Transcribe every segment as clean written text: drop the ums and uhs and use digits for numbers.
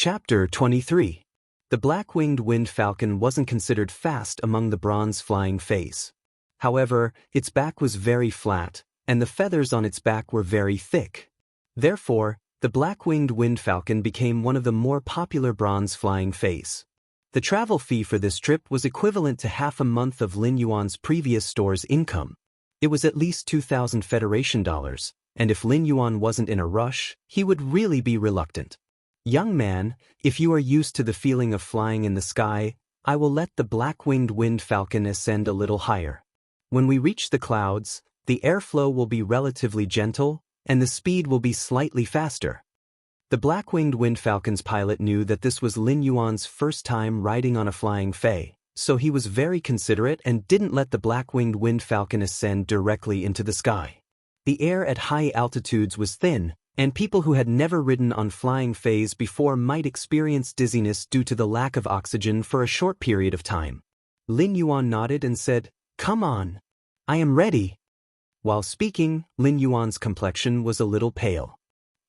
Chapter 23. The black-winged wind falcon wasn't considered fast among the bronze flying fays. However, its back was very flat, and the feathers on its back were very thick. Therefore, the black-winged wind falcon became one of the more popular bronze flying fays. The travel fee for this trip was equivalent to half a month of Lin Yuan's previous store's income. It was at least 2,000 Federation dollars, and if Lin Yuan wasn't in a rush, he would really be reluctant. Young man, if you are used to the feeling of flying in the sky, I will let the black-winged wind falcon ascend a little higher. When we reach the clouds, the airflow will be relatively gentle, and the speed will be slightly faster. The black-winged wind falcon's pilot knew that this was Lin Yuan's first time riding on a flying fay, so he was very considerate and didn't let the black-winged wind falcon ascend directly into the sky. The air at high altitudes was thin, and people who had never ridden on flying fays before might experience dizziness due to the lack of oxygen for a short period of time. Lin Yuan nodded and said, "Come on. I am ready." While speaking, Lin Yuan's complexion was a little pale.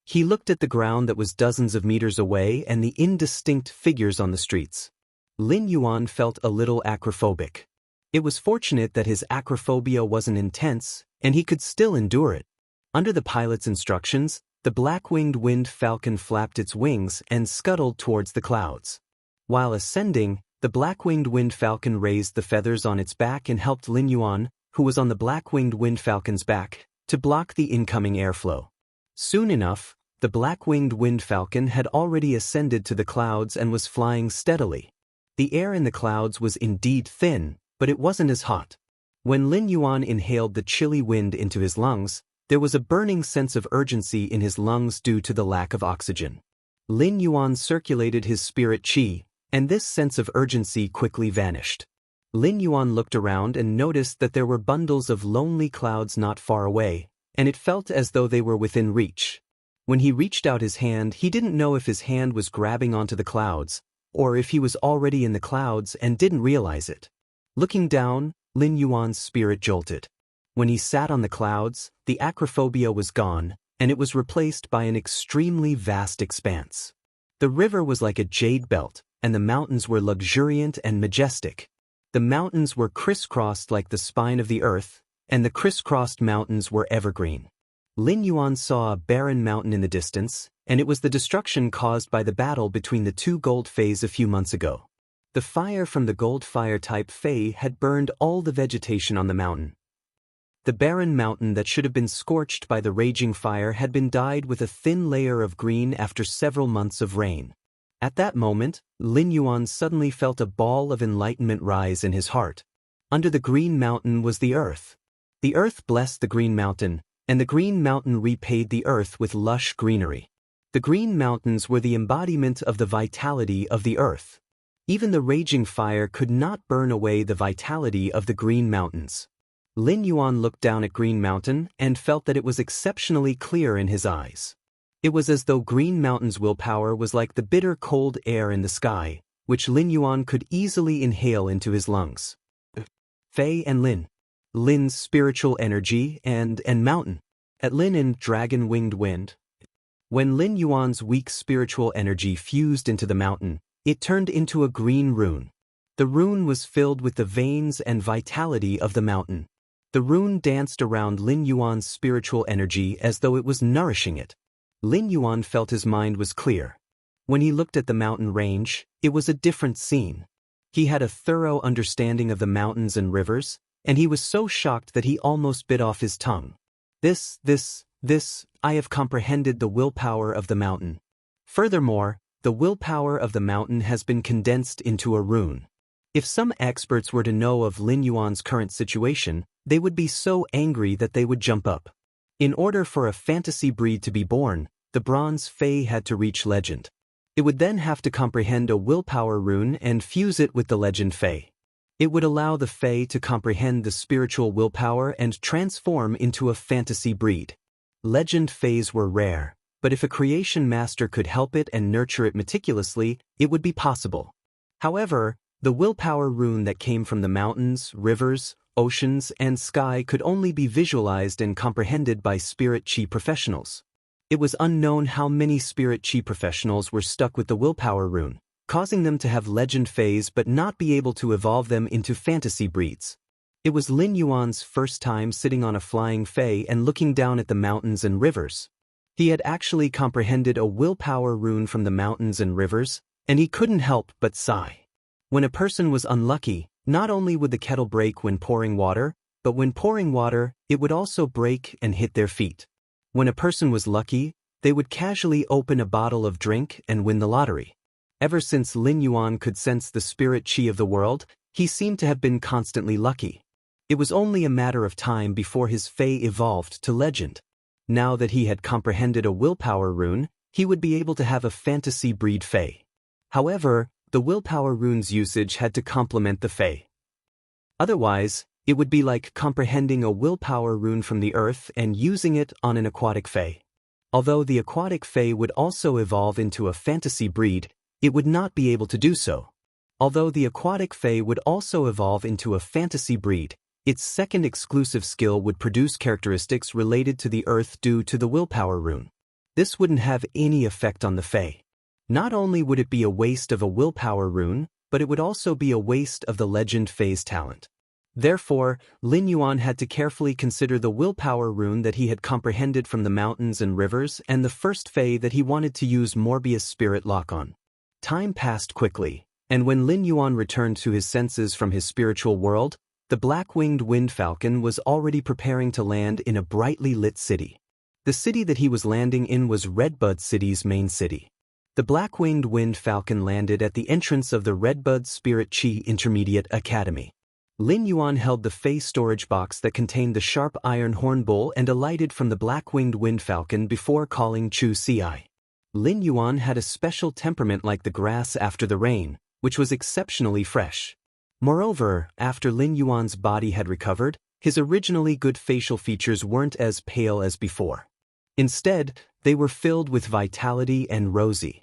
He looked at the ground that was dozens of meters away and the indistinct figures on the streets. Lin Yuan felt a little acrophobic. It was fortunate that his acrophobia wasn't intense, and he could still endure it. Under the pilot's instructions, the black-winged wind falcon flapped its wings and scuttled towards the clouds. While ascending, the black-winged wind falcon raised the feathers on its back and helped Lin Yuan, who was on the black-winged wind falcon's back, to block the incoming airflow. Soon enough, the black-winged wind falcon had already ascended to the clouds and was flying steadily. The air in the clouds was indeed thin, but it wasn't as hot. When Lin Yuan inhaled the chilly wind into his lungs, there was a burning sense of urgency in his lungs due to the lack of oxygen. Lin Yuan circulated his spirit qi, and this sense of urgency quickly vanished. Lin Yuan looked around and noticed that there were bundles of lonely clouds not far away, and it felt as though they were within reach. When he reached out his hand, he didn't know if his hand was grabbing onto the clouds, or if he was already in the clouds and didn't realize it. Looking down, Lin Yuan's spirit jolted. When he sat on the clouds, the acrophobia was gone, and it was replaced by an extremely vast expanse. The river was like a jade belt, and the mountains were luxuriant and majestic. The mountains were crisscrossed like the spine of the earth, and the crisscrossed mountains were evergreen. Lin Yuan saw a barren mountain in the distance, and it was the destruction caused by the battle between the two gold fays a few months ago. The fire from the gold fire-type fay had burned all the vegetation on the mountain. The barren mountain that should have been scorched by the raging fire had been dyed with a thin layer of green after several months of rain. At that moment, Lin Yuan suddenly felt a ball of enlightenment rise in his heart. Under the green mountain was the earth. The earth blessed the green mountain, and the green mountain repaid the earth with lush greenery. The green mountains were the embodiment of the vitality of the earth. Even the raging fire could not burn away the vitality of the green mountains. Lin Yuan looked down at Green Mountain and felt that it was exceptionally clear in his eyes. It was as though Green Mountain's willpower was like the bitter cold air in the sky, which Lin Yuan could easily inhale into his lungs. Fei and Lin. Lin's spiritual energy and mountain. At Lin and dragon-winged wind. When Lin Yuan's weak spiritual energy fused into the mountain, it turned into a green rune. The rune was filled with the veins and vitality of the mountain. The rune danced around Lin Yuan's spiritual energy as though it was nourishing it. Lin Yuan felt his mind was clear. When he looked at the mountain range, it was a different scene. He had a thorough understanding of the mountains and rivers, and he was so shocked that he almost bit off his tongue. I have comprehended the willpower of the mountain. Furthermore, the willpower of the mountain has been condensed into a rune. If some experts were to know of Lin Yuan's current situation, they would be so angry that they would jump up. In order for a fantasy breed to be born, the bronze fay had to reach legend. It would then have to comprehend a willpower rune and fuse it with the legend fay. It would allow the fay to comprehend the spiritual willpower and transform into a fantasy breed. Legend fays were rare, but if a creation master could help it and nurture it meticulously, it would be possible. However, the willpower rune that came from the mountains, rivers, oceans, and sky could only be visualized and comprehended by spirit qi professionals. It was unknown how many spirit chi professionals were stuck with the willpower rune, causing them to have legend phase but not be able to evolve them into fantasy breeds. It was Lin Yuan's first time sitting on a flying fae and looking down at the mountains and rivers. He had actually comprehended a willpower rune from the mountains and rivers, and he couldn't help but sigh. When a person was unlucky, not only would the kettle break when pouring water, but when pouring water, it would also break and hit their feet. When a person was lucky, they would casually open a bottle of drink and win the lottery. Ever since Lin Yuan could sense the spirit chi of the world, he seemed to have been constantly lucky. It was only a matter of time before his fae evolved to legend. Now that he had comprehended a willpower rune, he would be able to have a fantasy breed fae. However, the willpower rune's usage had to complement the fae. Otherwise, it would be like comprehending a willpower rune from the earth and using it on an aquatic fae. Although the aquatic fae would also evolve into a fantasy breed, it would not be able to do so. Although the aquatic fae would also evolve into a fantasy breed, its second exclusive skill would produce characteristics related to the earth due to the willpower rune. This wouldn't have any effect on the fae. Not only would it be a waste of a willpower rune, but it would also be a waste of the legend phase talent. Therefore, Lin Yuan had to carefully consider the willpower rune that he had comprehended from the mountains and rivers and the first fae that he wanted to use Morbius Spirit Lock on. Time passed quickly, and when Lin Yuan returned to his senses from his spiritual world, the black-winged wind falcon was already preparing to land in a brightly lit city. The city that he was landing in was Redbud City's main city. The black-winged wind falcon landed at the entrance of the Redbud Spirit Chi Intermediate Academy. Lin Yuan held the Fey storage box that contained the sharp iron horn bowl and alighted from the black-winged wind falcon before calling Chu Ci. Lin Yuan had a special temperament like the grass after the rain, which was exceptionally fresh. Moreover, after Lin Yuan's body had recovered, his originally good facial features weren't as pale as before. Instead, they were filled with vitality and rosy.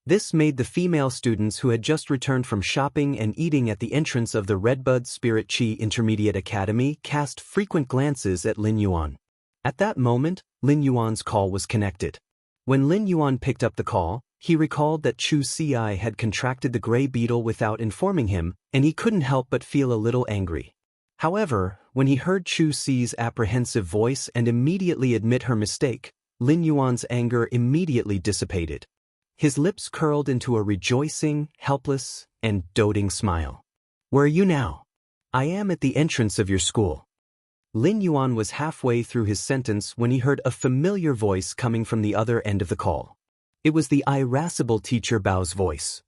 This made the female students who had just returned from shopping and eating at the entrance of the Redbud Spirit Chi Intermediate Academy cast frequent glances at Lin Yuan. At that moment, Lin Yuan's call was connected. When Lin Yuan picked up the call, he recalled that Chu Ci had contracted the gray beetle without informing him, and he couldn't help but feel a little angry. However, when he heard Chu Ci's apprehensive voice and immediately admit her mistake, Lin Yuan's anger immediately dissipated. His lips curled into a rejoicing, helpless, and doting smile. "Where are you now?" "I am at the entrance of your school." Lin Yuan was halfway through his sentence when he heard a familiar voice coming from the other end of the call. It was the irascible teacher Bao's voice.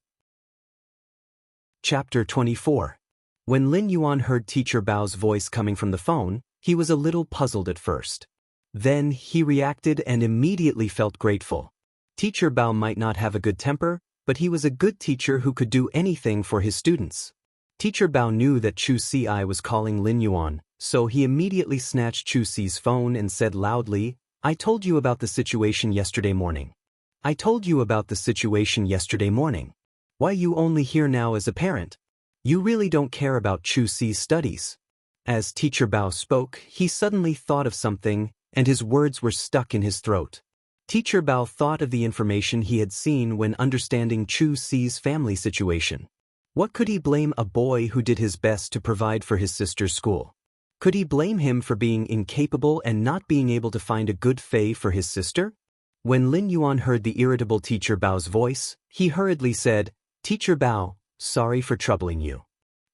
Chapter 24. When Lin Yuan heard teacher Bao's voice coming from the phone, he was a little puzzled at first. Then he reacted and immediately felt grateful. Teacher Bao might not have a good temper, but he was a good teacher who could do anything for his students. Teacher Bao knew that Chu Ci was calling Lin Yuan, so he immediately snatched Chu Ci's phone and said loudly, "I told you about the situation yesterday morning. I told you about the situation yesterday morning. Why you only here now as a parent? You really don't care about Chu Ci's studies." As Teacher Bao spoke, he suddenly thought of something, and his words were stuck in his throat. Teacher Bao thought of the information he had seen when understanding Chu Ci's family situation. What could he blame a boy who did his best to provide for his sister's school? Could he blame him for being incapable and not being able to find a good fae for his sister? When Lin Yuan heard the irritable Teacher Bao's voice, he hurriedly said, "Teacher Bao, sorry for troubling you.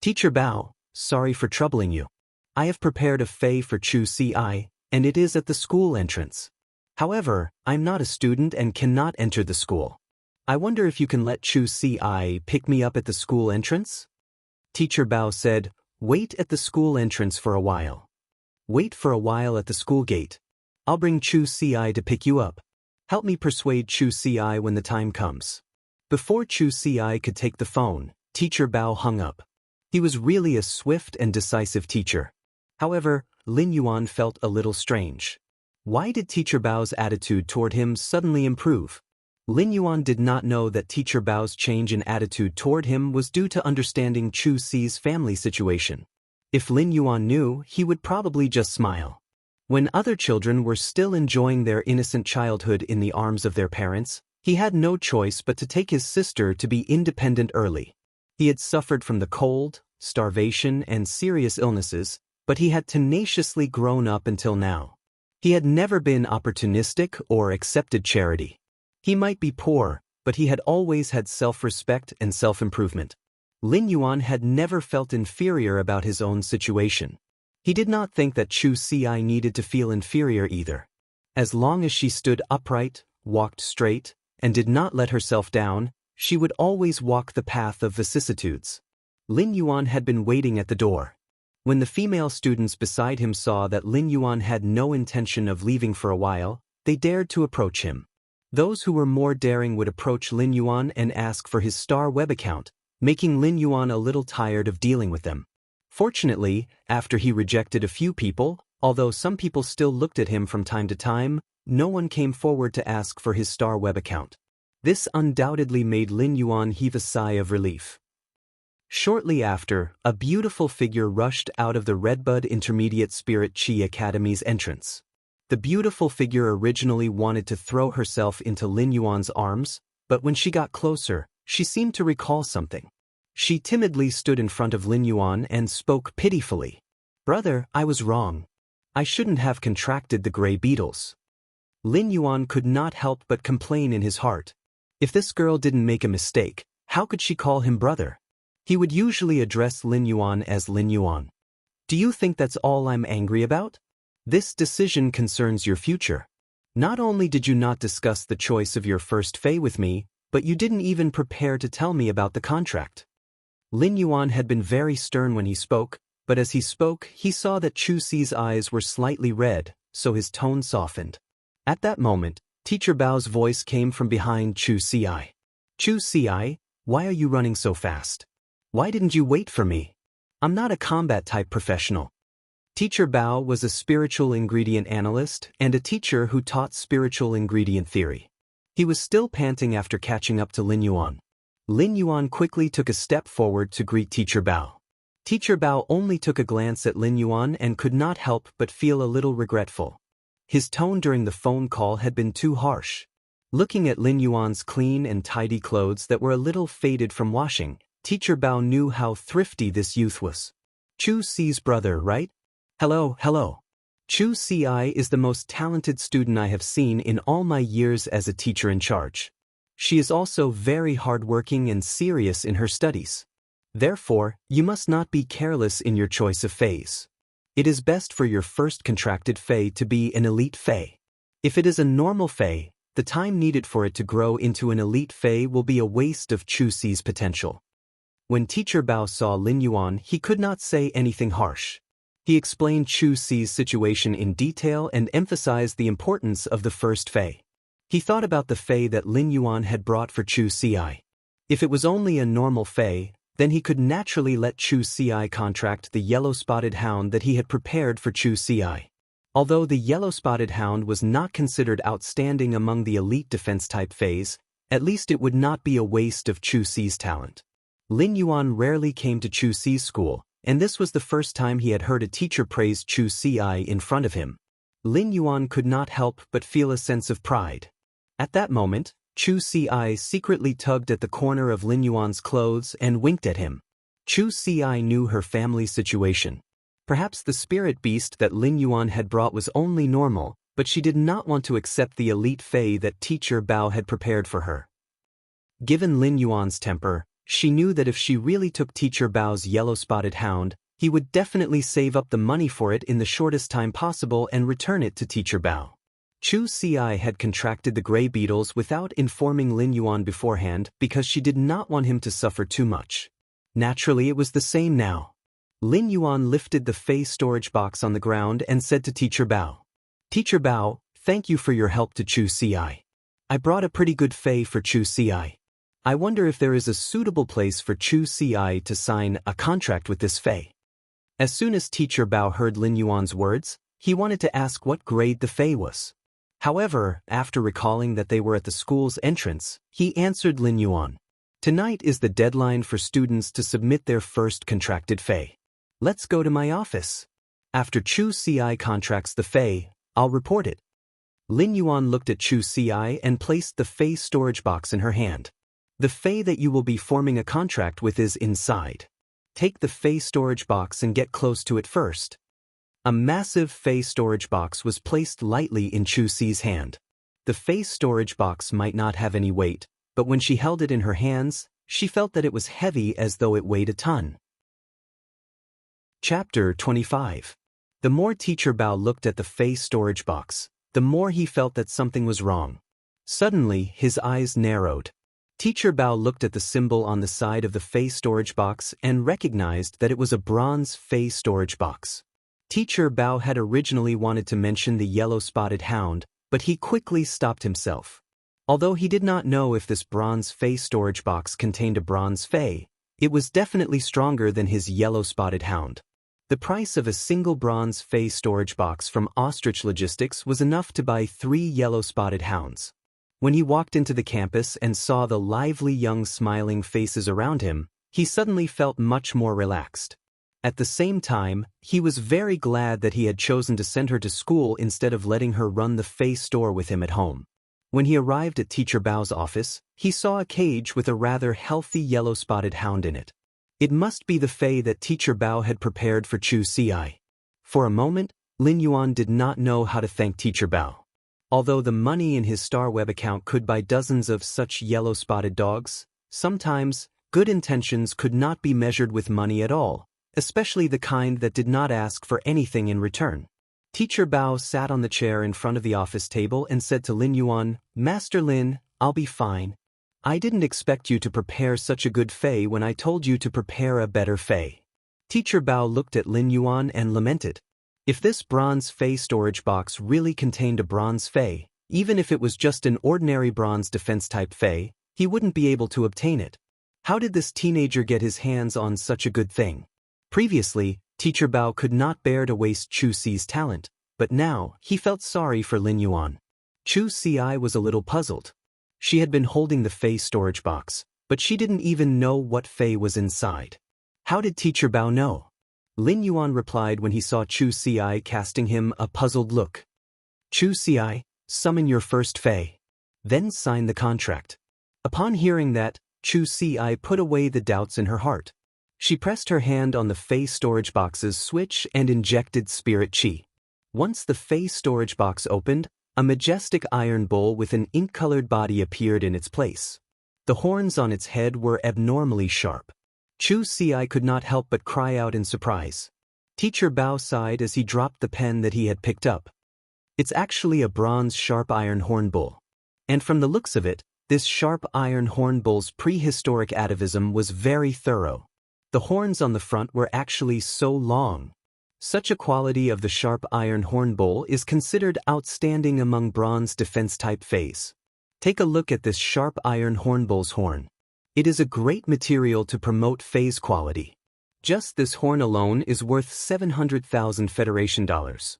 Teacher Bao, sorry for troubling you. I have prepared a fae for Chu Ci, and it is at the school entrance. However, I'm not a student and cannot enter the school. I wonder if you can let Chu Ci pick me up at the school entrance?" Teacher Bao said, "Wait at the school entrance for a while. Wait for a while at the school gate. I'll bring Chu Ci to pick you up. Help me persuade Chu Ci when the time comes." Before Chu Ci could take the phone, Teacher Bao hung up. He was really a swift and decisive teacher. However, Lin Yuan felt a little strange. Why did Teacher Bao's attitude toward him suddenly improve? Lin Yuan did not know that Teacher Bao's change in attitude toward him was due to understanding Chu Ci's family situation. If Lin Yuan knew, he would probably just smile. When other children were still enjoying their innocent childhood in the arms of their parents, he had no choice but to take his sister to be independent early. He had suffered from the cold, starvation, and serious illnesses, but he had tenaciously grown up until now. He had never been opportunistic or accepted charity. He might be poor, but he had always had self-respect and self-improvement. Lin Yuan had never felt inferior about his own situation. He did not think that Chu Xi needed to feel inferior either. As long as she stood upright, walked straight, and did not let herself down, she would always walk the path of vicissitudes. Lin Yuan had been waiting at the door. When the female students beside him saw that Lin Yuan had no intention of leaving for a while, they dared to approach him. Those who were more daring would approach Lin Yuan and ask for his star web account, making Lin Yuan a little tired of dealing with them. Fortunately, after he rejected a few people, although some people still looked at him from time to time, no one came forward to ask for his star web account. This undoubtedly made Lin Yuan heave a sigh of relief. Shortly after, a beautiful figure rushed out of the Redbud Intermediate Spirit Chi Academy's entrance. The beautiful figure originally wanted to throw herself into Lin Yuan's arms, but when she got closer, she seemed to recall something. She timidly stood in front of Lin Yuan and spoke pitifully. "Brother, I was wrong. I shouldn't have contracted the gray beetles." Lin Yuan could not help but complain in his heart. If this girl didn't make a mistake, how could she call him brother? He would usually address Lin Yuan as Lin Yuan. "Do you think that's all I'm angry about? This decision concerns your future. Not only did you not discuss the choice of your first fei with me, but you didn't even prepare to tell me about the contract." Lin Yuan had been very stern when he spoke, but as he spoke, he saw that Chu Xi's eyes were slightly red, so his tone softened. At that moment, Teacher Bao's voice came from behind Chu Xi. "Chu Xi, why are you running so fast? Why didn't you wait for me? I'm not a combat-type professional." Teacher Bao was a spiritual ingredient analyst and a teacher who taught spiritual ingredient theory. He was still panting after catching up to Lin Yuan. Lin Yuan quickly took a step forward to greet Teacher Bao. Teacher Bao only took a glance at Lin Yuan and could not help but feel a little regretful. His tone during the phone call had been too harsh. Looking at Lin Yuan's clean and tidy clothes that were a little faded from washing, Teacher Bao knew how thrifty this youth was. "Chu Xi's brother, right? Hello. Chu Xi is the most talented student I have seen in all my years as a teacher in charge. She is also very hardworking and serious in her studies. Therefore, you must not be careless in your choice of feis. It is best for your first contracted fei to be an elite fei. If it is a normal fei, the time needed for it to grow into an elite fei will be a waste of Chu Xi's potential." When Teacher Bao saw Lin Yuan, he could not say anything harsh. He explained Chu Xi's situation in detail and emphasized the importance of the first fei. He thought about the fei that Lin Yuan had brought for Chu Xi. If it was only a normal fei, then he could naturally let Chu Xi contract the yellow-spotted hound that he had prepared for Chu Xi. Although the yellow-spotted hound was not considered outstanding among the elite defense-type feis, at least it would not be a waste of Chu Xi's talent. Lin Yuan rarely came to Chu Xi's school, and this was the first time he had heard a teacher praise Chu Xi in front of him. Lin Yuan could not help but feel a sense of pride. At that moment, Chu Xi secretly tugged at the corner of Lin Yuan's clothes and winked at him. Chu Xi knew her family's situation. Perhaps the spirit beast that Lin Yuan had brought was only normal, but she did not want to accept the elite fei that Teacher Bao had prepared for her. Given Lin Yuan's temper, she knew that if she really took Teacher Bao's yellow-spotted hound, he would definitely save up the money for it in the shortest time possible and return it to Teacher Bao. Chu Xi had contracted the gray beetles without informing Lin Yuan beforehand because she did not want him to suffer too much. Naturally, it was the same now. Lin Yuan lifted the fei storage box on the ground and said to Teacher Bao, "Teacher Bao, thank you for your help to Chu Xi. I brought a pretty good fei for Chu Xi. I wonder if there is a suitable place for Chu Xi to sign a contract with this fei." As soon as Teacher Bao heard Lin Yuan's words, he wanted to ask what grade the fei was. However, after recalling that they were at the school's entrance, he answered Lin Yuan, "Tonight is the deadline for students to submit their first contracted fei. Let's go to my office." After Chu Ci contracts the Fei, I'll report it. Lin Yuan looked at Chu Ci and placed the Fei storage box in her hand. The Fei that you will be forming a contract with is inside. Take the Fei storage box and get close to it first. A massive Fei storage box was placed lightly in Chu Ci's hand. The Fei storage box might not have any weight, but when she held it in her hands, she felt that it was heavy as though it weighed a ton. Chapter 25. The more Teacher Bao looked at the Fei storage box, the more he felt that something was wrong. Suddenly, his eyes narrowed. Teacher Bao looked at the symbol on the side of the Fei storage box and recognized that it was a bronze Fei storage box. Teacher Bao had originally wanted to mention the yellow-spotted hound, but he quickly stopped himself. Although he did not know if this bronze Fei storage box contained a bronze Fei, it was definitely stronger than his yellow-spotted hound. The price of a single bronze Fei storage box from Ostrich Logistics was enough to buy 3 yellow-spotted hounds. When he walked into the campus and saw the lively young smiling faces around him, he suddenly felt much more relaxed. At the same time, he was very glad that he had chosen to send her to school instead of letting her run the Fei store with him at home. When he arrived at Teacher Bao's office, he saw a cage with a rather healthy yellow-spotted hound in it. It must be the Fei that Teacher Bao had prepared for Chu Ci. For a moment, Lin Yuan did not know how to thank Teacher Bao. Although the money in his StarWeb account could buy dozens of such yellow-spotted dogs, sometimes, good intentions could not be measured with money at all, especially the kind that did not ask for anything in return. Teacher Bao sat on the chair in front of the office table and said to Lin Yuan, "Master Lin, I'll be fine. I didn't expect you to prepare such a good Fei when I told you to prepare a better Fei." Teacher Bao looked at Lin Yuan and lamented. If this bronze Fei storage box really contained a bronze Fei, even if it was just an ordinary bronze defense-type Fei, he wouldn't be able to obtain it. How did this teenager get his hands on such a good thing? Previously, Teacher Bao could not bear to waste Chu Ci's talent, but now he felt sorry for Lin Yuan. Chu Ci was a little puzzled. She had been holding the Fei storage box, but she didn't even know what Fei was inside. How did Teacher Bao know? Lin Yuan replied when he saw Chu Ci casting him a puzzled look. "Chu Ci, summon your first Fei. Then sign the contract." Upon hearing that, Chu Ci put away the doubts in her heart. She pressed her hand on the Fei storage box's switch and injected spirit qi. Once the Fei storage box opened, a majestic iron bull with an ink-colored body appeared in its place. The horns on its head were abnormally sharp. Chu Ci could not help but cry out in surprise. Teacher Bao sighed as he dropped the pen that he had picked up. It's actually a bronze sharp iron horn bull. And from the looks of it, this sharp iron horn bull's prehistoric atavism was very thorough. The horns on the front were actually so long. Such a quality of the sharp iron horn bull is considered outstanding among bronze defense-type Feis. Take a look at this sharp iron horn bull's horn. It is a great material to promote Feis quality. Just this horn alone is worth 700,000 Federation dollars.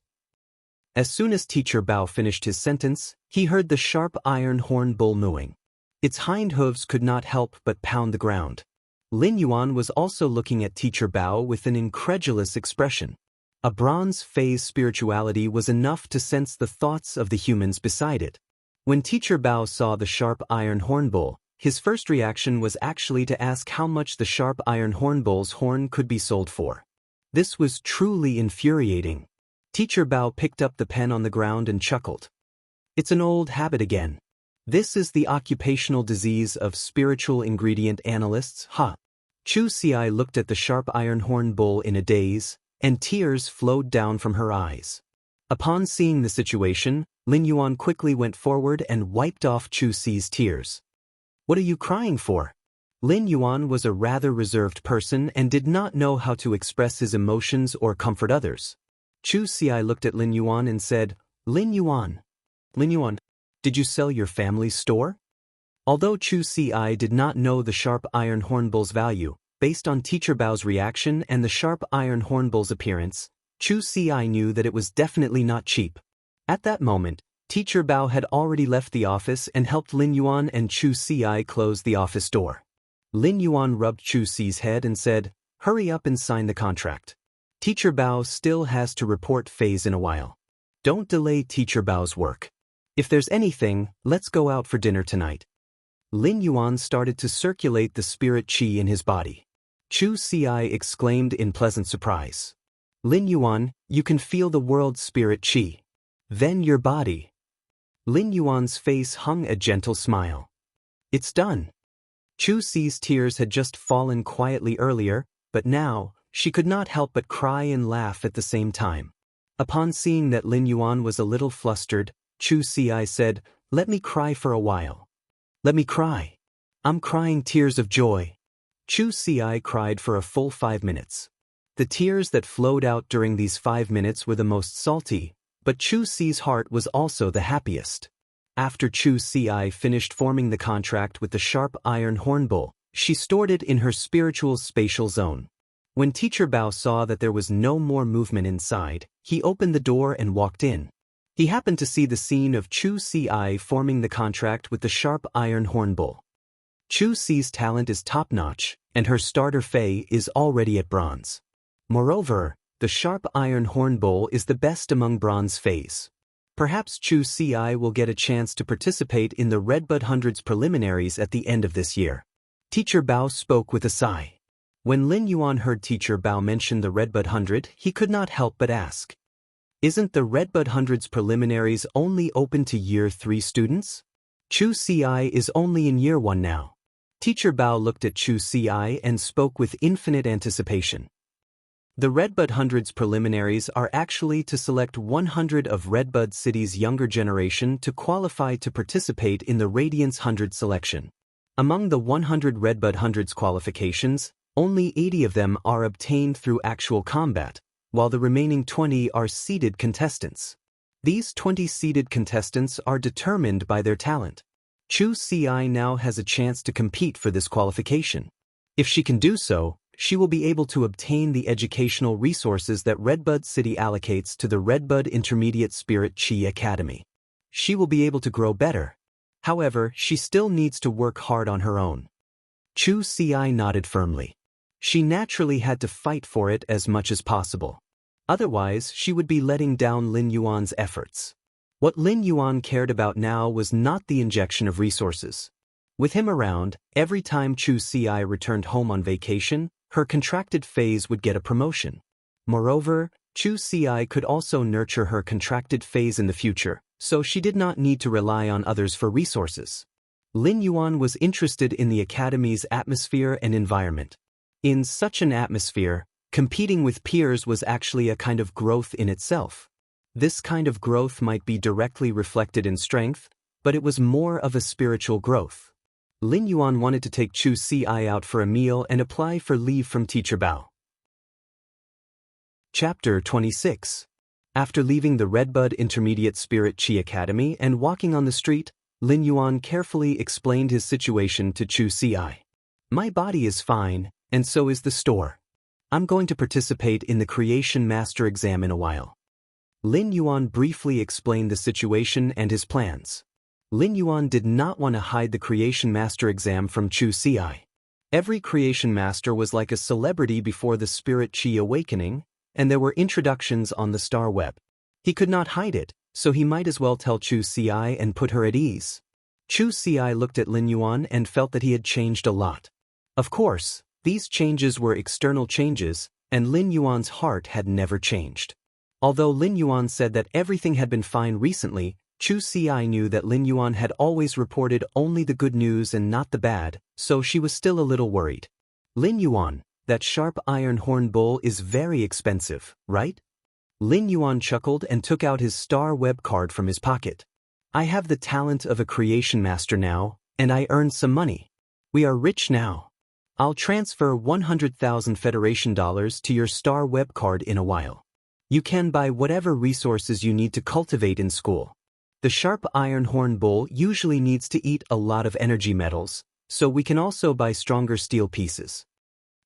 As soon as Teacher Bao finished his sentence, he heard the sharp iron horn bull mooing. Its hind hooves could not help but pound the ground. Lin Yuan was also looking at Teacher Bao with an incredulous expression. A bronze Fei's spirituality was enough to sense the thoughts of the humans beside it. When Teacher Bao saw the sharp iron horn bull, his first reaction was actually to ask how much the sharp iron horn bull's horn could be sold for. This was truly infuriating. Teacher Bao picked up the pen on the ground and chuckled. It's an old habit again. This is the occupational disease of spiritual ingredient analysts, huh? Chu Ci looked at the sharp iron horn bull in a daze, and tears flowed down from her eyes. Upon seeing the situation, Lin Yuan quickly went forward and wiped off Chu Ci's tears. What are you crying for? Lin Yuan was a rather reserved person and did not know how to express his emotions or comfort others. Chu Ci looked at Lin Yuan and said, Lin Yuan, did you sell your family's store? Although Chu Ci did not know the sharp iron horn bull's value, based on Teacher Bao's reaction and the sharp iron horn bull's appearance, Chu Ci knew that it was definitely not cheap. At that moment, Teacher Bao had already left the office and helped Lin Yuan and Chu Ci close the office door. Lin Yuan rubbed Chu Ci's head and said, hurry up and sign the contract. Teacher Bao still has to report phase in a while. Don't delay Teacher Bao's work. If there's anything, let's go out for dinner tonight. Lin Yuan started to circulate the spirit qi in his body. Chu Ci exclaimed in pleasant surprise. Lin Yuan, you can feel the world's spirit qi. Then your body. Lin Yuan's face hung a gentle smile. It's done. Chu Ci's tears had just fallen quietly earlier, but now, she could not help but cry and laugh at the same time. Upon seeing that Lin Yuan was a little flustered, Chu Ci said, "Let me cry for a while." "Let me cry. I'm crying tears of joy." Chu Ci cried for a full 5 minutes. The tears that flowed out during these 5 minutes were the most salty, but Chu Ci's heart was also the happiest. After Chu Ci finished forming the contract with the sharp iron hornbull, she stored it in her spiritual spatial zone. When Teacher Bao saw that there was no more movement inside, he opened the door and walked in. He happened to see the scene of Chu Ci forming the contract with the sharp iron hornbull. Chu Ci's talent is top-notch, and her starter Fei is already at bronze. Moreover, the sharp iron hornbull is the best among bronze Feis. Perhaps Chu Ci will get a chance to participate in the Redbud Hundreds preliminaries at the end of this year. Teacher Bao spoke with a sigh. When Lin Yuan heard Teacher Bao mention the Redbud 100, he could not help but ask. Isn't the Redbud Hundreds preliminaries only open to Year 3 students? Chu Ci is only in Year 1 now. Teacher Bao looked at Chu Ci and spoke with infinite anticipation. The Redbud Hundreds preliminaries are actually to select 100 of Redbud City's younger generation to qualify to participate in the Radiance 100 selection. Among the 100 Redbud Hundreds qualifications, only 80 of them are obtained through actual combat, while the remaining 20 are seeded contestants. These 20 seeded contestants are determined by their talent. Chu Ci now has a chance to compete for this qualification. If she can do so, she will be able to obtain the educational resources that Redbud City allocates to the Redbud Intermediate Spirit Qi Academy. She will be able to grow better. However, she still needs to work hard on her own. Chu Ci nodded firmly. She naturally had to fight for it as much as possible. Otherwise, she would be letting down Lin Yuan's efforts. What Lin Yuan cared about now was not the injection of resources. With him around, every time Chu Ci returned home on vacation, her contracted phase would get a promotion. Moreover, Chu Ci could also nurture her contracted phase in the future, so she did not need to rely on others for resources. Lin Yuan was interested in the academy's atmosphere and environment. In such an atmosphere, competing with peers was actually a kind of growth in itself. This kind of growth might be directly reflected in strength, but it was more of a spiritual growth. Lin Yuan wanted to take Chu Ci out for a meal and apply for leave from Teacher Bao. Chapter 26. After leaving the Redbud Intermediate Spirit Qi Academy and walking on the street, Lin Yuan carefully explained his situation to Chu Ci. My body is fine, and so is the store. I'm going to participate in the Creation Master exam in a while. Lin Yuan briefly explained the situation and his plans. Lin Yuan did not want to hide the Creation Master exam from Chu Ci. Every Creation Master was like a celebrity before the Spirit Qi awakening, and there were introductions on the star web. He could not hide it, so he might as well tell Chu Ci and put her at ease. Chu Ci looked at Lin Yuan and felt that he had changed a lot. Of course, these changes were external changes, and Lin Yuan's heart had never changed. Although Lin Yuan said that everything had been fine recently, Chu Ci knew that Lin Yuan had always reported only the good news and not the bad, so she was still a little worried. Lin Yuan, that sharp iron horn bull is very expensive, right? Lin Yuan chuckled and took out his star web card from his pocket. I have the talent of a creation master now, and I earned some money. We are rich now. I'll transfer 100,000 Federation dollars to your star web card in a while. You can buy whatever resources you need to cultivate in school. The sharp iron horn bull usually needs to eat a lot of energy metals, so we can also buy stronger steel pieces.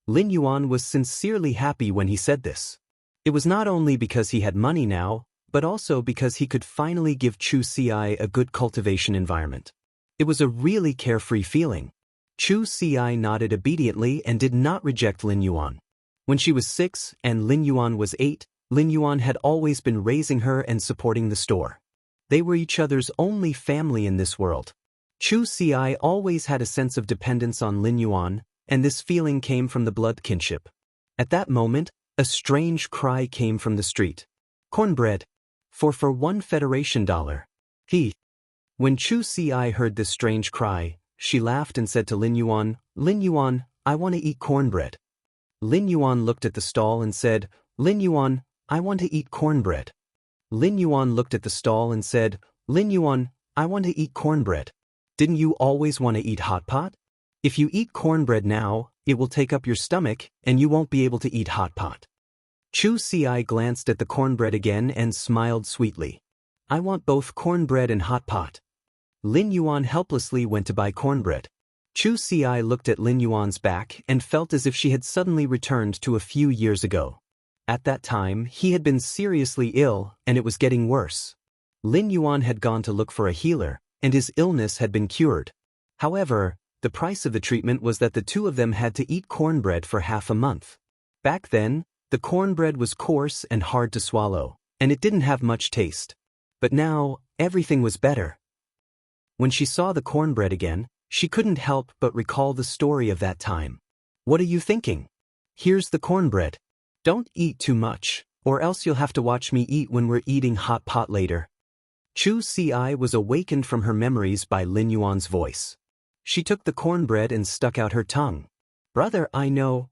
Lin Yuan was sincerely happy when he said this. It was not only because he had money now, but also because he could finally give Chu Ci a good cultivation environment. It was a really carefree feeling. Chu Ci nodded obediently and did not reject Lin Yuan. When she was 6 and Lin Yuan was 8, Lin Yuan had always been raising her and supporting the store. They were each other's only family in this world. Chu Xi always had a sense of dependence on Lin Yuan, and this feeling came from the blood kinship. At that moment, a strange cry came from the street. Cornbread. For 1 Federation dollar. When Chu Xi heard this strange cry, she laughed and said to Lin Yuan, I want to eat cornbread. Lin Yuan looked at the stall and said, Lin Yuan, I want to eat cornbread. Lin Yuan looked at the stall and said, Lin Yuan, I want to eat cornbread. Didn't you always want to eat hot pot? If you eat cornbread now, it will take up your stomach and you won't be able to eat hot pot. Chu Xi glanced at the cornbread again and smiled sweetly. I want both cornbread and hot pot. Lin Yuan helplessly went to buy cornbread. Chu Xi looked at Lin Yuan's back and felt as if she had suddenly returned to a few years ago. At that time, he had been seriously ill, and it was getting worse. Lin Yuan had gone to look for a healer, and his illness had been cured. However, the price of the treatment was that the two of them had to eat cornbread for half a month. Back then, the cornbread was coarse and hard to swallow, and it didn't have much taste. But now, everything was better. When she saw the cornbread again, she couldn't help but recall the story of that time. What are you thinking? Here's the cornbread. Don't eat too much, or else you'll have to watch me eat when we're eating hot pot later. Chu Xi was awakened from her memories by Lin Yuan's voice. She took the cornbread and stuck out her tongue. Brother, I know.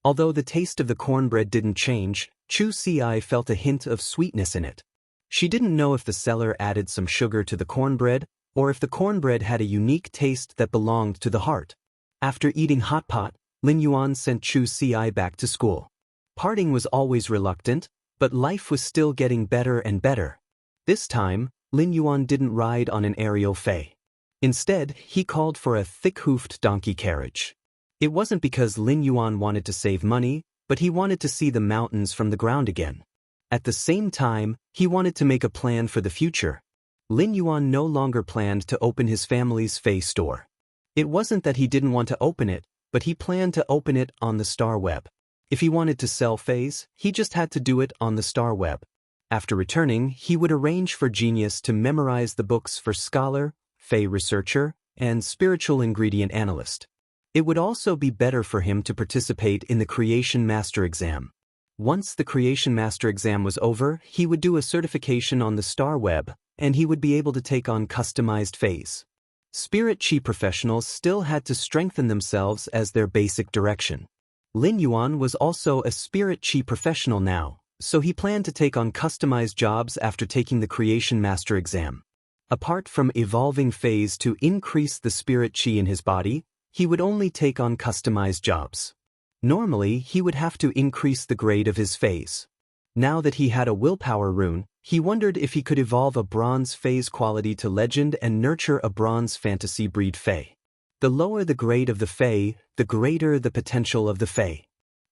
Although the taste of the cornbread didn't change, Chu Xi felt a hint of sweetness in it. She didn't know if the seller added some sugar to the cornbread, or if the cornbread had a unique taste that belonged to the heart. After eating hot pot, Lin Yuan sent Chu Xi back to school. Parting was always reluctant, but life was still getting better and better. This time, Lin Yuan didn't ride on an aerial fei. Instead, he called for a thick-hoofed donkey carriage. It wasn't because Lin Yuan wanted to save money, but he wanted to see the mountains from the ground again. At the same time, he wanted to make a plan for the future. Lin Yuan no longer planned to open his family's fei store. It wasn't that he didn't want to open it, but he planned to open it on the star web. If he wanted to sell feis, he just had to do it on the star web. After returning, he would arrange for Genius to memorize the books for Scholar, Fey Researcher, and Spiritual Ingredient Analyst. It would also be better for him to participate in the Creation Master exam. Once the Creation Master exam was over, he would do a certification on the star web, and he would be able to take on customized feis. Spirit Chi professionals still had to strengthen themselves as their basic direction. Lin Yuan was also a Spirit Chi professional now, so he planned to take on customized jobs after taking the Creation Master exam. Apart from evolving feis to increase the Spirit Chi in his body, he would only take on customized jobs. Normally, he would have to increase the grade of his feis. Now that he had a willpower rune, he wondered if he could evolve a bronze feis quality to legend and nurture a bronze fantasy breed fei. The lower the grade of the fei, the greater the potential of the fei.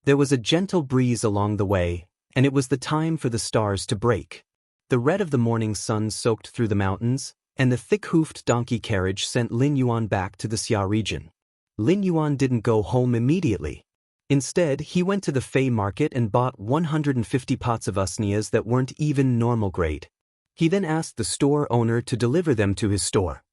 There was a gentle breeze along the way, and it was the time for the stars to break. The red of the morning sun soaked through the mountains, and the thick-hoofed donkey carriage sent Lin Yuan back to the Xia region. Lin Yuan didn't go home immediately. Instead, he went to the fei market and bought 150 pots of usnias that weren't even normal grade. He then asked the store owner to deliver them to his store.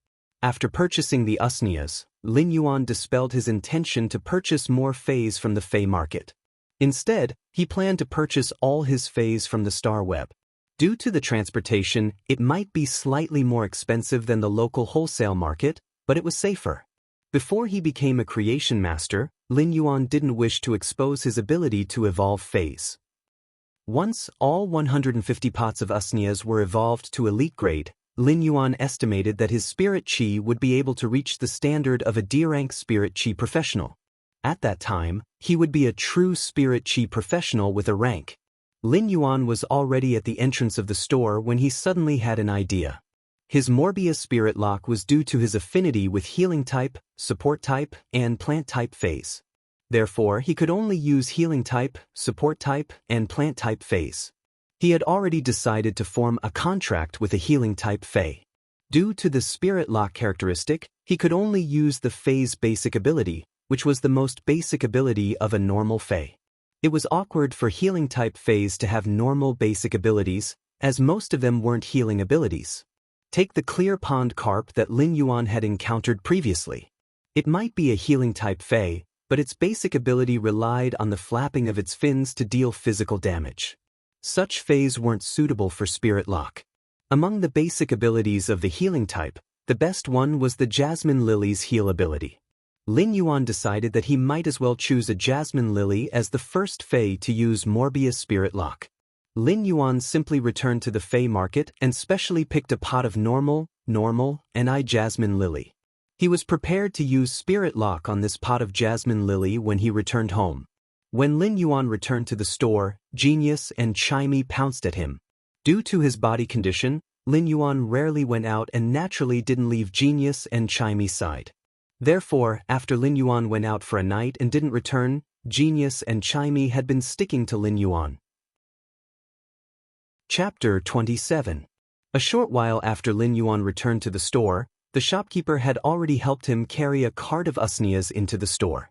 After purchasing the usnias, Lin Yuan dispelled his intention to purchase more feis from the fei market. Instead, he planned to purchase all his feis from the star web. Due to the transportation, it might be slightly more expensive than the local wholesale market, but it was safer. Before he became a creation master, Lin Yuan didn't wish to expose his ability to evolve feis. Once all 150 pots of usnias were evolved to elite grade, Lin Yuan estimated that his Spirit Chi would be able to reach the standard of a D-rank Spirit Chi professional. At that time, he would be a true Spirit Chi professional with a rank. Lin Yuan was already at the entrance of the store when he suddenly had an idea. His Morbius Spirit Lock was due to his affinity with healing type, support type, and plant type feis. Therefore, he could only use healing type, support type, and plant type feis. He had already decided to form a contract with a healing type fei. Due to the Spirit Lock characteristic, he could only use the fei's basic ability, which was the most basic ability of a normal fei. It was awkward for healing-type Fays to have normal basic abilities, as most of them weren't healing abilities. Take the clear pond carp that Lin Yuan had encountered previously. It might be a healing-type Fey, but its basic ability relied on the flapping of its fins to deal physical damage. Such Fays weren't suitable for Spirit Lock. Among the basic abilities of the healing type, the best one was the Jasmine Lily's heal ability. Lin Yuan decided that he might as well choose a Jasmine Lily as the first Fey to use Morbius Spirit Lock. Lin Yuan simply returned to the Fey market and specially picked a pot of normal, and Jasmine Lily. He was prepared to use Spirit Lock on this pot of Jasmine Lily when he returned home. When Lin Yuan returned to the store, Genius and Chimey pounced at him. Due to his body condition, Lin Yuan rarely went out and naturally didn't leave Genius and Chimey's side. Therefore, after Lin Yuan went out for a night and didn't return, Genius and Chimey had been sticking to Lin Yuan. Chapter 27. A short while after Lin Yuan returned to the store, the shopkeeper had already helped him carry a cart of usnias into the store.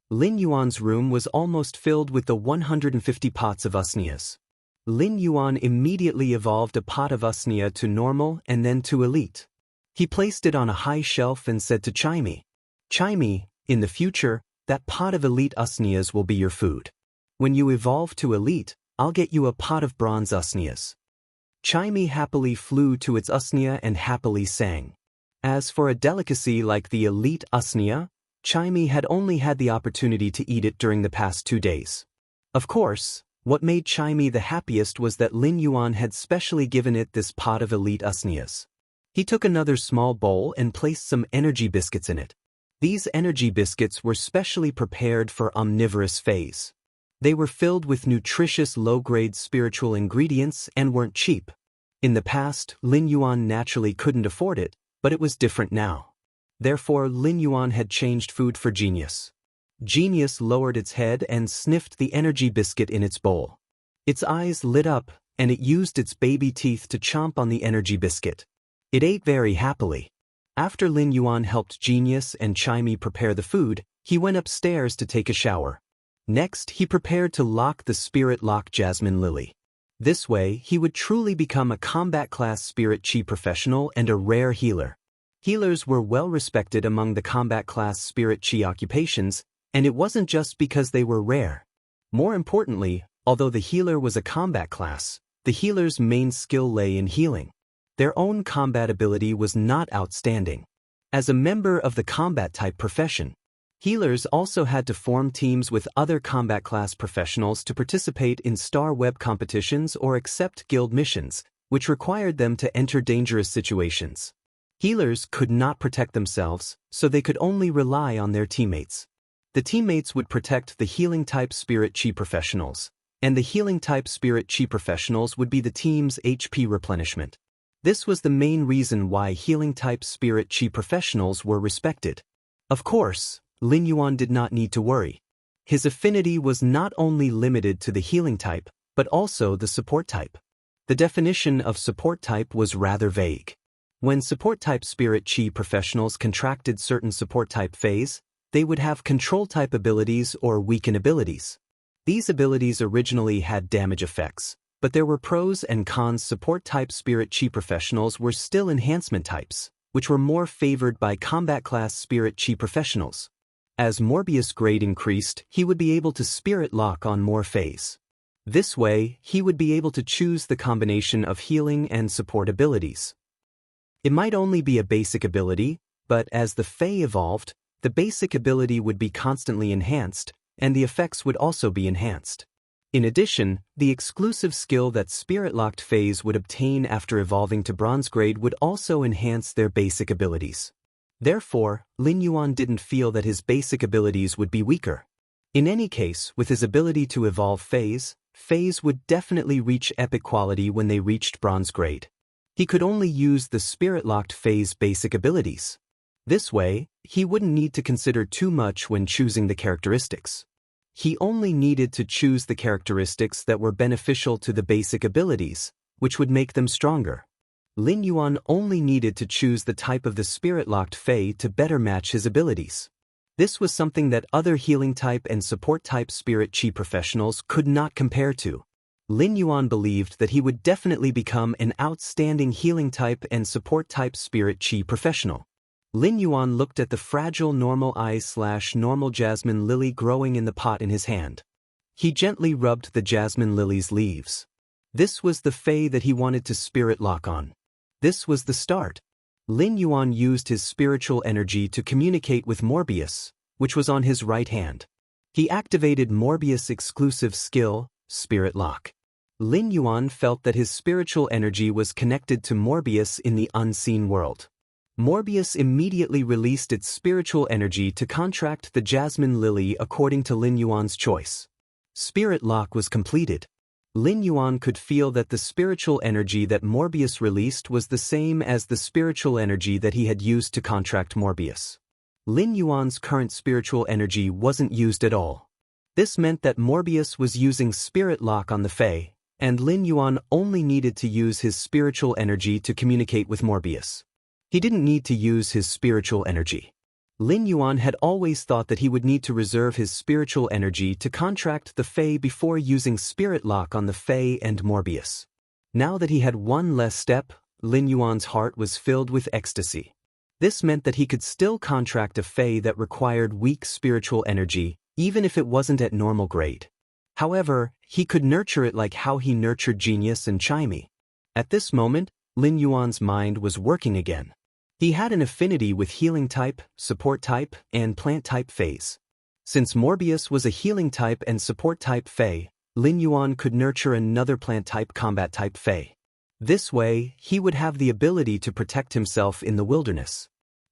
Lin Yuan's room was almost filled with the 150 pots of usnias. Lin Yuan immediately evolved a pot of usnia to normal and then to elite. He placed it on a high shelf and said to Chimey, "Chimey, in the future, that pot of elite usnias will be your food. When you evolve to elite, I'll get you a pot of bronze usnias." Chimey happily flew to its usnia and happily sang. As for a delicacy like the elite usnia, Chimey had only had the opportunity to eat it during the past 2 days. Of course, what made Chimey the happiest was that Lin Yuan had specially given it this pot of elite usnias. He took another small bowl and placed some energy biscuits in it. These energy biscuits were specially prepared for omnivorous Fays. They were filled with nutritious low-grade spiritual ingredients and weren't cheap. In the past, Lin Yuan naturally couldn't afford it, but it was different now. Therefore, Lin Yuan had changed food for Genius. Genius lowered its head and sniffed the energy biscuit in its bowl. Its eyes lit up, and it used its baby teeth to chomp on the energy biscuit. It ate very happily. After Lin Yuan helped Genius and Chimey prepare the food, he went upstairs to take a shower. Next, he prepared to lock the Spirit Lock Jasmine Lily. This way, he would truly become a combat-class Spirit Chi professional and a rare healer. Healers were well respected among the combat-class Spirit Chi occupations, and it wasn't just because they were rare. More importantly, although the healer was a combat class, the healer's main skill lay in healing. Their own combat ability was not outstanding. As a member of the combat-type profession, healers also had to form teams with other combat class professionals to participate in Star Web competitions or accept guild missions, which required them to enter dangerous situations. Healers could not protect themselves, so they could only rely on their teammates. The teammates would protect the healing-type Spirit Chi professionals, and the healing-type Spirit Chi professionals would be the team's HP replenishment. This was the main reason why healing-type Spirit Chi professionals were respected. Of course, Lin Yuan did not need to worry. His affinity was not only limited to the healing type, but also the support type. The definition of support type was rather vague. When support type Spirit Chi professionals contracted certain support type Fays, they would have control type abilities or weaken abilities. These abilities originally had damage effects, but there were pros and cons. Support type Spirit Chi professionals were still enhancement types, which were more favored by combat class Spirit Chi professionals. As Morbius' grade increased, he would be able to Spirit Lock on more Fays. This way, he would be able to choose the combination of healing and support abilities. It might only be a basic ability, but as the Fey evolved, the basic ability would be constantly enhanced, and the effects would also be enhanced. In addition, the exclusive skill that Spirit-Locked Fays would obtain after evolving to Bronze grade would also enhance their basic abilities. Therefore, Lin Yuan didn't feel that his basic abilities would be weaker. In any case, with his ability to evolve Fays would definitely reach epic quality when they reached Bronze grade. He could only use the Spirit-Locked Fays basic abilities. This way, he wouldn't need to consider too much when choosing the characteristics. He only needed to choose the characteristics that were beneficial to the basic abilities, which would make them stronger. Lin Yuan only needed to choose the type of the Spirit-Locked Fey to better match his abilities. This was something that other healing type and support type spirit chi professionals could not compare to. Lin Yuan believed that he would definitely become an outstanding healing type and support type spirit chi professional. Lin Yuan looked at the fragile normal eyes/normal jasmine lily growing in the pot in his hand. He gently rubbed the jasmine lily's leaves. This was the fey that he wanted to spirit lock on. This was the start. Lin Yuan used his spiritual energy to communicate with Morbius, which was on his right hand. He activated Morbius' exclusive skill, Spirit Lock. Lin Yuan felt that his spiritual energy was connected to Morbius in the unseen world. Morbius immediately released its spiritual energy to contract the jasmine lily according to Lin Yuan's choice. Spirit Lock was completed. Lin Yuan could feel that the spiritual energy that Morbius released was the same as the spiritual energy that he had used to contract Morbius. Lin Yuan's current spiritual energy wasn't used at all. This meant that Morbius was using Spirit Lock on the Fae, and Lin Yuan only needed to use his spiritual energy to communicate with Morbius. He didn't need to use his spiritual energy. Lin Yuan had always thought that he would need to reserve his spiritual energy to contract the Fae before using Spirit Lock on the Fae and Morbius. Now that he had one less step, Lin Yuan's heart was filled with ecstasy. This meant that he could still contract a Fae that required weak spiritual energy, even if it wasn't at normal grade. However, he could nurture it like how he nurtured Genius and Chimey. At this moment, Lin Yuan's mind was working again. He had an affinity with healing type, support type, and plant type Faes. Since Morbius was a healing type and support type Fae, Lin Yuan could nurture another plant type combat type Fae. This way, he would have the ability to protect himself in the wilderness.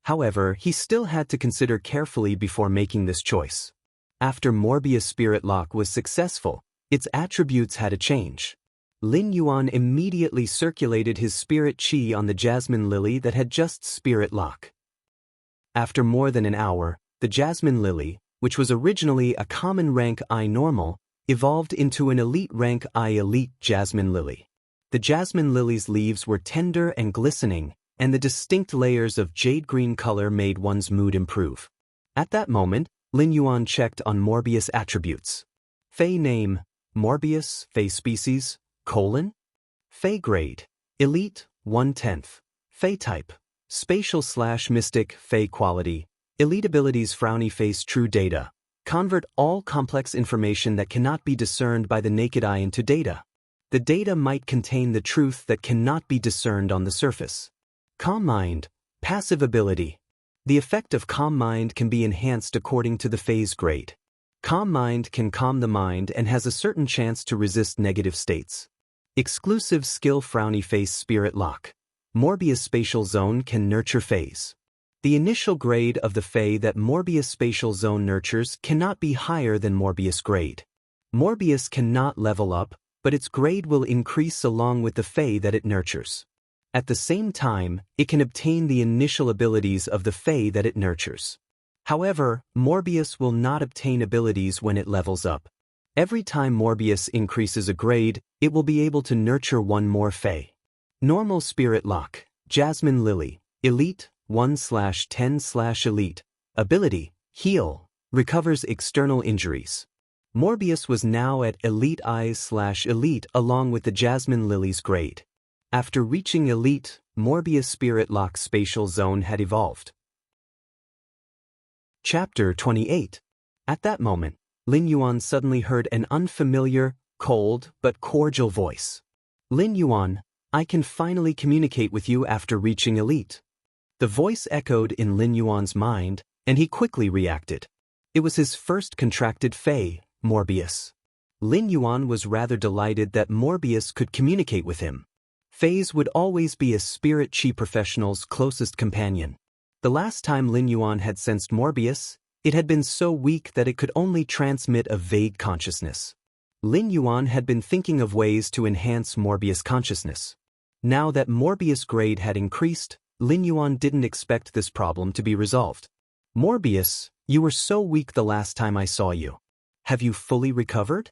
However, he still had to consider carefully before making this choice. After Morbius' Spirit Lock was successful, its attributes had a change. Lin Yuan immediately circulated his spirit chi on the jasmine lily that had just Spirit Lock. After more than an hour, the jasmine lily, which was originally a common rank I normal, evolved into an elite rank I elite jasmine lily. The jasmine lily's leaves were tender and glistening, and the distinct layers of jade green color made one's mood improve. At that moment, Lin Yuan checked on Morbius attributes. Fey name, Morbius, Fey species, : Fey grade, Elite, 1/10. Fey type, Spatial/Mystic, Fey quality, Elite abilities Frowny Face True data. Convert all complex information that cannot be discerned by the naked eye into data. The data might contain the truth that cannot be discerned on the surface. Calm Mind, Passive ability. The effect of Calm Mind can be enhanced according to the phase grade. Calm Mind can calm the mind and has a certain chance to resist negative states. Exclusive skill Frowny Face Spirit Lock. Morbius Spatial Zone can nurture phase. The initial grade of the Fae that Morbius Spatial Zone nurtures cannot be higher than Morbius grade. Morbius cannot level up, but its grade will increase along with the Fae that it nurtures. At the same time, it can obtain the initial abilities of the Fae that it nurtures. However, Morbius will not obtain abilities when it levels up. Every time Morbius increases a grade, it will be able to nurture one more Fae. Normal Spirit Lock, Jasmine Lily, Elite, 1/10/Elite. Ability, Heal, recovers external injuries. Morbius was now at Elite Eyes/Elite along with the Jasmine Lily's grade. After reaching Elite, Morbius Spirit Lock Spatial Zone had evolved. Chapter 28. At that moment, Lin Yuan suddenly heard an unfamiliar, cold, but cordial voice. Lin Yuan, I can finally communicate with you after reaching Elite. The voice echoed in Lin Yuan's mind, and he quickly reacted. It was his first contracted Fae, Morbius. Lin Yuan was rather delighted that Morbius could communicate with him. Faes would always be a spirit chi professional's closest companion. The last time Lin Yuan had sensed Morbius, it had been so weak that it could only transmit a vague consciousness. Lin Yuan had been thinking of ways to enhance Morbius consciousness. Now that Morbius grade had increased, Lin Yuan didn't expect this problem to be resolved. Morbius, you were so weak the last time I saw you. Have you fully recovered?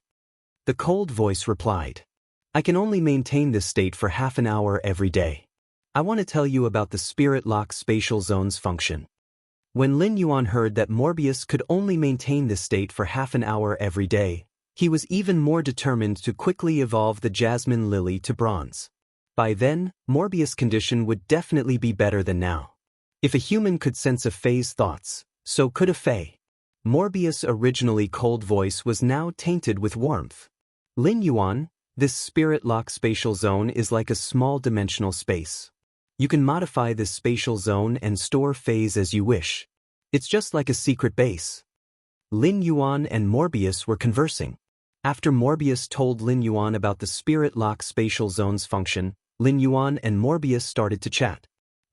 The cold voice replied. I can only maintain this state for half an hour every day. I want to tell you about the Spirit Lock Spatial Zone's function. When Lin Yuan heard that Morbius could only maintain this state for half an hour every day, he was even more determined to quickly evolve the Jasmine Lily to bronze. By then, Morbius' condition would definitely be better than now. If a human could sense a Fae's thoughts, so could a Fae. Morbius' originally cold voice was now tainted with warmth. Lin Yuan, this spirit-lock spatial zone is like a small dimensional space. You can modify this spatial zone and store Faes as you wish. It's just like a secret base. Lin Yuan and Morbius were conversing. After Morbius told Lin Yuan about the spirit-lock spatial zone's function, Lin Yuan and Morbius started to chat.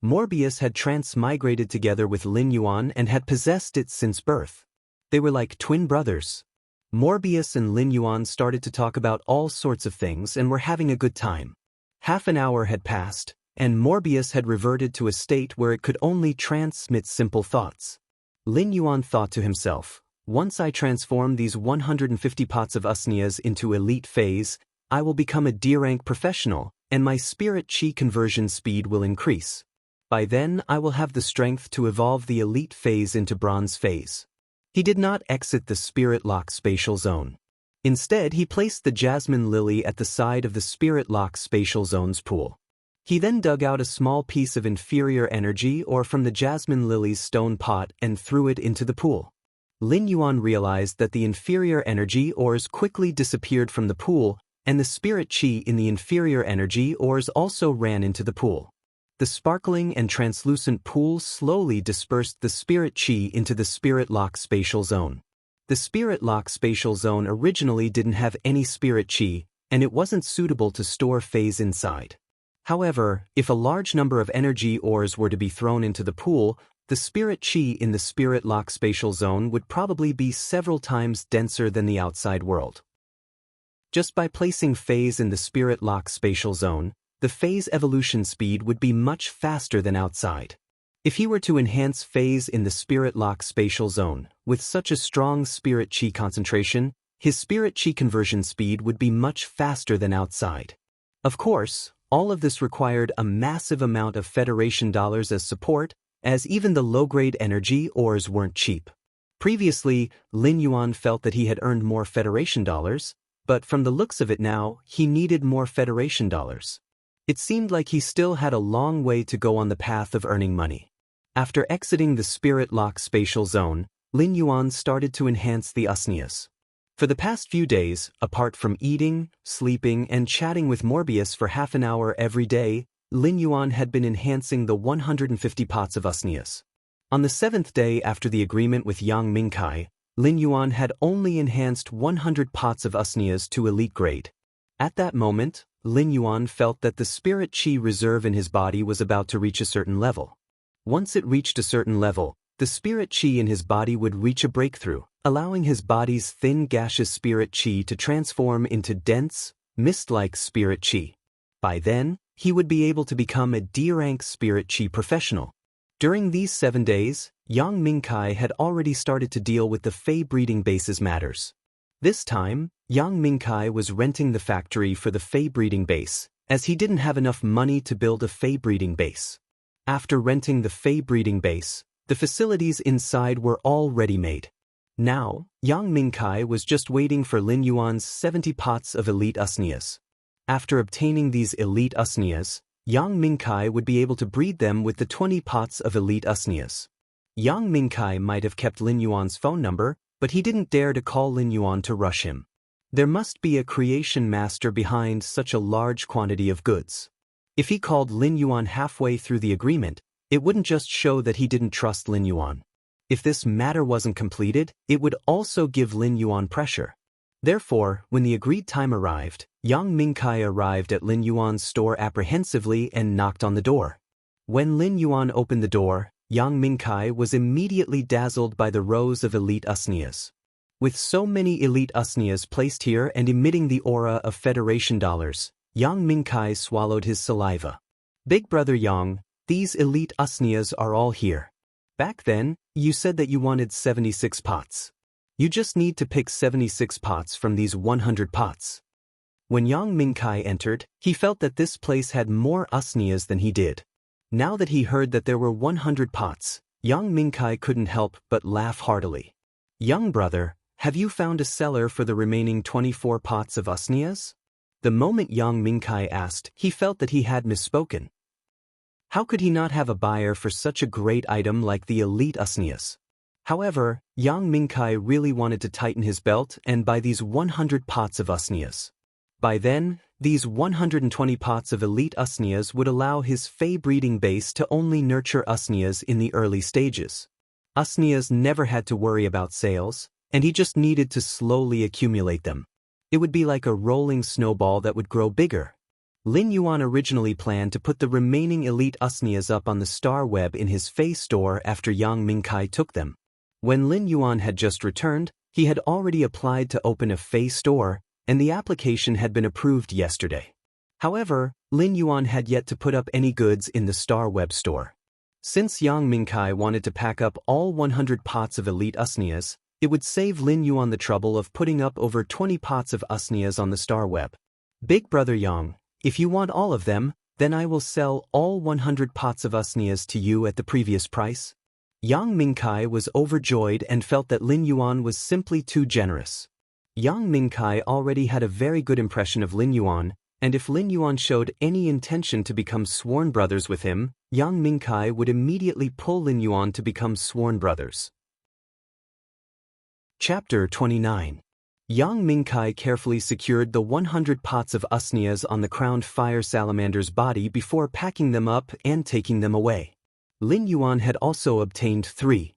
Morbius had transmigrated together with Lin Yuan and had possessed it since birth. They were like twin brothers. Morbius and Lin Yuan started to talk about all sorts of things and were having a good time. Half an hour had passed, and Morbius had reverted to a state where it could only transmit simple thoughts. Lin Yuan thought to himself, once I transform these 150 pots of usnias into elite phase, I will become a D-rank professional, and my spirit chi conversion speed will increase. By then I will have the strength to evolve the elite phase into bronze phase. He did not exit the spirit-lock spatial zone. Instead, he placed the Jasmine Lily at the side of the spirit-lock spatial zone's pool. He then dug out a small piece of inferior energy ore from the Jasmine Lily's stone pot and threw it into the pool. Lin Yuan realized that the inferior energy ores quickly disappeared from the pool, and the spirit chi in the inferior energy ores also ran into the pool. The sparkling and translucent pool slowly dispersed the spirit chi into the spirit-lock spatial zone. The spirit-lock spatial zone originally didn't have any spirit chi, and it wasn't suitable to store phase inside. However, if a large number of energy ores were to be thrown into the pool, the spirit chi in the spirit-lock spatial zone would probably be several times denser than the outside world. Just by placing phase in the spirit-lock spatial zone, the phase evolution speed would be much faster than outside. If he were to enhance phase in the spirit-lock spatial zone, with such a strong spirit chi concentration, his spirit chi conversion speed would be much faster than outside. Of course, all of this required a massive amount of Federation dollars as support, as even the low-grade energy ores weren't cheap. Previously, Lin Yuan felt that he had earned more Federation dollars, but from the looks of it now, he needed more Federation dollars. It seemed like he still had a long way to go on the path of earning money. After exiting the spirit-lock spatial zone, Lin Yuan started to enhance the usnias. For the past few days, apart from eating, sleeping, and chatting with Morbius for half an hour every day, Lin Yuan had been enhancing the 150 pots of usnias. On the 7th day after the agreement with Yang Mingkai, Lin Yuan had only enhanced 100 pots of usnias to elite grade. At that moment, Lin Yuan felt that the spirit chi reserve in his body was about to reach a certain level. Once it reached a certain level, the spirit chi in his body would reach a breakthrough, allowing his body's thin gaseous spirit chi to transform into dense, mist-like spirit chi. By then, he would be able to become a D-rank spirit chi professional. During these 7 days, Yang Mingkai had already started to deal with the Fey breeding base's matters. This time, Yang Mingkai was renting the factory for the Fey breeding base, as he didn't have enough money to build a Fey breeding base. After renting the Fey breeding base, the facilities inside were all ready-made. Now, Yang Mingkai was just waiting for Lin Yuan's 70 pots of elite usnias. After obtaining these elite usnias, Yang Mingkai would be able to breed them with the 20 pots of elite usnias. Yang Mingkai might have kept Lin Yuan's phone number, but he didn't dare to call Lin Yuan to rush him. There must be a creation master behind such a large quantity of goods. If he called Lin Yuan halfway through the agreement, it wouldn't just show that he didn't trust Lin Yuan. If this matter wasn't completed, it would also give Lin Yuan pressure. Therefore, when the agreed time arrived, Yang Mingkai arrived at Lin Yuan's store apprehensively and knocked on the door. When Lin Yuan opened the door, Yang Mingkai was immediately dazzled by the rows of elite usnias. With so many elite usnias placed here and emitting the aura of Federation dollars, Yang Mingkai swallowed his saliva. Big brother Yang, these elite usnias are all here. Back then, you said that you wanted 76 pots. You just need to pick 76 pots from these 100 pots. When Yang Mingkai entered, he felt that this place had more usnias than he did. Now that he heard that there were 100 pots, Yang Mingkai couldn't help but laugh heartily. Young brother, have you found a seller for the remaining 24 pots of usnias? The moment Yang Mingkai asked, he felt that he had misspoken. How could he not have a buyer for such a great item like the elite usnias? However, Yang Mingkai really wanted to tighten his belt and buy these 100 pots of usnias. By then, these 120 pots of elite usnias would allow his Fey breeding base to only nurture usnias in the early stages. Usnias never had to worry about sales, and he just needed to slowly accumulate them. It would be like a rolling snowball that would grow bigger. Lin Yuan originally planned to put the remaining elite usnias up on the star web in his Fey store after Yang Mingkai took them. When Lin Yuan had just returned, he had already applied to open a Fey store, and the application had been approved yesterday. However, Lin Yuan had yet to put up any goods in the star web store. Since Yang Mingkai wanted to pack up all 100 pots of elite usnias, it would save Lin Yuan the trouble of putting up over 20 pots of usnias on the star web. Big brother Yang, if you want all of them, then I will sell all 100 pots of usnias to you at the previous price. Yang Mingkai was overjoyed and felt that Lin Yuan was simply too generous. Yang Mingkai already had a very good impression of Lin Yuan, and if Lin Yuan showed any intention to become sworn brothers with him, Yang Mingkai would immediately pull Lin Yuan to become sworn brothers. Chapter 29. Yang Mingkai carefully secured the 100 pots of usnias on the crowned fire salamander's body before packing them up and taking them away. Lin Yuan had also obtained three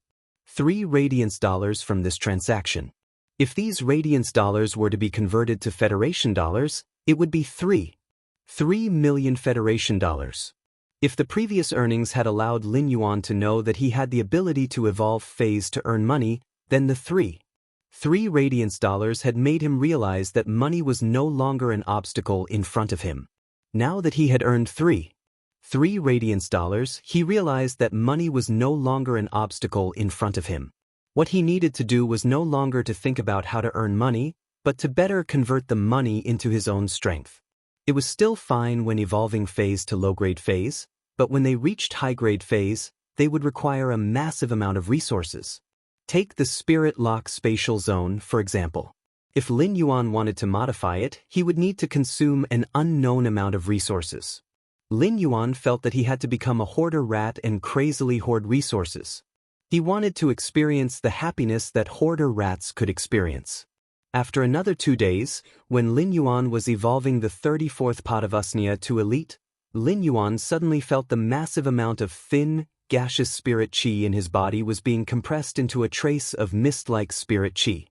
radiance dollars from this transaction. If these radiance dollars were to be converted to Federation dollars, it would be 3 million Federation dollars. If the previous earnings had allowed Lin Yuan to know that he had the ability to evolve phase to earn money, then the 3 radiance dollars had made him realize that money was no longer an obstacle in front of him. Now that he had earned 3 radiance dollars, he realized that money was no longer an obstacle in front of him. What he needed to do was no longer to think about how to earn money, but to better convert the money into his own strength. It was still fine when evolving phase to low-grade phase, but when they reached high-grade phase, they would require a massive amount of resources. Take the Spirit Lock Spatial Zone, for example. If Lin Yuan wanted to modify it, he would need to consume an unknown amount of resources. Lin Yuan felt that he had to become a hoarder rat and crazily hoard resources. He wanted to experience the happiness that hoarder rats could experience. After another 2 days, when Lin Yuan was evolving the 34th pot of usnia to elite, Lin Yuan suddenly felt the massive amount of thin, gaseous spirit qi in his body was being compressed into a trace of mist-like spirit qi.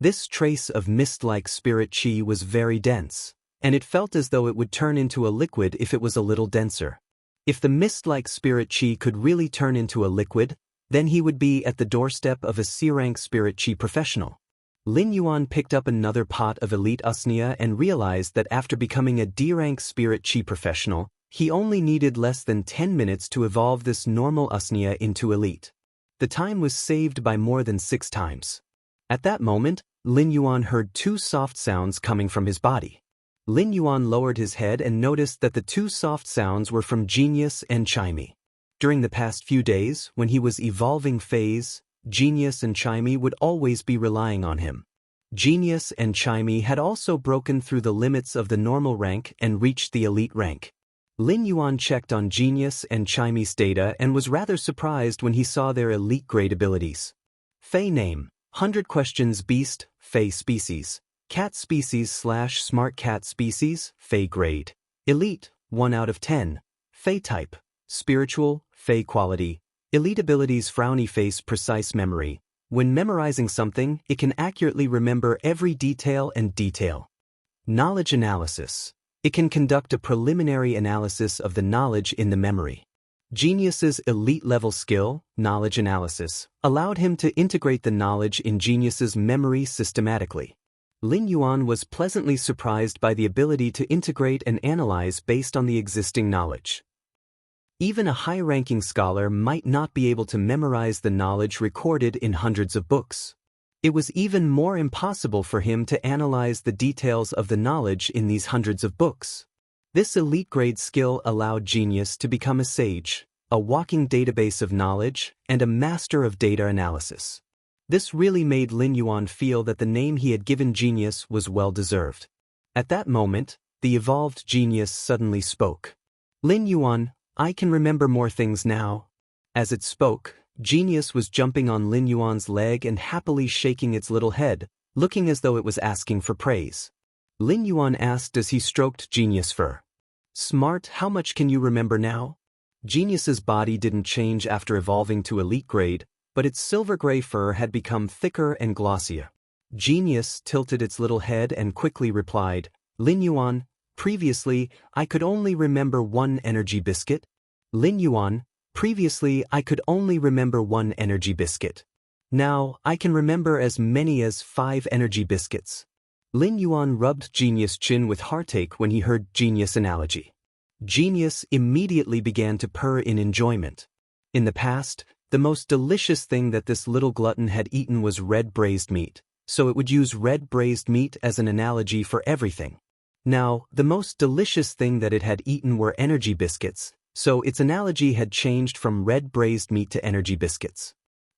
This trace of mist-like spirit qi was very dense, and it felt as though it would turn into a liquid if it was a little denser. If the mist-like spirit qi could really turn into a liquid, then he would be at the doorstep of a C-rank spirit qi professional. Lin Yuan picked up another pot of elite usnia and realized that after becoming a D-rank spirit qi professional, he only needed less than 10 minutes to evolve this normal usnia into elite. The time was saved by more than 6 times. At that moment, Lin Yuan heard 2 soft sounds coming from his body. Lin Yuan lowered his head and noticed that the 2 soft sounds were from Genius and Chimey. During the past few days, when he was evolving phase, Genius and Chimey would always be relying on him. Genius and Chimey had also broken through the limits of the normal rank and reached the elite rank. Lin Yuan checked on Genius and Chimey's data and was rather surprised when he saw their elite grade abilities. Fey name, 100 questions beast, Fey species. Cat species / smart cat species, Fey grade. Elite, 1 out of 10. Fey type, spiritual, Fey quality. Elite abilities frowny face precise memory. When memorizing something, it can accurately remember every detail and detail. Knowledge analysis. It can conduct a preliminary analysis of the knowledge in the memory. Genius's elite level skill, knowledge analysis, allowed him to integrate the knowledge in Genius's memory systematically. Lin Yuan was pleasantly surprised by the ability to integrate and analyze based on the existing knowledge. Even a high-ranking scholar might not be able to memorize the knowledge recorded in hundreds of books. It was even more impossible for him to analyze the details of the knowledge in these hundreds of books. This elite-grade skill allowed Genius to become a sage, a walking database of knowledge, and a master of data analysis. This really made Lin Yuan feel that the name he had given genius was well-deserved. At that moment, the evolved genius suddenly spoke. Lin Yuan, I can remember more things now. As it spoke, genius was jumping on Lin Yuan's leg and happily shaking its little head, looking as though it was asking for praise. Lin Yuan asked as he stroked genius' fur. Smart, how much can you remember now? Genius's body didn't change after evolving to elite grade, but its silver-gray fur had become thicker and glossier. Genius tilted its little head and quickly replied, Lin Yuan, previously, I could only remember one energy biscuit. Lin Yuan, previously, I could only remember one energy biscuit. Now, I can remember as many as 5 energy biscuits. Lin Yuan rubbed Genius' chin with heartache when he heard Genius' analogy. Genius immediately began to purr in enjoyment. In the past, the most delicious thing that this little glutton had eaten was red braised meat, so it would use red braised meat as an analogy for everything. Now, the most delicious thing that it had eaten were energy biscuits, so its analogy had changed from red braised meat to energy biscuits.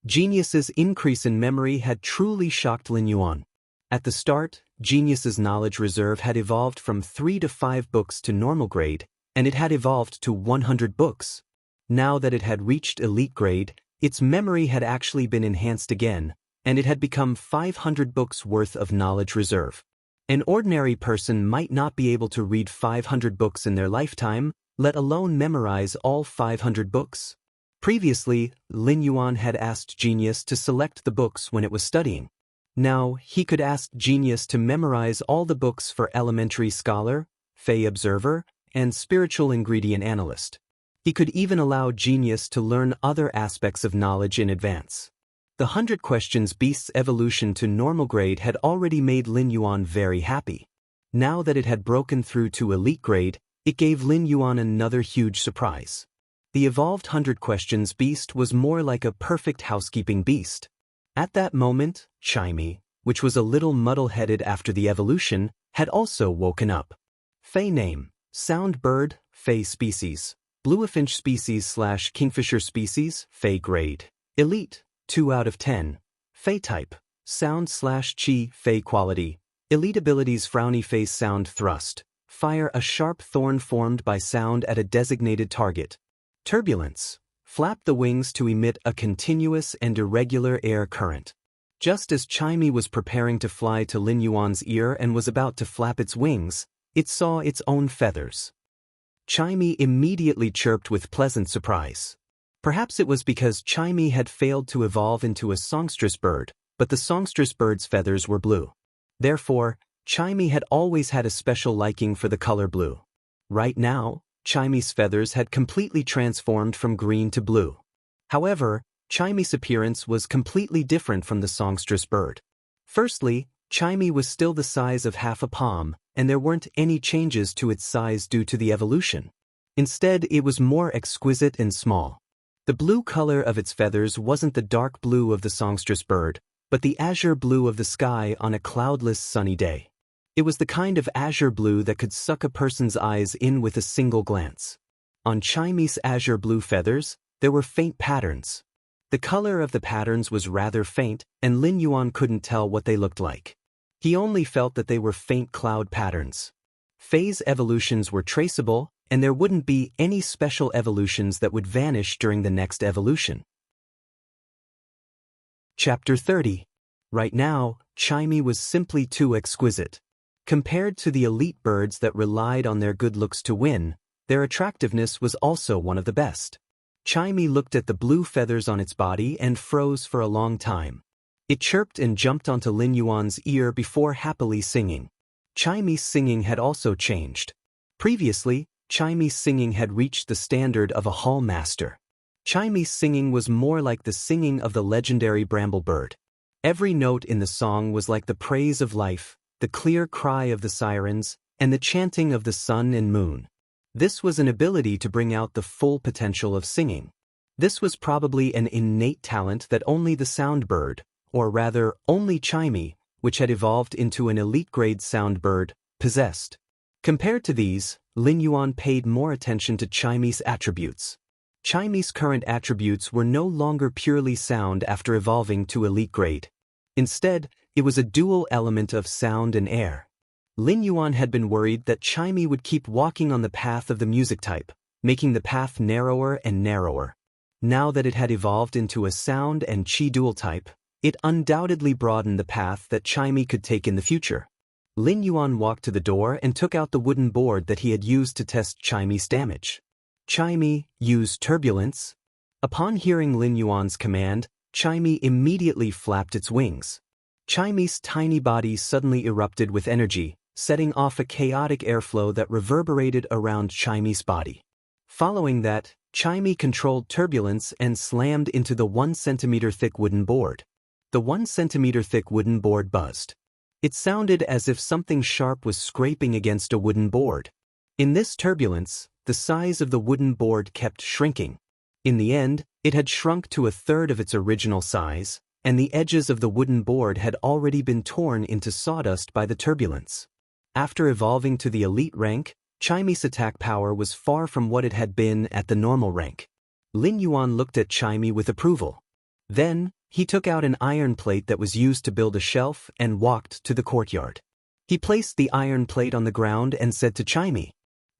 Genius's increase in memory had truly shocked Lin Yuan. At the start, Genius's knowledge reserve had evolved from 3 to 5 books to normal grade, and it had evolved to 100 books. Now that it had reached elite grade, its memory had actually been enhanced again, and it had become 500 books worth of knowledge reserve. An ordinary person might not be able to read 500 books in their lifetime, let alone memorize all 500 books. Previously, Lin Yuan had asked Genius to select the books when it was studying. Now, he could ask Genius to memorize all the books for Elementary Scholar, Fey Observer, and Spiritual Ingredient Analyst. He could even allow Genius to learn other aspects of knowledge in advance. The 100 Questions Beast's evolution to normal grade had already made Lin Yuan very happy. Now that it had broken through to elite grade, it gave Lin Yuan another huge surprise. The evolved 100 Questions Beast was more like a perfect housekeeping beast. At that moment, Chimey, which was a little muddle-headed after the evolution, had also woken up. Fey name, sound bird, Fey species. Bluefinch species/kingfisher species, Fey grade. Elite, 2 out of 10. Fey type, sound/chi, Fey quality. Elite abilities frowny face sound thrust. Fire a sharp thorn formed by sound at a designated target. Turbulence, flap the wings to emit a continuous and irregular air current. Just as Chimey was preparing to fly to Lin Yuan's ear and was about to flap its wings, it saw its own feathers. Chimey immediately chirped with pleasant surprise. Perhaps it was because Chimey had failed to evolve into a songstress bird, but the songstress bird's feathers were blue. Therefore, Chimey had always had a special liking for the color blue. Right now, Chimey's feathers had completely transformed from green to blue. However, Chimey's appearance was completely different from the songstress bird. Firstly, Chimey was still the size of half a palm, and there weren't any changes to its size due to the evolution. Instead, it was more exquisite and small. The blue color of its feathers wasn't the dark blue of the songstress bird, but the azure blue of the sky on a cloudless sunny day. It was the kind of azure blue that could suck a person's eyes in with a single glance. On Chimey's azure blue feathers, there were faint patterns. The color of the patterns was rather faint, and Lin Yuan couldn't tell what they looked like. He only felt that they were faint cloud patterns. Phase evolutions were traceable, and there wouldn't be any special evolutions that would vanish during the next evolution. Chapter 30. Right now, Chimey was simply too exquisite. Compared to the elite birds that relied on their good looks to win, their attractiveness was also one of the best. Chimey looked at the blue feathers on its body and froze for a long time. It chirped and jumped onto Lin Yuan's ear before happily singing. Chimey's singing had also changed. Previously, Chimey's singing had reached the standard of a hall master. Chimey's singing was more like the singing of the legendary bramblebird. Every note in the song was like the praise of life, the clear cry of the sirens, and the chanting of the sun and moon. This was an ability to bring out the full potential of singing. This was probably an innate talent that only the sound bird, or rather, only Chimey, which had evolved into an elite-grade sound bird, possessed. Compared to these, Lin Yuan paid more attention to Chimey's attributes. Chimy's current attributes were no longer purely sound after evolving to elite grade. Instead, it was a dual element of sound and air. Lin Yuan had been worried that Chimy would keep walking on the path of the music type, making the path narrower and narrower. Now that it had evolved into a sound and chi dual type, it undoubtedly broadened the path that Chimy could take in the future. Lin Yuan walked to the door and took out the wooden board that he had used to test Chimy's damage. Chimy, use turbulence. Upon hearing Lin Yuan's command, Chimy immediately flapped its wings. Chimy's tiny body suddenly erupted with energy, setting off a chaotic airflow that reverberated around Chimy's body. Following that, Chimy controlled turbulence and slammed into the 1 centimeter thick wooden board. The 1 centimeter thick wooden board buzzed. It sounded as if something sharp was scraping against a wooden board. In this turbulence, the size of the wooden board kept shrinking. In the end, it had shrunk to 1/3 of its original size, and the edges of the wooden board had already been torn into sawdust by the turbulence. After evolving to the elite rank, Chimy's attack power was far from what it had been at the normal rank. Lin Yuan looked at Chimy with approval. Then, he took out an iron plate that was used to build a shelf and walked to the courtyard. He placed the iron plate on the ground and said to Chimy,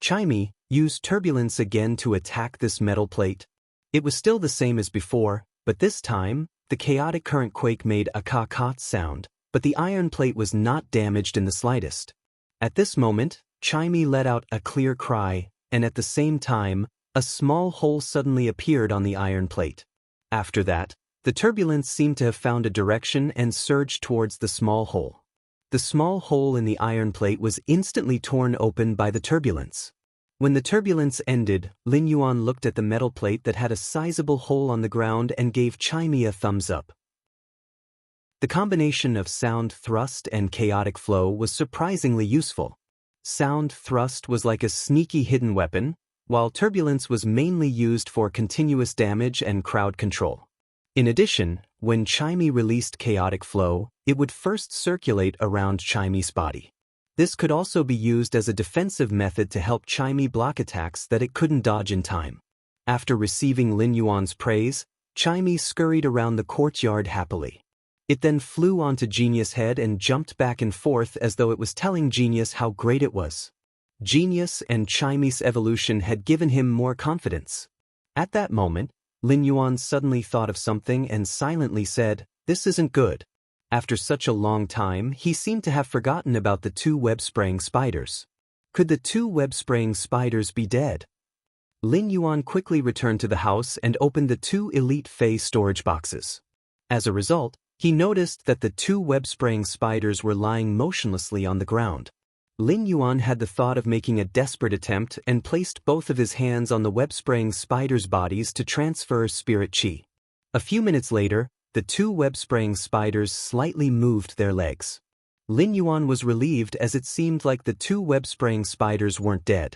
"Chimy, use turbulence again to attack this metal plate." It was still the same as before, but this time, the chaotic current quake made a ka-ka sound, but the iron plate was not damaged in the slightest. At this moment, Chimy let out a clear cry, and at the same time, a small hole suddenly appeared on the iron plate. After that, the turbulence seemed to have found a direction and surged towards the small hole. The small hole in the iron plate was instantly torn open by the turbulence. When the turbulence ended, Lin Yuan looked at the metal plate that had a sizable hole on the ground and gave Chimy a thumbs up. The combination of sound thrust and chaotic flow was surprisingly useful. Sound thrust was like a sneaky hidden weapon, while turbulence was mainly used for continuous damage and crowd control. In addition, when Chimy released chaotic flow, it would first circulate around Chimy's body. This could also be used as a defensive method to help Chimy block attacks that it couldn't dodge in time. After receiving Lin Yuan's praise, Chimy scurried around the courtyard happily. It then flew onto Genius' head and jumped back and forth as though it was telling Genius how great it was. Genius and Chimy's evolution had given him more confidence. At that moment, Lin Yuan suddenly thought of something and silently said, "This isn't good." After such a long time, he seemed to have forgotten about the 2 web-spraying spiders. Could the 2 web-spraying spiders be dead? Lin Yuan quickly returned to the house and opened the 2 Elite Phase storage boxes. As a result, he noticed that the 2 web-spraying spiders were lying motionlessly on the ground. Lin Yuan had the thought of making a desperate attempt and placed both of his hands on the web-spraying spiders' bodies to transfer spirit chi. A few minutes later, the 2 web-spraying spiders slightly moved their legs. Lin Yuan was relieved as it seemed like the 2 web-spraying spiders weren't dead.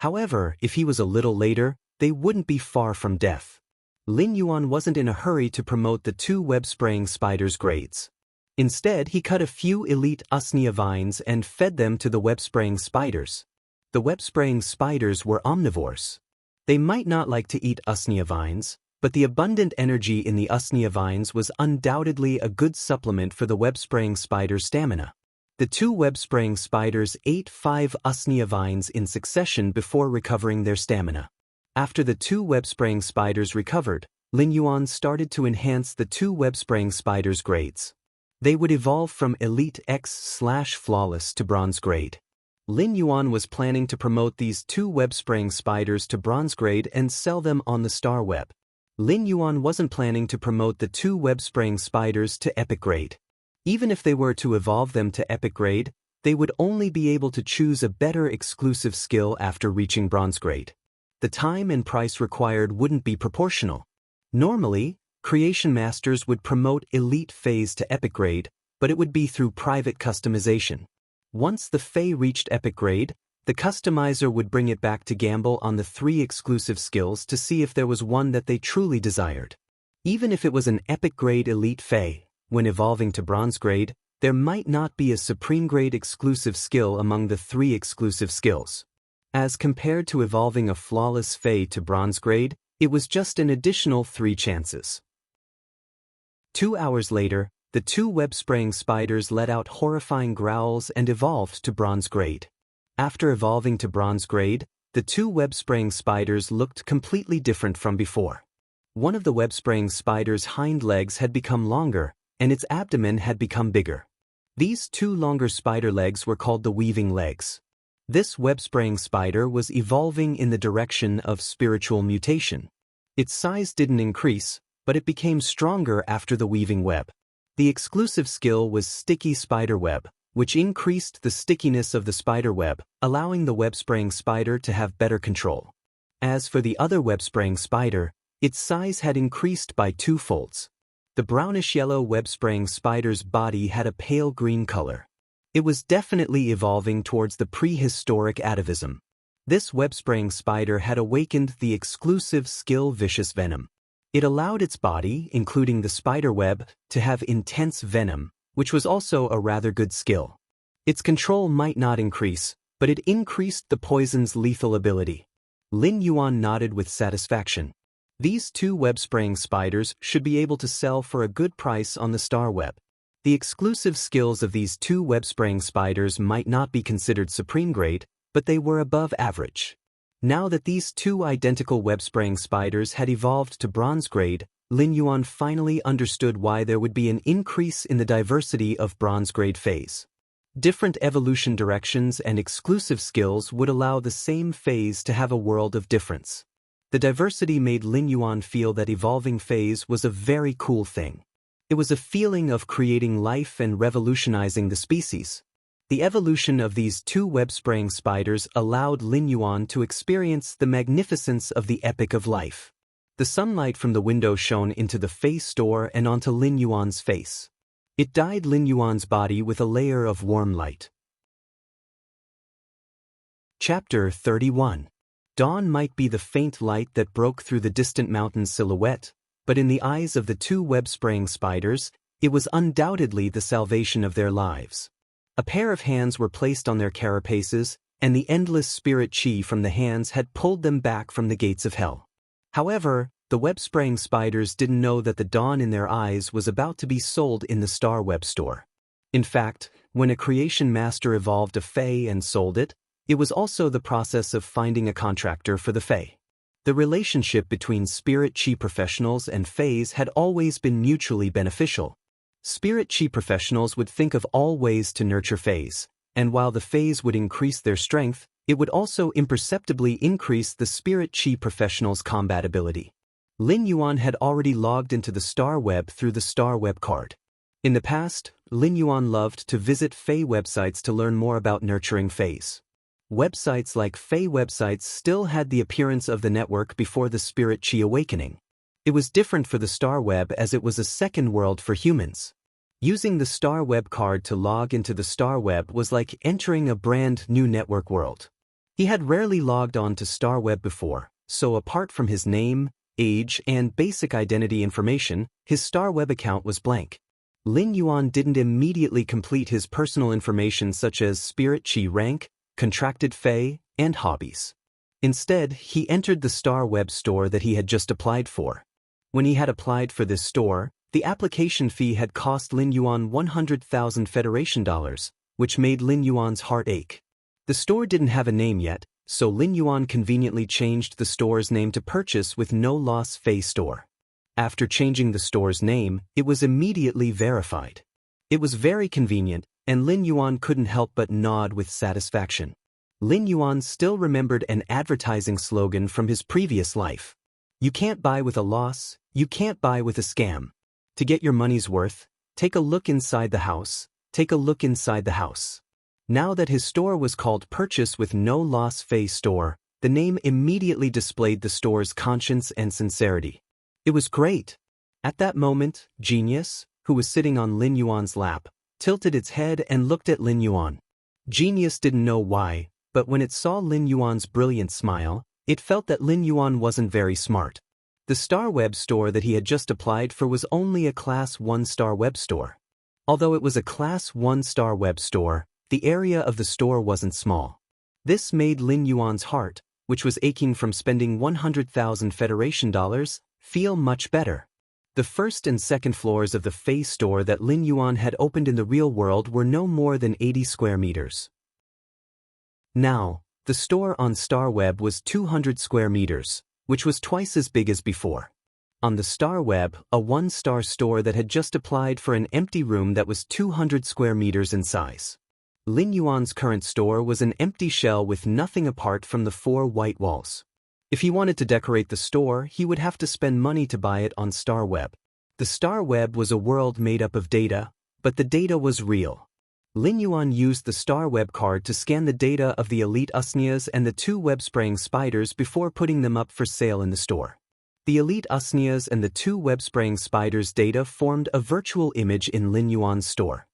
However, if he was a little later, they wouldn't be far from death. Lin Yuan wasn't in a hurry to promote the 2 web-spraying spiders' grades. Instead, he cut a few elite usnea vines and fed them to the web-spraying spiders. The web-spraying spiders were omnivores. They might not like to eat usnea vines, but the abundant energy in the usnea vines was undoubtedly a good supplement for the web-spraying spider's stamina. The 2 web-spraying spiders ate 5 usnea vines in succession before recovering their stamina. After the 2 web-spraying spiders recovered, Lin Yuan started to enhance the 2 web-spraying spiders' grades. They would evolve from Elite X/Flawless to Bronze grade. Lin Yuan was planning to promote these 2 web-spraying spiders to Bronze grade and sell them on the Star Web. Lin Yuan wasn't planning to promote the 2 web-spraying spiders to Epic grade. Even if they were to evolve them to Epic grade, they would only be able to choose a better exclusive skill after reaching Bronze grade. The time and price required wouldn't be proportional. Normally, Creation Masters would promote Elite Phase to Epic grade, but it would be through private customization. Once the Fae reached Epic grade, the customizer would bring it back to gamble on the 3 exclusive skills to see if there was one that they truly desired. Even if it was an Epic grade Elite Fae, when evolving to Bronze grade, there might not be a Supreme grade exclusive skill among the 3 exclusive skills. As compared to evolving a Flawless Fae to Bronze grade, It was just an additional 3 chances. 2 hours later, the 2 web-spraying spiders let out horrifying growls and evolved to bronze grade. After evolving to bronze grade, the 2 web-spraying spiders looked completely different from before. One of the web-spraying spider's hind legs had become longer, and its abdomen had become bigger. These 2 longer spider legs were called the weaving legs. This web-spraying spider was evolving in the direction of spiritual mutation. Its size didn't increase, but it became stronger after the weaving web. The exclusive skill was sticky spider web, which increased the stickiness of the spider web, allowing the web-spraying spider to have better control. As for the other web-spraying spider, its size had increased by 2 folds. The brownish-yellow web-spraying spider's body had a pale green color. It was definitely evolving towards the prehistoric atavism. This web-spraying spider had awakened the exclusive skill vicious venom. It allowed its body, including the spider web, to have intense venom, which was also a rather good skill. Its control might not increase, but it increased the poison's lethal ability. Lin Yuan nodded with satisfaction. These 2 web-spraying spiders should be able to sell for a good price on the star web. The exclusive skills of these 2 web-spraying spiders might not be considered supreme grade, but they were above average. Now that these 2 identical web-spraying spiders had evolved to bronze grade, Lin Yuan finally understood why there would be an increase in the diversity of bronze grade phase. Different evolution directions and exclusive skills would allow the same phase to have a world of difference. The diversity made Lin Yuan feel that evolving phase was a very cool thing. It was a feeling of creating life and revolutionizing the species. The evolution of these 2 web-spraying spiders allowed Lin Yuan to experience the magnificence of the epic of life. The sunlight from the window shone into the face store and onto Lin Yuan's face. It dyed Lin Yuan's body with a layer of warm light. Chapter 31. Dawn might be the faint light that broke through the distant mountain's silhouette, but in the eyes of the 2 web-spraying spiders, it was undoubtedly the salvation of their lives. A pair of hands were placed on their carapaces, and the endless spirit chi from the hands had pulled them back from the gates of hell. However, the web-spraying spiders didn't know that the dawn in their eyes was about to be sold in the Star Web store. In fact, when a creation master evolved a Fae and sold it, it was also the process of finding a contractor for the Fae. The relationship between spirit chi professionals and Faes had always been mutually beneficial. Spirit chi professionals would think of all ways to nurture Faes, and while the Faes would increase their strength, it would also imperceptibly increase the spirit chi professionals' combat ability. Lin Yuan had already logged into the Star Web through the Star Web card. In the past, Lin Yuan loved to visit Fae websites to learn more about nurturing Faes. Websites like Fae websites still had the appearance of the network before the spirit chi awakening. It was different for the Star Web as it was a second world for humans. Using the Star Web card to log into the Star Web was like entering a brand new network world. He had rarely logged on to Star Web before, so apart from his name, age, and basic identity information, his Star Web account was blank. Lin Yuan didn't immediately complete his personal information such as spirit chi rank, contracted Fae, and hobbies. Instead, he entered the Star Web store that he had just applied for. When he had applied for this store, the application fee had cost Lin Yuan 100,000 Federation dollars, which made Lin Yuan's heart ache. The store didn't have a name yet, so Lin Yuan conveniently changed the store's name to Purchase with No Loss Fae Store. After changing the store's name, it was immediately verified. It was very convenient, and Lin Yuan couldn't help but nod with satisfaction. Lin Yuan still remembered an advertising slogan from his previous life. You can't buy with a loss, you can't buy with a scam. To get your money's worth, take a look inside the house, take a look inside the house. Now that his store was called Purchase with No Loss Fae Store, the name immediately displayed the store's conscience and sincerity. It was great. At that moment, Genius, who was sitting on Lin Yuan's lap, tilted its head and looked at Lin Yuan. Genius didn't know why, but when it saw Lin Yuan's brilliant smile, it felt that Lin Yuan wasn't very smart. The Star Web store that he had just applied for was only a Class 1 Star Web store. Although it was a Class 1 Star Web store, the area of the store wasn't small. This made Lin Yuan's heart, which was aching from spending 100,000 Federation dollars, feel much better. The first and second floors of the Fei store that Lin Yuan had opened in the real world were no more than 80 square meters. Now, the store on StarWeb was 200 square meters, which was twice as big as before. On the StarWeb, a one-star store that had just applied for an empty room that was 200 square meters in size. Lin Yuan's current store was an empty shell with nothing apart from the 4 white walls. If he wanted to decorate the store, he would have to spend money to buy it on StarWeb. The StarWeb was a world made up of data, but the data was real. Lin Yuan used the StarWeb card to scan the data of the elite Usnias and the 2 web-spraying spiders before putting them up for sale in the store. The elite Usnias and the 2 web-spraying spiders' data formed a virtual image in Lin Yuan's store.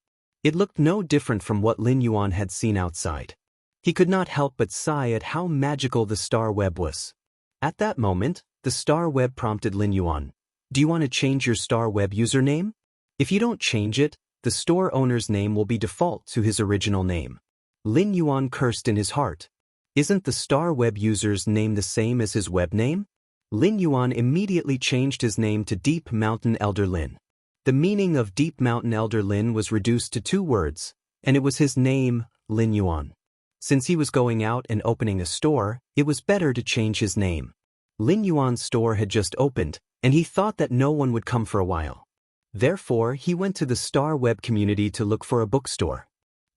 It looked no different from what Lin Yuan had seen outside. He could not help but sigh at how magical the StarWeb was. At that moment, the StarWeb prompted Lin Yuan, "Do you want to change your StarWeb username? If you don't change it, the store owner's name will be default to his original name." Lin Yuan cursed in his heart. Isn't the StarWeb user's name the same as his web name? Lin Yuan immediately changed his name to Deep Mountain Elder Lin. The meaning of Deep Mountain Elder Lin was reduced to 2 words, and it was his name, Lin Yuan. Since he was going out and opening a store, it was better to change his name. Lin Yuan's store had just opened, and he thought that no one would come for a while. Therefore, he went to the StarWeb community to look for a bookstore.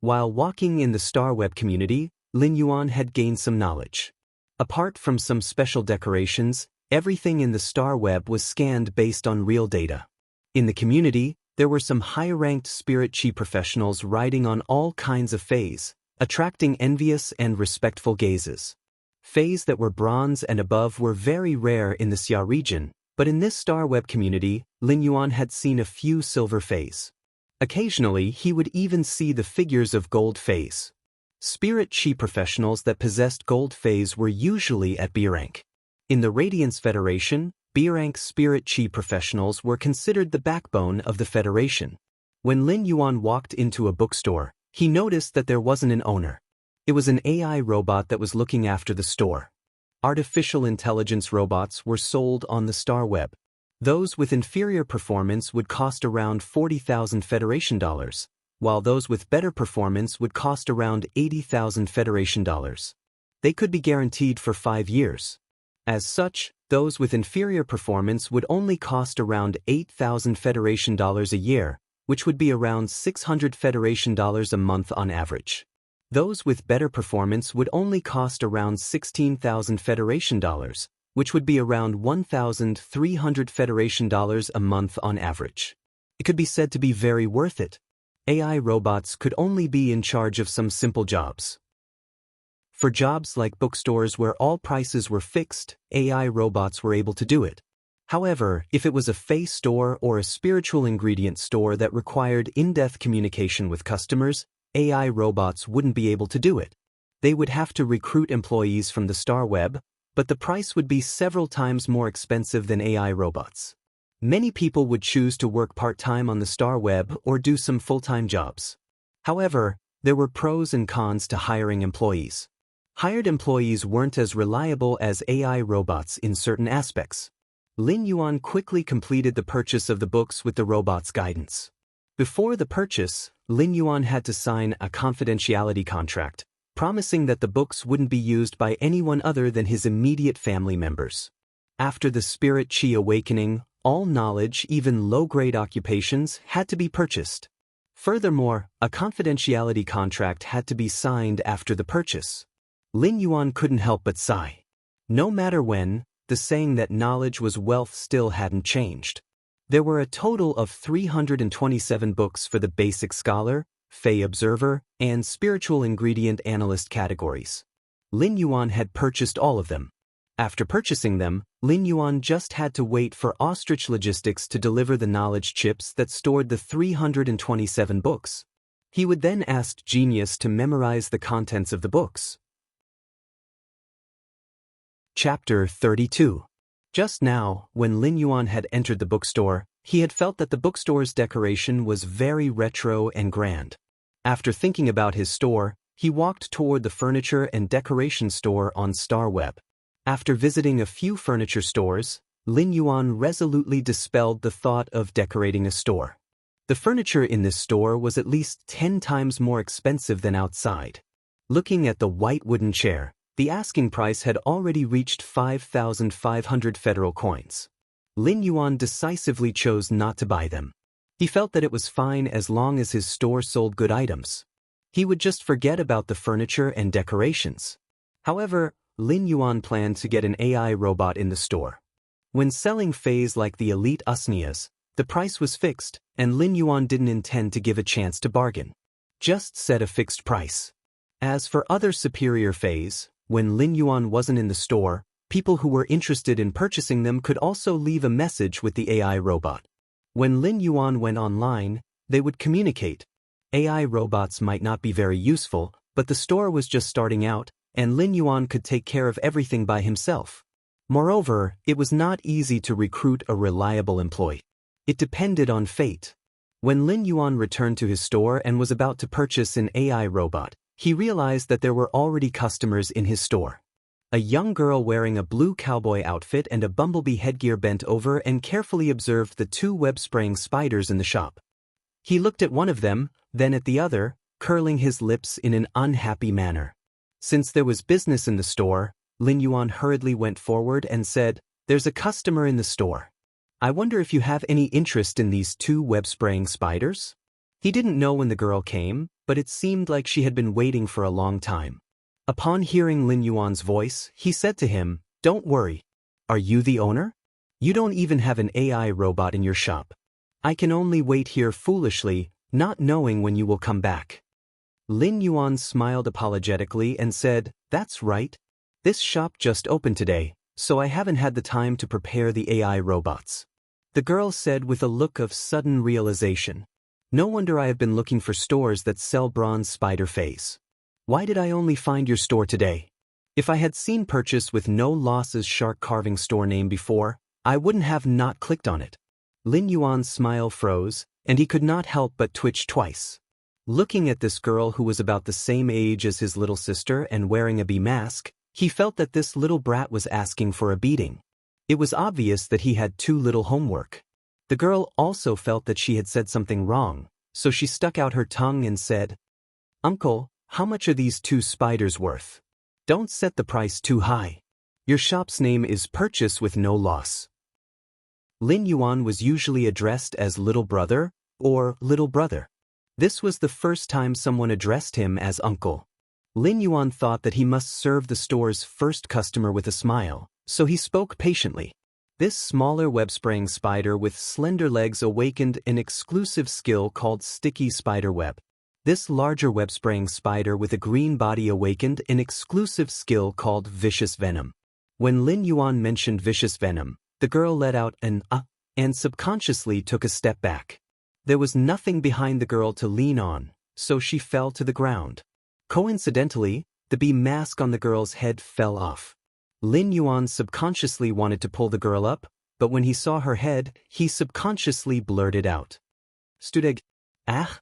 While walking in the StarWeb community, Lin Yuan had gained some knowledge. Apart from some special decorations, everything in the StarWeb was scanned based on real data. In the community, there were some high-ranked spirit chi professionals riding on all kinds of fays, attracting envious and respectful gazes. Fays that were bronze and above were very rare in the Xia region, but in this StarWeb community, Lin Yuan had seen a few silver fays. Occasionally, he would even see the figures of gold fays. Spirit chi professionals that possessed gold fays were usually at B rank. In the Radiance Federation, B-rank spirit chi professionals were considered the backbone of the Federation. When Lin Yuan walked into a bookstore, he noticed that there wasn't an owner. It was an AI robot that was looking after the store. Artificial intelligence robots were sold on the StarWeb. Those with inferior performance would cost around 40,000 Federation dollars, while those with better performance would cost around 80,000 Federation dollars. They could be guaranteed for 5 years. As such, those with inferior performance would only cost around 8,000 Federation dollars a year, which would be around 600 Federation dollars a month on average. Those with better performance would only cost around 16,000 Federation dollars, which would be around 1,300 Federation dollars a month on average. It could be said to be very worth it. AI robots could only be in charge of some simple jobs. For jobs like bookstores where all prices were fixed, AI robots were able to do it. However, if it was a Fey store or a spiritual ingredient store that required in-depth communication with customers, AI robots wouldn't be able to do it. They would have to recruit employees from the StarWeb, but the price would be several times more expensive than AI robots. Many people would choose to work part-time on the StarWeb or do some full-time jobs. However, there were pros and cons to hiring employees. Hired employees weren't as reliable as AI robots in certain aspects. Lin Yuan quickly completed the purchase of the books with the robot's guidance. Before the purchase, Lin Yuan had to sign a confidentiality contract, promising that the books wouldn't be used by anyone other than his immediate family members. After the Spirit Chi awakening, all knowledge, even low-grade occupations, had to be purchased. Furthermore, a confidentiality contract had to be signed after the purchase. Lin Yuan couldn't help but sigh. No matter when, the saying that knowledge was wealth still hadn't changed. There were a total of 327 books for the Basic Scholar, Fey Observer, and Spiritual Ingredient Analyst categories. Lin Yuan had purchased all of them. After purchasing them, Lin Yuan just had to wait for Ostrich Logistics to deliver the knowledge chips that stored the 327 books. He would then ask Genius to memorize the contents of the books. Chapter 32. Just now, when Lin Yuan had entered the bookstore, he had felt that the bookstore's decoration was very retro and grand. After thinking about his store, he walked toward the furniture and decoration store on StarWeb. After visiting a few furniture stores, Lin Yuan resolutely dispelled the thought of decorating a store. The furniture in this store was at least 10 times more expensive than outside. Looking at the white wooden chair, the asking price had already reached 5,500 federal coins. Lin Yuan decisively chose not to buy them. He felt that it was fine as long as his store sold good items. He would just forget about the furniture and decorations. However, Lin Yuan planned to get an AI robot in the store. When selling fays like the elite Usnias, the price was fixed, and Lin Yuan didn't intend to give a chance to bargain. Just set a fixed price. As for other superior fays, when Lin Yuan wasn't in the store, people who were interested in purchasing them could also leave a message with the AI robot. When Lin Yuan went online, they would communicate. AI robots might not be very useful, but the store was just starting out, and Lin Yuan could take care of everything by himself. Moreover, it was not easy to recruit a reliable employee. It depended on fate. When Lin Yuan returned to his store and was about to purchase an AI robot, he realized that there were already customers in his store. A young girl wearing a blue cowboy outfit and a bumblebee headgear bent over and carefully observed the two web-spraying spiders in the shop. He looked at one of them, then at the other, curling his lips in an unhappy manner. Since there was business in the store, Lin Yuan hurriedly went forward and said, "There's a customer in the store. I wonder if you have any interest in these two web-spraying spiders?" He didn't know when the girl came, but it seemed like she had been waiting for a long time. Upon hearing Lin Yuan's voice, he said to him, "Don't worry. Are you the owner? You don't even have an AI robot in your shop. I can only wait here foolishly, not knowing when you will come back." Lin Yuan smiled apologetically and said, "That's right. This shop just opened today, so I haven't had the time to prepare the AI robots." The girl said with a look of sudden realization, "No wonder I have been looking for stores that sell bronze spider fays. Why did I only find your store today? If I had seen purchase with no losses shark carving store name before, I wouldn't have not clicked on it." Lin Yuan's smile froze, and he could not help but twitch twice. Looking at this girl who was about the same age as his little sister and wearing a bee mask, he felt that this little brat was asking for a beating. It was obvious that he had too little homework. The girl also felt that she had said something wrong, so she stuck out her tongue and said, "Uncle, how much are these two spiders worth? Don't set the price too high. Your shop's name is Purchase with No Loss." Lin Yuan was usually addressed as Little Brother or Little Brother. This was the first time someone addressed him as Uncle. Lin Yuan thought that he must serve the store's first customer with a smile, so he spoke patiently. This smaller web-spraying spider with slender legs awakened an exclusive skill called sticky spider web. This larger web-spraying spider with a green body awakened an exclusive skill called vicious venom. When Lin Yuan mentioned vicious venom, the girl let out an and subconsciously took a step back. There was nothing behind the girl to lean on, so she fell to the ground. Coincidentally, the bee mask on the girl's head fell off. Lin Yuan subconsciously wanted to pull the girl up, but when he saw her head, he subconsciously blurted out, "Studeg, ah?"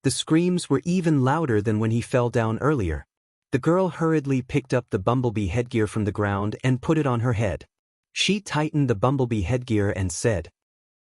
The screams were even louder than when he fell down earlier. The girl hurriedly picked up the bumblebee headgear from the ground and put it on her head. She tightened the bumblebee headgear and said,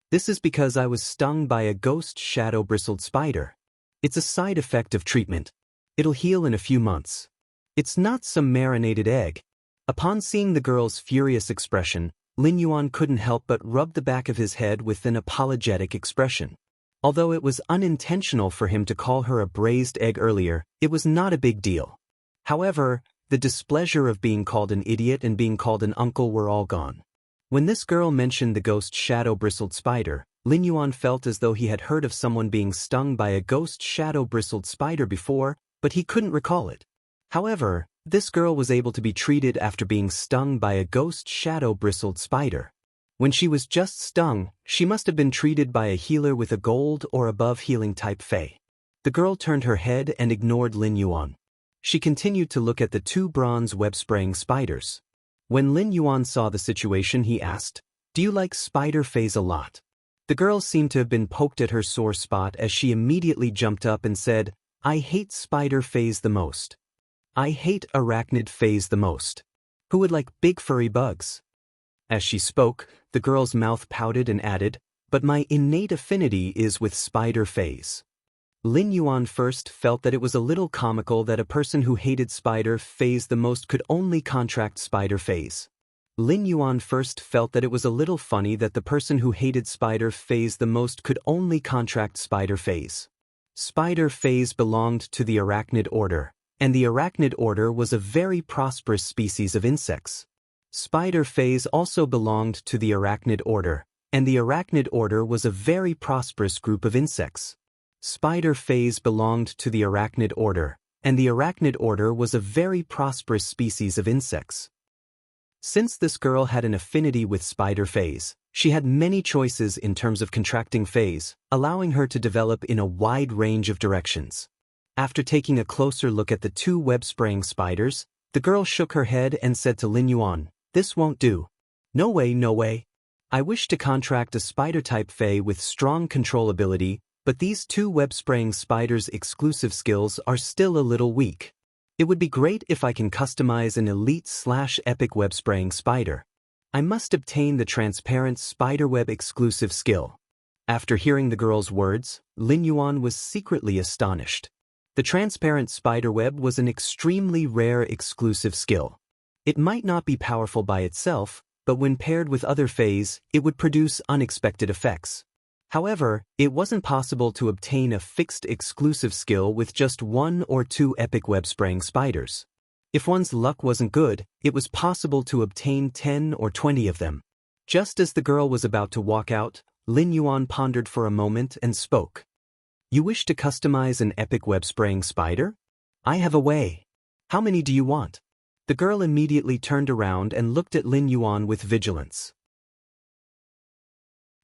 "This is because I was stung by a ghost shadow-bristled spider. It's a side effect of treatment. It'll heal in a few months. It's not some marinated egg." Upon seeing the girl's furious expression, Lin Yuan couldn't help but rub the back of his head with an apologetic expression. Although it was unintentional for him to call her a braised egg earlier, it was not a big deal. However, the displeasure of being called an idiot and being called an uncle were all gone. When this girl mentioned the ghost shadow-bristled spider, Lin Yuan felt as though he had heard of someone being stung by a ghost shadow-bristled spider before, but he couldn't recall it. However, this girl was able to be treated after being stung by a ghost shadow-bristled spider. When she was just stung, she must have been treated by a healer with a gold or above healing type fae. The girl turned her head and ignored Lin Yuan. She continued to look at the two bronze web-spraying spiders. When Lin Yuan saw the situation, he asked, "Do you like spider fays a lot?" The girl seemed to have been poked at her sore spot as she immediately jumped up and said, "I hate spider fays the most. I hate arachnid fays the most." Who would like big furry bugs? As she spoke, the girl's mouth pouted and added, but my innate affinity is with spider fays. Lin Yuan first felt that it was a little comical that a person who hated spider fays the most could only contract spider fays. Lin Yuan first felt that it was a little funny that the person who hated spider fays the most could only contract spider fays. Spider fays belonged to the arachnid order, and the arachnid order was a very prosperous species of insects. Spider fays also belonged to the arachnid order, and the arachnid order was a very prosperous group of insects. Spider fays belonged to the arachnid order, and the arachnid order was a very prosperous species of insects. Since this girl had an affinity with spider fays, she had many choices in terms of contracting fays, allowing her to develop in a wide range of directions. After taking a closer look at the two web-spraying spiders, the girl shook her head and said to Lin Yuan, "This won't do. No way, no way. I wish to contract a spider-type fae with strong control ability, but these two web-spraying spiders' exclusive skills are still a little weak. It would be great if I can customize an elite/epic web-spraying spider. I must obtain the transparent spiderweb exclusive skill." After hearing the girl's words, Lin Yuan was secretly astonished. The transparent spiderweb was an extremely rare exclusive skill. It might not be powerful by itself, but when paired with other fays, it would produce unexpected effects. However, it wasn't possible to obtain a fixed exclusive skill with just one or two epic web-spraying spiders. If one's luck wasn't good, it was possible to obtain 10 or 20 of them. Just as the girl was about to walk out, Lin Yuan pondered for a moment and spoke. "You wish to customize an epic web-spraying spider? I have a way. How many do you want?" The girl immediately turned around and looked at Lin Yuan with vigilance.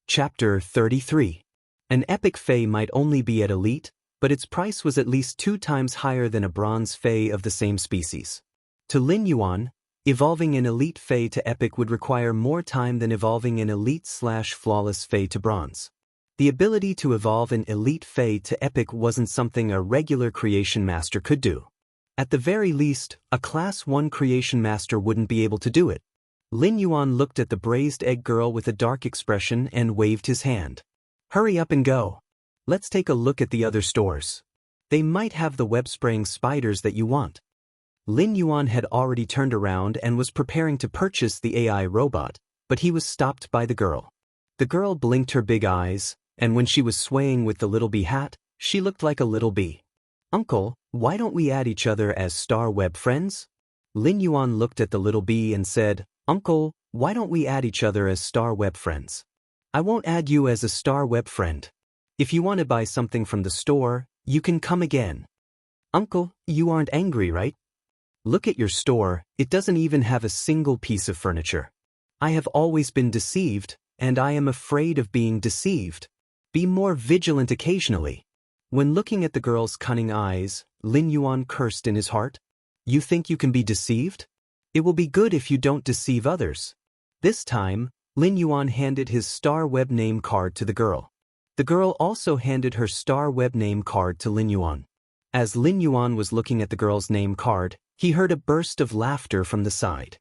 Chapter 33. An epic fae might only be at elite, but its price was at least 2 times higher than a bronze fae of the same species. To Lin Yuan, evolving an elite fae to epic would require more time than evolving an elite/flawless fae to bronze. The ability to evolve an elite fae to epic wasn't something a regular creation master could do. At the very least, a Class 1 creation master wouldn't be able to do it. Lin Yuan looked at the braised egg girl with a dark expression and waved his hand. "Hurry up and go. Let's take a look at the other stores. They might have the web-spraying spiders that you want." Lin Yuan had already turned around and was preparing to purchase the AI robot, but he was stopped by the girl. The girl blinked her big eyes, and when she was swaying with the little bee hat, she looked like a little bee. "Uncle, why don't we add each other as star web friends?" Lin Yuan looked at the little bee and said, "Uncle, why don't we add each other as star web friends?" "I won't add you as a star web friend. If you want to buy something from the store, you can come again." "Uncle, you aren't angry, right? Look at your store, it doesn't even have a single piece of furniture. I have always been deceived, and I am afraid of being deceived. Be more vigilant occasionally." When looking at the girl's cunning eyes, Lin Yuan cursed in his heart. "You think you can be deceived? It will be good if you don't deceive others." This time, Lin Yuan handed his star web name card to the girl. The girl also handed her star web name card to Lin Yuan. As Lin Yuan was looking at the girl's name card, he heard a burst of laughter from the side.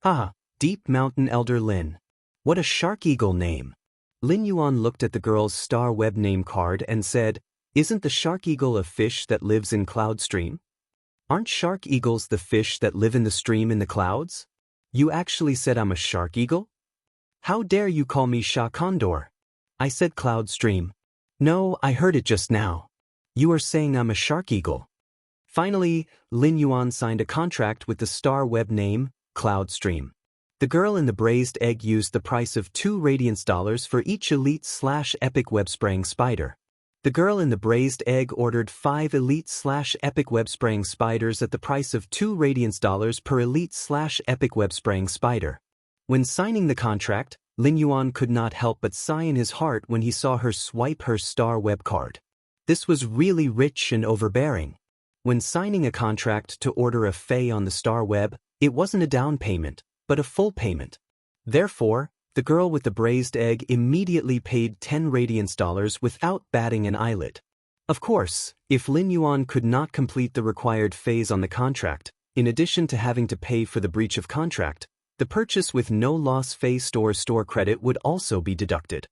"Ah, Deep Mountain Elder Lin. What a shark eagle name." Lin Yuan looked at the girl's star web name card and said, "Isn't the shark eagle a fish that lives in cloud stream? Aren't shark eagles the fish that live in the stream in the clouds? You actually said I'm a shark eagle? How dare you call me Sha Condor? I said cloud stream. No, I heard it just now. You are saying I'm a shark eagle." Finally, Lin Yuan signed a contract with the star web name, Cloud Stream. The girl in the braised egg used the price of 2 radiance dollars for each elite/epic web-spraying spider. The girl in the braised egg ordered 5 elite/epic web-spraying spiders at the price of 2 radiance dollars per elite/epic web-spraying spider. When signing the contract, Lin Yuan could not help but sigh in his heart when he saw her swipe her star web card. This was really rich and overbearing. When signing a contract to order a fae on the star web, it wasn't a down payment, but a full payment. Therefore, the girl with the braised egg immediately paid 10 radiance dollars without batting an eyelid. Of course, if Lin Yuan could not complete the required phase on the contract, In addition to having to pay for the breach of contract, the purchase with no loss Fei store credit would also be deducted.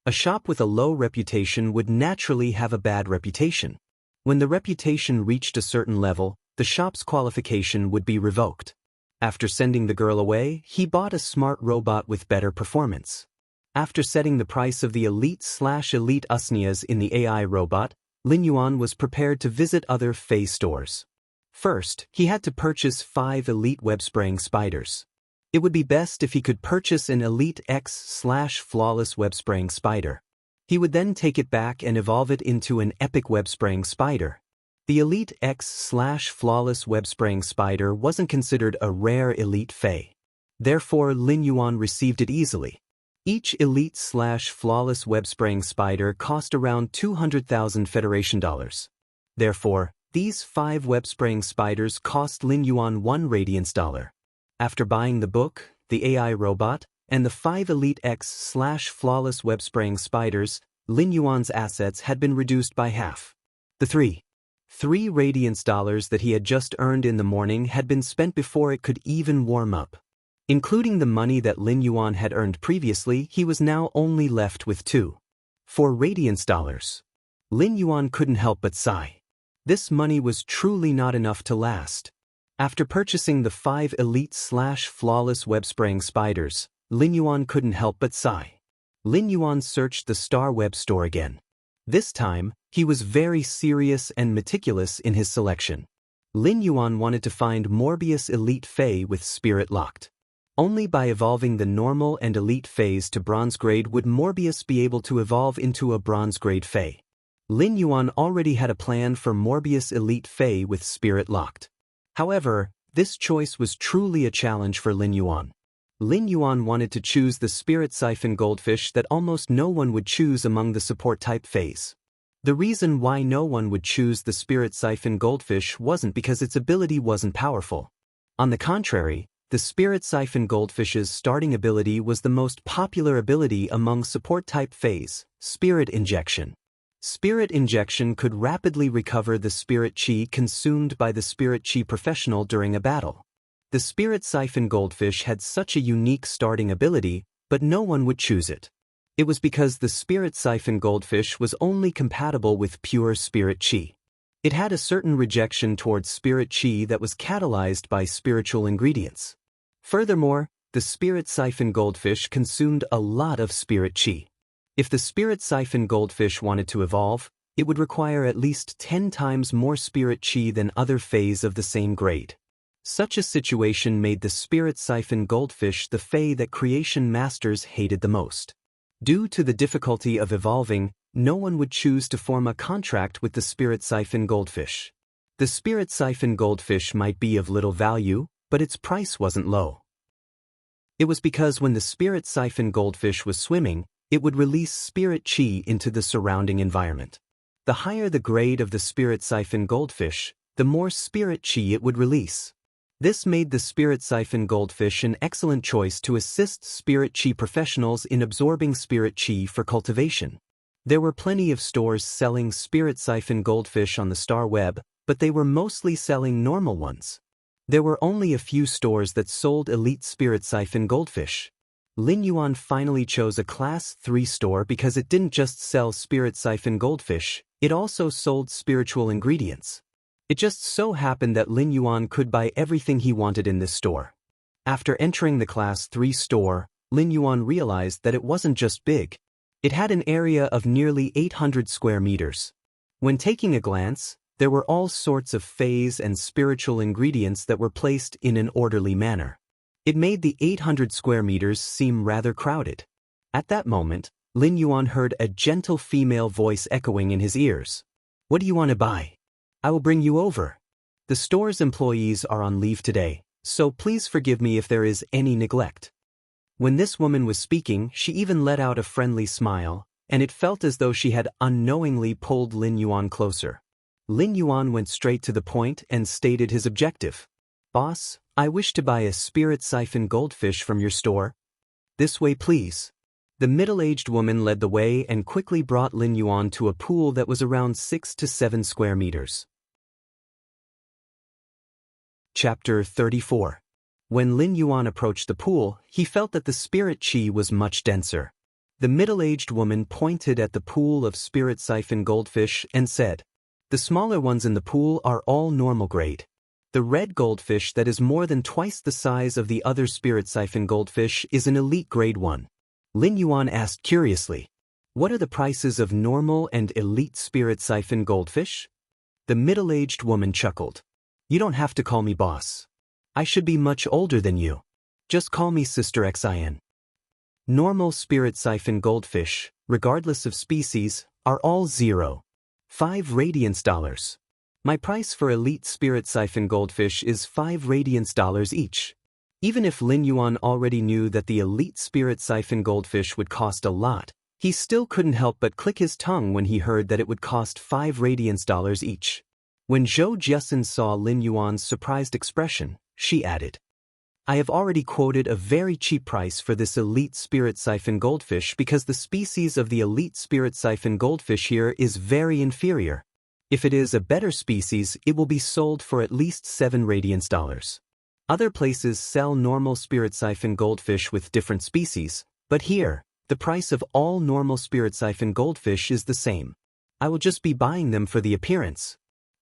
A shop with a low reputation would naturally have a bad reputation. When the reputation reached a certain level, the shop's qualification would be revoked. After sending the girl away, he bought a smart robot with better performance. After setting the price of the elite Usnias in the AI robot, Lin Yuan was prepared to visit other Fei stores. First, he had to purchase 5 elite web-spraying spiders. It would be best if he could purchase an elite X/flawless web-spraying spider. He would then take it back and evolve it into an epic web-spraying spider. The elite X/flawless web-spraying spider wasn't considered a rare elite Fei. Therefore, Lin Yuan received it easily. Each elite/flawless web-spraying spider cost around 200,000 Federation dollars. Therefore, these 5 web-spraying spiders cost Lin Yuan 1 Radiance dollar. After buying the book, the AI robot, and the 5 elite X/flawless web-spraying spiders, Lin Yuan's assets had been reduced by half. The 3 Radiance dollars that he had just earned in the morning had been spent before it could even warm up. Including the money that Lin Yuan had earned previously, he was now only left with 4 Radiance dollars. Lin Yuan couldn't help but sigh. This money was truly not enough to last. After purchasing the 5 elite/flawless web-spraying spiders, Lin Yuan couldn't help but sigh. Lin Yuan searched the Star Web store again. This time, he was very serious and meticulous in his selection. Lin Yuan wanted to find Morbius Elite Fei with Spirit Locked. Only by evolving the normal and elite Feis to bronze grade would Morbius be able to evolve into a bronze grade Fei. Lin Yuan already had a plan for Morbius Elite Fei with Spirit Locked. However, this choice was truly a challenge for Lin Yuan. Lin Yuan wanted to choose the Spirit Siphon Goldfish that almost no one would choose among the support-type Feis. The reason why no one would choose the Spirit Siphon Goldfish wasn't because its ability wasn't powerful. On the contrary, the Spirit Siphon Goldfish's starting ability was the most popular ability among support-type Feis, Spirit Injection. Spirit Injection could rapidly recover the Spirit Chi consumed by the Spirit Chi professional during a battle. The Spirit Siphon Goldfish had such a unique starting ability, but no one would choose it. It was because the Spirit Siphon Goldfish was only compatible with pure Spirit Chi. It had a certain rejection towards Spirit Chi that was catalyzed by spiritual ingredients. Furthermore, the Spirit Siphon Goldfish consumed a lot of Spirit Chi. If the Spirit Siphon Goldfish wanted to evolve, it would require at least 10 times more Spirit Chi than other Feis of the same grade. Such a situation made the Spirit Siphon Goldfish the Fei that creation masters hated the most. Due to the difficulty of evolving, no one would choose to form a contract with the Spirit Siphon Goldfish. The Spirit Siphon Goldfish might be of little value, but its price wasn't low. It was because when the Spirit Siphon Goldfish was swimming, it would release Spirit Chi into the surrounding environment. The higher the grade of the Spirit Siphon Goldfish, the more Spirit Chi it would release. This made the Spirit Siphon Goldfish an excellent choice to assist Spirit Chi professionals in absorbing Spirit Chi for cultivation. There were plenty of stores selling Spirit Siphon Goldfish on the Star Web, but they were mostly selling normal ones. There were only a few stores that sold elite Spirit Siphon Goldfish. Lin Yuan finally chose a Class 3 store because it didn't just sell Spirit Siphon Goldfish, it also sold spiritual ingredients. It just so happened that Lin Yuan could buy everything he wanted in this store. After entering the Class 3 store, Lin Yuan realized that it wasn't just big. It had an area of nearly 800 square meters. When taking a glance, there were all sorts of Feis and spiritual ingredients that were placed in an orderly manner. It made the 800 square meters seem rather crowded. At that moment, Lin Yuan heard a gentle female voice echoing in his ears. "What do you want to buy? I will bring you over. The store's employees are on leave today, so please forgive me if there is any neglect." When this woman was speaking, she even let out a friendly smile, and it felt as though she had unknowingly pulled Lin Yuan closer. Lin Yuan went straight to the point and stated his objective. "Boss, I wish to buy a Spirit Siphon Goldfish from your store. This way, please." The middle-aged woman led the way and quickly brought Lin Yuan to a pool that was around 6 to 7 square meters. Chapter 34. When Lin Yuan approached the pool, he felt that the spirit qi was much denser. The middle-aged woman pointed at the pool of spirit siphon goldfish and said, "The smaller ones in the pool are all normal grade. The red goldfish that is more than twice the size of the other spirit siphon goldfish is an elite grade one." Lin Yuan asked curiously, "What are the prices of normal and elite spirit siphon goldfish?" The middle-aged woman chuckled. "You don't have to call me boss. I should be much older than you. Just call me Sister Xin. Normal spirit siphon goldfish, regardless of species, are all 0.5 radiance dollars. My price for elite spirit siphon goldfish is 5 radiance dollars each." Even if Lin Yuan already knew that the elite spirit siphon goldfish would cost a lot, he still couldn't help but click his tongue when he heard that it would cost 5 radiance dollars each. When Zhou Jiasun saw Lin Yuan's surprised expression, she added, "I have already quoted a very cheap price for this elite spirit siphon goldfish because the species of the elite spirit siphon goldfish here is very inferior. If it is a better species, it will be sold for at least 7 radiance dollars. Other places sell normal spirit siphon goldfish with different species, but here, the price of all normal spirit siphon goldfish is the same. I will just be buying them for the appearance.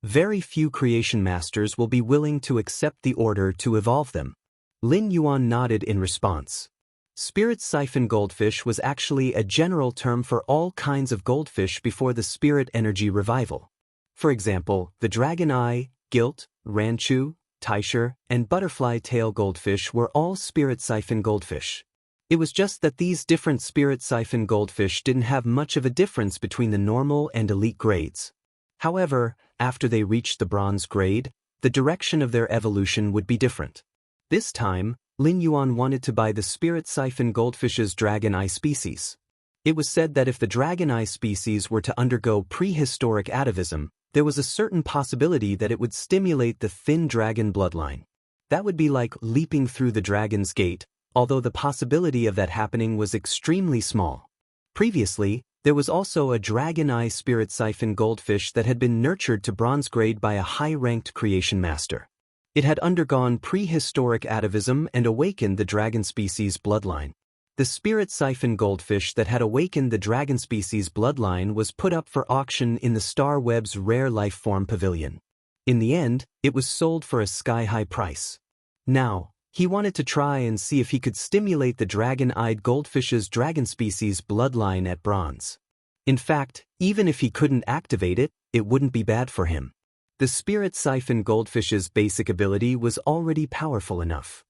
Very few creation masters will be willing to accept the order to evolve them." Lin Yuan nodded in response. Spirit siphon goldfish was actually a general term for all kinds of goldfish before the spirit energy revival. For example, the dragon eye, gilt, ranchu, taishi, and butterfly tail goldfish were all spirit siphon goldfish. It was just that these different spirit siphon goldfish didn't have much of a difference between the normal and elite grades. However, after they reached the bronze grade, the direction of their evolution would be different. This time, Lin Yuan wanted to buy the spirit siphon goldfish's dragon eye species. It was said that if the dragon eye species were to undergo prehistoric atavism, there was a certain possibility that it would stimulate the thin dragon bloodline. That would be like leaping through the dragon's gate, although the possibility of that happening was extremely small. Previously, there was also a dragon eye spirit siphon goldfish that had been nurtured to bronze grade by a high-ranked creation master. It had undergone prehistoric atavism and awakened the dragon species bloodline. The spirit siphon goldfish that had awakened the dragon species bloodline was put up for auction in the Star Web's Rare Life Form Pavilion. In the end, it was sold for a sky-high price. Now, he wanted to try and see if he could stimulate the dragon-eyed goldfish's dragon species bloodline at bronze. In fact, even if he couldn't activate it, it wouldn't be bad for him. The spirit siphon goldfish's basic ability was already powerful enough.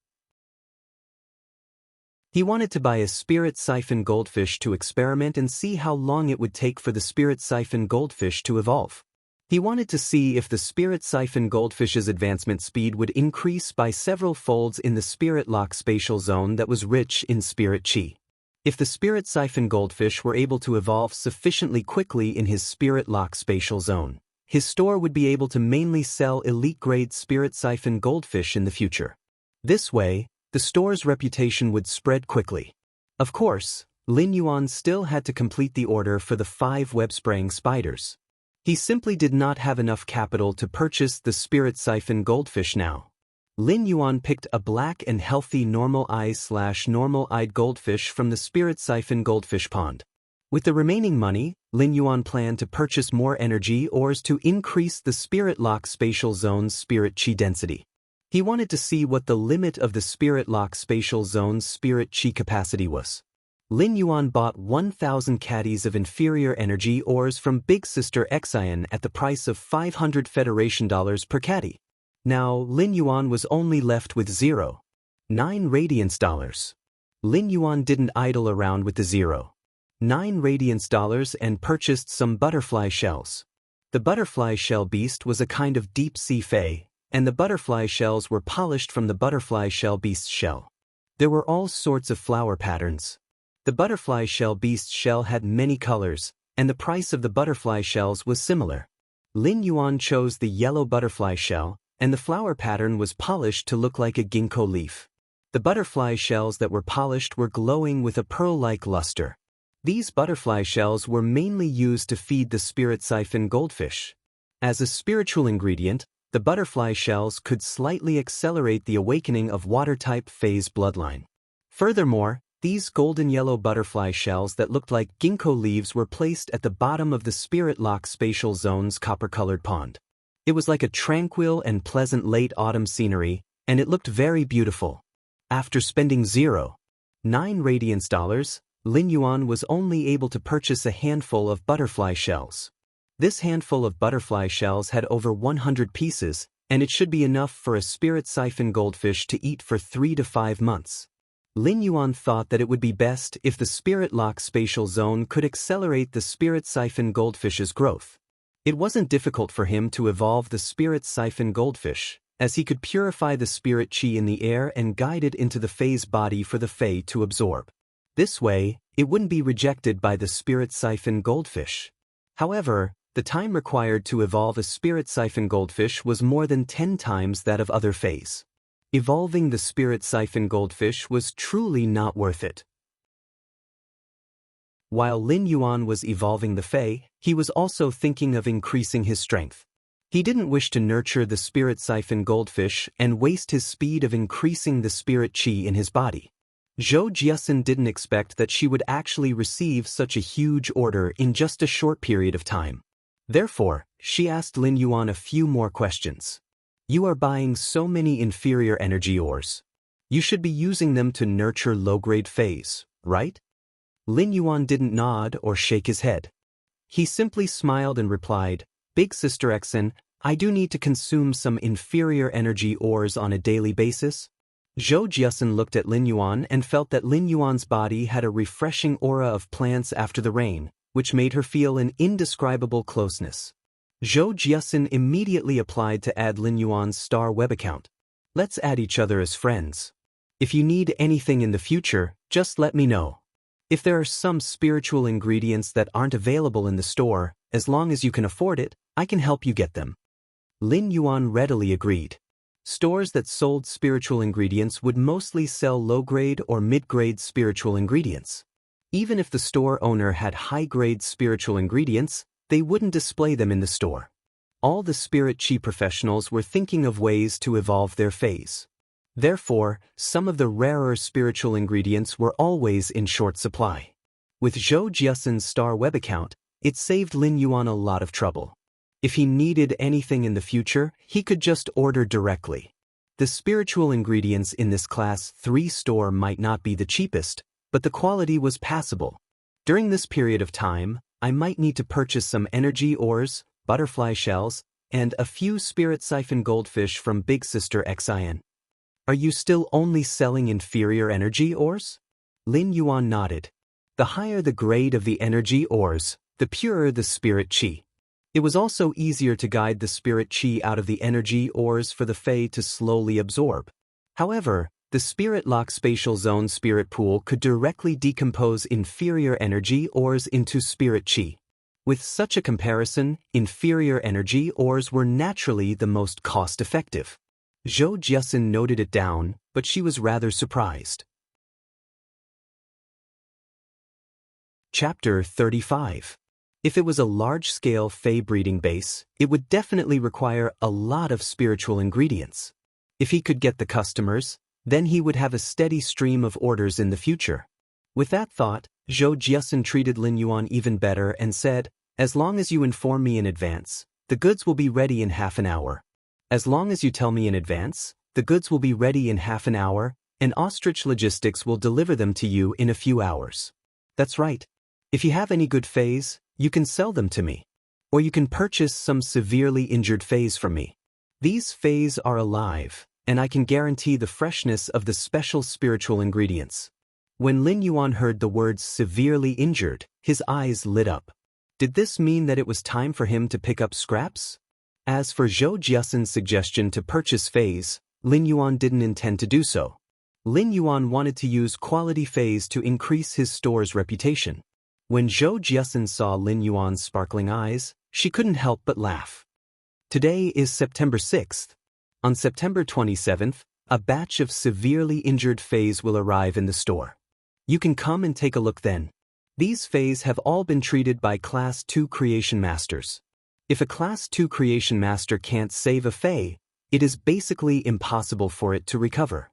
He wanted to buy a spirit siphon goldfish to experiment and see how long it would take for the spirit siphon goldfish to evolve. He wanted to see if the spirit siphon goldfish's advancement speed would increase by several folds in the spirit lock spatial zone that was rich in spirit qi. If the spirit siphon goldfish were able to evolve sufficiently quickly in his spirit lock spatial zone, his store would be able to mainly sell elite-grade spirit siphon goldfish in the future. This way, the store's reputation would spread quickly. Of course, Lin Yuan still had to complete the order for the 5 web-spraying spiders. He simply did not have enough capital to purchase the spirit siphon goldfish now. Lin Yuan picked a black and healthy normal eye/normal-eyed goldfish from the spirit siphon goldfish pond. With the remaining money, Lin Yuan planned to purchase more energy ores to increase the spirit lock spatial zone's spirit qi density. He wanted to see what the limit of the spirit lock spatial zone's spirit qi capacity was. Lin Yuan bought 1,000 caddies of inferior energy ores from Big Sister Xian at the price of 500 Federation dollars per caddy. Now, Lin Yuan was only left with 0.9 radiance dollars. Lin Yuan didn't idle around with the 0.9 radiance dollars and purchased some butterfly shells. The butterfly shell beast was a kind of deep-sea fae, and the butterfly shells were polished from the butterfly shell beast's shell. There were all sorts of flower patterns. The butterfly shell beast's shell had many colors, and the price of the butterfly shells was similar. Lin Yuan chose the yellow butterfly shell, and the flower pattern was polished to look like a ginkgo leaf. The butterfly shells that were polished were glowing with a pearl-like luster. These butterfly shells were mainly used to feed the spirit siphon goldfish. As a spiritual ingredient, the butterfly shells could slightly accelerate the awakening of water-type phase bloodline. Furthermore, these golden yellow butterfly shells that looked like ginkgo leaves were placed at the bottom of the Spirit Lock Spatial Zone's copper-colored pond. It was like a tranquil and pleasant late autumn scenery, and it looked very beautiful. After spending $0.9 radiance, Lin Yuan was only able to purchase a handful of butterfly shells. This handful of butterfly shells had over 100 pieces, and it should be enough for a spirit siphon goldfish to eat for 3 to 5 months. Lin Yuan thought that it would be best if the Spirit Lock Spatial Zone could accelerate the spirit siphon goldfish's growth. It wasn't difficult for him to evolve the spirit siphon goldfish, as he could purify the spirit qi in the air and guide it into the phase body for the fae to absorb. This way, it wouldn't be rejected by the spirit siphon goldfish. However, the time required to evolve a spirit siphon goldfish was more than 10 times that of other faes. Evolving the spirit siphon goldfish was truly not worth it. While Lin Yuan was evolving the fae, he was also thinking of increasing his strength. He didn't wish to nurture the spirit siphon goldfish and waste his speed of increasing the spirit qi in his body. Zhou Jiasun didn't expect that she would actually receive such a huge order in just a short period of time. Therefore, she asked Lin Yuan a few more questions. You are buying so many inferior energy ores. You should be using them to nurture low-grade faes, right? Lin Yuan didn't nod or shake his head. He simply smiled and replied, Big Sister Exen, I do need to consume some inferior energy ores on a daily basis. Zhou Jiasun looked at Lin Yuan and felt that Lin Yuan's body had a refreshing aura of plants after the rain, which made her feel an indescribable closeness. Zhou Jiasun immediately applied to add Lin Yuan's star web account. Let's add each other as friends. If you need anything in the future, just let me know. If there are some spiritual ingredients that aren't available in the store, as long as you can afford it, I can help you get them. Lin Yuan readily agreed. Stores that sold spiritual ingredients would mostly sell low-grade or mid-grade spiritual ingredients. Even if the store owner had high-grade spiritual ingredients, they wouldn't display them in the store. All the spirit qi professionals were thinking of ways to evolve their faes. Therefore, some of the rarer spiritual ingredients were always in short supply. With Zhou Jiasun's star web account, it saved Lin Yuan a lot of trouble. If he needed anything in the future, he could just order directly. The spiritual ingredients in this Class 3 store might not be the cheapest, but the quality was passable. During this period of time, I might need to purchase some energy ores, butterfly shells, and a few spirit siphon goldfish from Big Sister Xian. Are you still only selling inferior energy ores? Lin Yuan nodded. The higher the grade of the energy ores, the purer the spirit qi. It was also easier to guide the spirit qi out of the energy ores for the fae to slowly absorb. However, the Spirit Lock Spatial Zone spirit pool could directly decompose inferior energy ores into spirit qi. With such a comparison, inferior energy ores were naturally the most cost-effective. Zhou Jiasun noted it down, but she was rather surprised. Chapter 35. If it was a large-scale fae breeding base, it would definitely require a lot of spiritual ingredients. If he could get the customers, then he would have a steady stream of orders in the future. With that thought, Zhou Jiasun treated Lin Yuan even better and said, As long as you inform me in advance, the goods will be ready in half an hour. As long as you tell me in advance, the goods will be ready in half an hour, and Ostrich Logistics will deliver them to you in a few hours. That's right. If you have any good faes, you can sell them to me. Or you can purchase some severely injured faes from me. These faes are alive, and I can guarantee the freshness of the special spiritual ingredients. When Lin Yuan heard the words severely injured, his eyes lit up. Did this mean that it was time for him to pick up scraps? As for Zhou Jiasun's suggestion to purchase faes, Lin Yuan didn't intend to do so. Lin Yuan wanted to use quality faes to increase his store's reputation. When Zhou Jiasun saw Lin Yuan's sparkling eyes, she couldn't help but laugh. Today is September 6th. On September 27th, a batch of severely injured faes will arrive in the store. You can come and take a look then. These faes have all been treated by Class 2 creation masters. If a Class 2 Creation Master can't save a Fey, it is basically impossible for it to recover.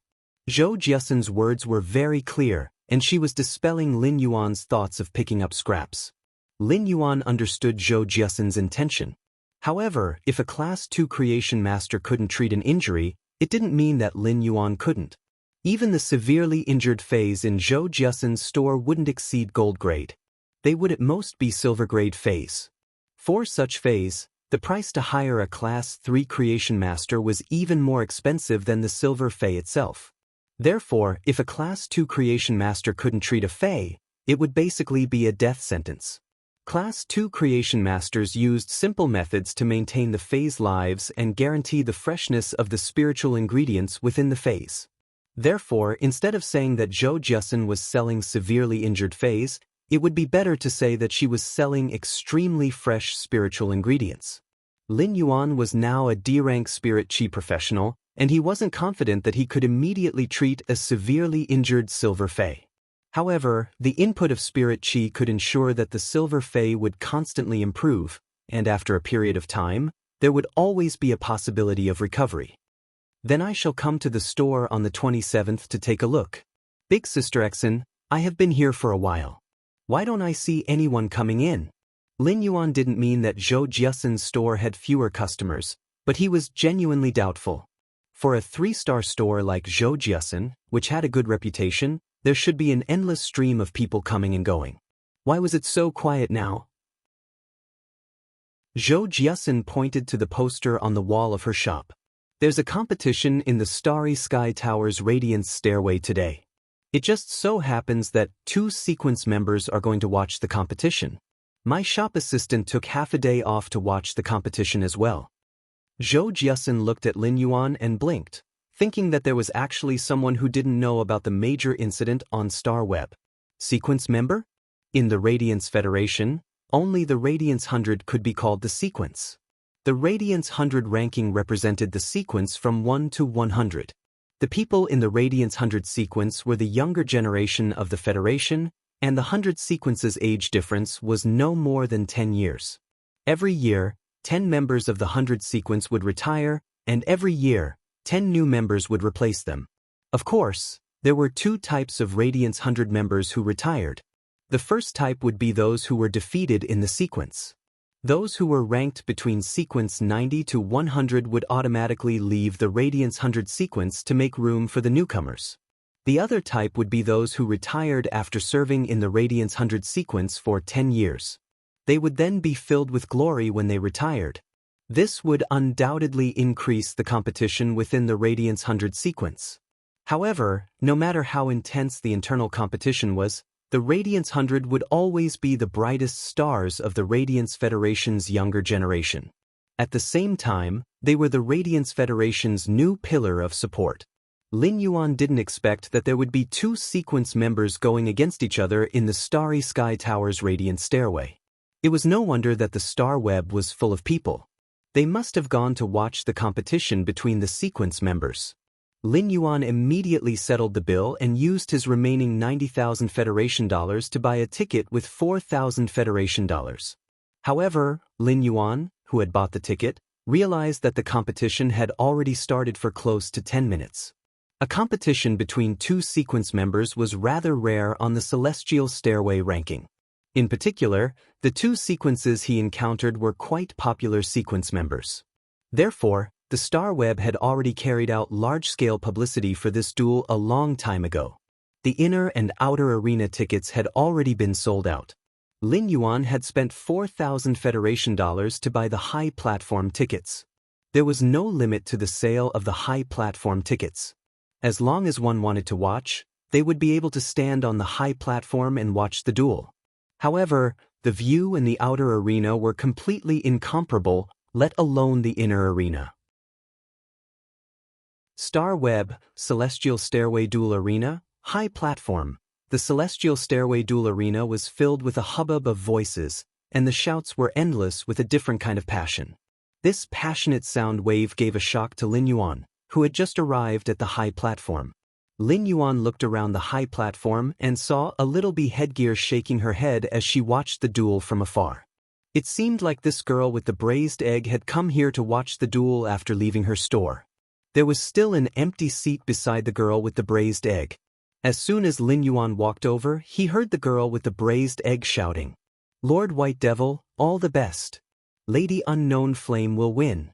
Zhou Jiasen's words were very clear, and she was dispelling Lin Yuan's thoughts of picking up scraps. Lin Yuan understood Zhou Jiasen's intention. However, if a Class 2 Creation Master couldn't treat an injury, it didn't mean that Lin Yuan couldn't. Even the severely injured Feis in Zhou Jiasen's store wouldn't exceed gold grade. They would at most be silver grade Feis. For such Feis, the price to hire a Class 3 Creation Master was even more expensive than the silver Fei itself. Therefore, if a Class 2 Creation Master couldn't treat a Fei, it would basically be a death sentence. Class 2 Creation Masters used simple methods to maintain the Fei's lives and guarantee the freshness of the spiritual ingredients within the Feis. Therefore, instead of saying that Zhou Jiasen was selling severely injured Feis, it would be better to say that she was selling extremely fresh spiritual ingredients. Lin Yuan was now a D-rank spirit qi professional, and he wasn't confident that he could immediately treat a severely injured silver Fei. However, the input of spirit qi could ensure that the silver Fei would constantly improve, and after a period of time, there would always be a possibility of recovery. Then I shall come to the store on the 27th to take a look. Big Sister Exen, I have been here for a while. Why don't I see anyone coming in? Lin Yuan didn't mean that Zhou Jiasen's store had fewer customers, but he was genuinely doubtful. For a 3-star store like Zhou Jiasen, which had a good reputation, there should be an endless stream of people coming and going. Why was it so quiet now? Zhou Jiasen pointed to the poster on the wall of her shop. There's a competition in the Starry Sky Tower's Radiance Stairway today. It just so happens that 2 sequence members are going to watch the competition. My shop assistant took half a day off to watch the competition as well. Zhou Jiasen looked at Lin Yuan and blinked, thinking that there was actually someone who didn't know about the major incident on Star Web. Sequence member? In the Radiance Federation, only the Radiance 100 could be called the sequence. The Radiance 100 ranking represented the sequence from 1 to 100. The people in the Radiance 100 sequence were the younger generation of the Federation, and the 100 sequence's age difference was no more than 10 years. Every year, 10 members of the 100 sequence would retire, and every year, 10 new members would replace them. Of course, there were 2 types of Radiance 100 members who retired. The first type would be those who were defeated in the sequence. Those who were ranked between sequence 90 to 100 would automatically leave the Radiance 100 sequence to make room for the newcomers. The other type would be those who retired after serving in the Radiance 100 sequence for 10 years. They would then be filled with glory when they retired. This would undoubtedly increase the competition within the Radiance 100 sequence. However, no matter how intense the internal competition was, the Radiance 100 would always be the brightest stars of the Radiance Federation's younger generation. At the same time, they were the Radiance Federation's new pillar of support. Lin Yuan didn't expect that there would be 2 sequence members going against each other in the Starry Sky Tower's Radiant Stairway. It was no wonder that the Star Web was full of people. They must have gone to watch the competition between the sequence members. Lin Yuan immediately settled the bill and used his remaining 90,000 Federation dollars to buy a ticket with 4,000 Federation dollars. However, Lin Yuan, who had bought the ticket, realized that the competition had already started for close to 10 minutes. A competition between 2 sequence members was rather rare on the Celestial Stairway ranking. In particular, the 2 sequences he encountered were quite popular sequence members. Therefore, the Star Web had already carried out large-scale publicity for this duel a long time ago. The inner and outer arena tickets had already been sold out. Lin Yuan had spent 4,000 Federation dollars to buy the high platform tickets. There was no limit to the sale of the high platform tickets. As long as one wanted to watch, they would be able to stand on the high platform and watch the duel. However, the view in the outer arena were completely incomparable, let alone the inner arena. Star Web, Celestial Stairway Duel Arena, High Platform. The Celestial Stairway Duel Arena was filled with a hubbub of voices, and the shouts were endless with a different kind of passion. This passionate sound wave gave a shock to Lin Yuan, who had just arrived at the high platform. Lin Yuan looked around the high platform and saw a little bee headgear shaking her head as she watched the duel from afar. It seemed like this girl with the braised egg had come here to watch the duel after leaving her store. There was still an empty seat beside the girl with the braised egg. As soon as Lin Yuan walked over, he heard the girl with the braised egg shouting, "Lord White Devil, all the best. Lady Unknown Flame will win."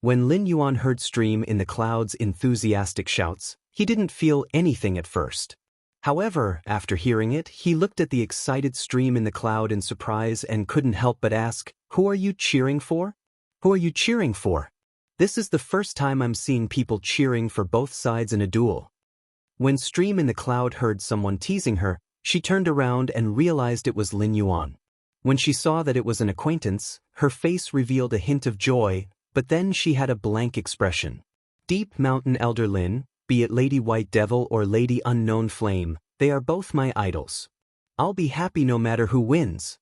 When Lin Yuan heard Stream in the Cloud's enthusiastic shouts, he didn't feel anything at first. However, after hearing it, he looked at the excited Stream in the Cloud in surprise and couldn't help but ask, "Who are you cheering for? Who are you cheering for? This is the first time I'm seeing people cheering for both sides in a duel." When Stream in the Cloud heard someone teasing her, she turned around and realized it was Lin Yuan. When she saw that it was an acquaintance, her face revealed a hint of joy, but then she had a blank expression. "Deep Mountain Elder Lin, be it Lady White Devil or Lady Unknown Flame, they are both my idols. I'll be happy no matter who wins."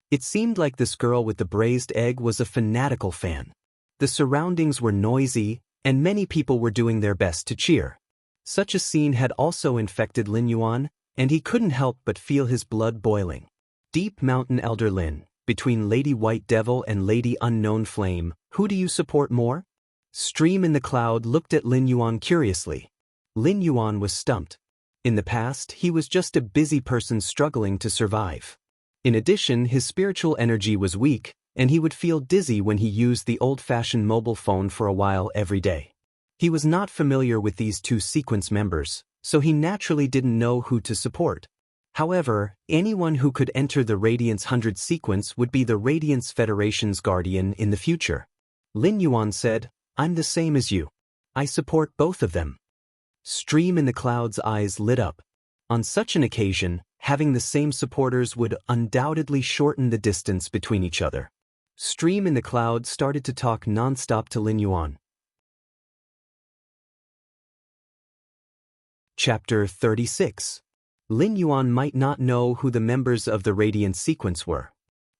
It seemed like this girl with the braised egg was a fanatical fan. The surroundings were noisy, and many people were doing their best to cheer. Such a scene had also infected Lin Yuan, and he couldn't help but feel his blood boiling. "Deep Mountain Elder Lin, between Lady White Devil and Lady Unknown Flame, who do you support more?" Stream in the Cloud looked at Lin Yuan curiously. Lin Yuan was stumped. In the past, he was just a busy person struggling to survive. In addition, his spiritual energy was weak, and he would feel dizzy when he used the old-fashioned mobile phone for a while every day. He was not familiar with these two sequence members, so he naturally didn't know who to support. However, anyone who could enter the Radiance 100 sequence would be the Radiance Federation's guardian in the future. Lin Yuan said, "I'm the same as you. I support both of them." Stream in the Cloud's eyes lit up. On such an occasion, having the same supporters would undoubtedly shorten the distance between each other. Stream in the Cloud started to talk non-stop to Lin Yuan. Chapter 36. Lin Yuan might not know who the members of the Radiant sequence were.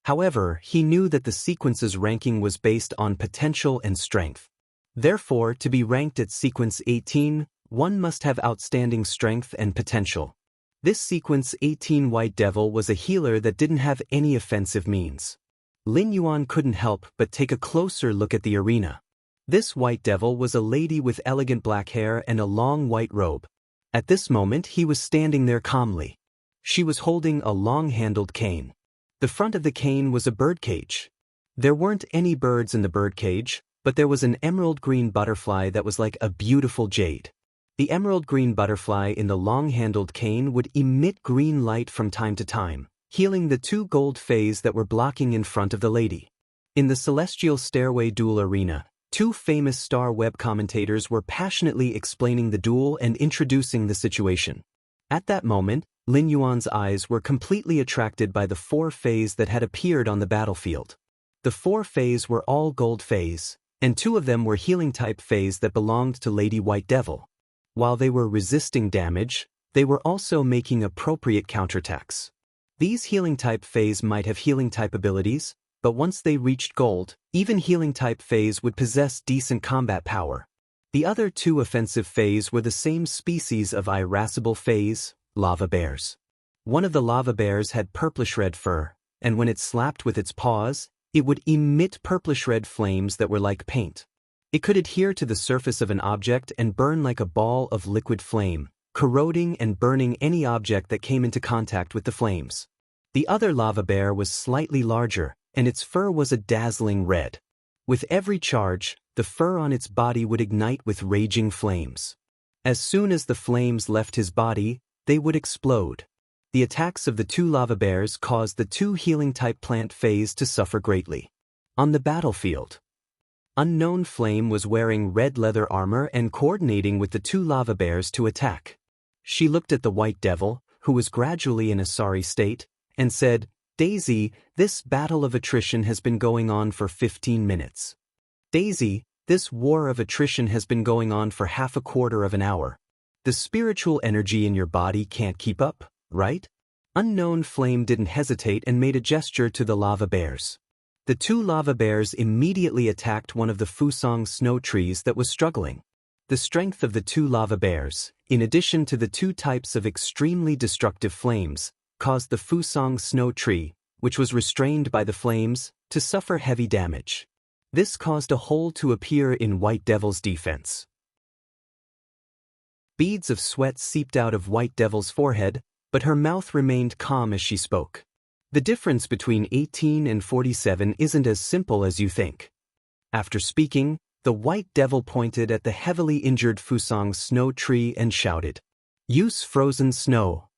However, he knew that the sequence's ranking was based on potential and strength. Therefore, to be ranked at sequence 18, one must have outstanding strength and potential. This sequence 18 White Devil was a healer that didn't have any offensive means. Lin Yuan couldn't help but take a closer look at the arena. This White Devil was a lady with elegant black hair and a long white robe. At this moment he was standing there calmly. She was holding a long-handled cane. The front of the cane was a birdcage. There weren't any birds in the birdcage, but there was an emerald green butterfly that was like a beautiful jade. The emerald green butterfly in the long-handled cane would emit green light from time to time, healing the two gold fays that were blocking in front of the lady. In the Celestial Stairway Duel Arena, two famous star web commentators were passionately explaining the duel and introducing the situation. At that moment, Lin Yuan's eyes were completely attracted by the four fays that had appeared on the battlefield. The four fays were all gold fays, and two of them were healing-type fays that belonged to Lady White Devil. While they were resisting damage, they were also making appropriate counterattacks. These healing-type fays might have healing-type abilities, but once they reached gold, even healing-type fays would possess decent combat power. The other two offensive fays were the same species of irascible fays, lava bears. One of the lava bears had purplish-red fur, and when it slapped with its paws, it would emit purplish-red flames that were like paint. It could adhere to the surface of an object and burn like a ball of liquid flame, corroding and burning any object that came into contact with the flames. The other lava bear was slightly larger, and its fur was a dazzling red. With every charge, the fur on its body would ignite with raging flames. As soon as the flames left his body, they would explode. The attacks of the two lava bears caused the two healing-type plant fays to suffer greatly. On the battlefield, Unknown Flame was wearing red leather armor and coordinating with the two lava bears to attack. She looked at the White Devil, who was gradually in a sorry state, and said, "Daisy, this battle of attrition has been going on for 15 minutes. Daisy, this war of attrition has been going on for half a quarter of an hour. The spiritual energy in your body can't keep up, right?" Unknown Flame didn't hesitate and made a gesture to the lava bears. The two lava bears immediately attacked one of the Fusang snow trees that was struggling. The strength of the two lava bears, in addition to the two types of extremely destructive flames, caused the Fusang snow tree, which was restrained by the flames, to suffer heavy damage. This caused a hole to appear in White Devil's defense. Beads of sweat seeped out of White Devil's forehead, but her mouth remained calm as she spoke. The difference between 18 and 47 isn't as simple as you think. After speaking, the White Devil pointed at the heavily injured Fusang's snow tree and shouted, "Use frozen snow."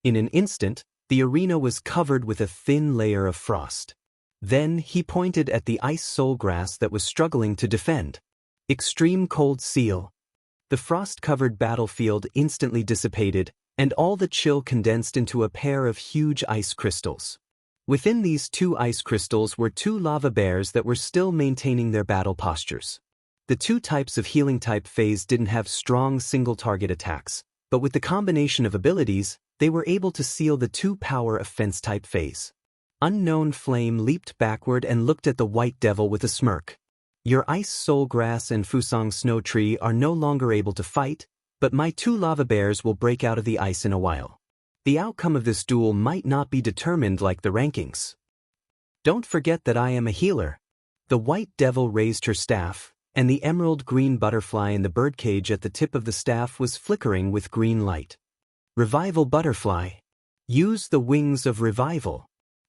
In an instant, the arena was covered with a thin layer of frost. Then he pointed at the ice soul grass that was struggling to defend. Extreme cold seal. The frost-covered battlefield instantly dissipated, and all the chill condensed into a pair of huge ice crystals. Within these two ice crystals were two lava bears that were still maintaining their battle postures. The two types of healing-type phase didn't have strong single-target attacks, but with the combination of abilities, they were able to seal the two-power offense-type phase. Unknown Flame leaped backward and looked at the White Devil with a smirk. "Your ice soul grass and Fusang snow tree are no longer able to fight, but my two lava bears will break out of the ice in a while. The outcome of this duel might not be determined like the rankings. Don't forget that I am a healer." The White Devil raised her staff, and the emerald green butterfly in the birdcage at the tip of the staff was flickering with green light. Revival butterfly. Use the wings of revival.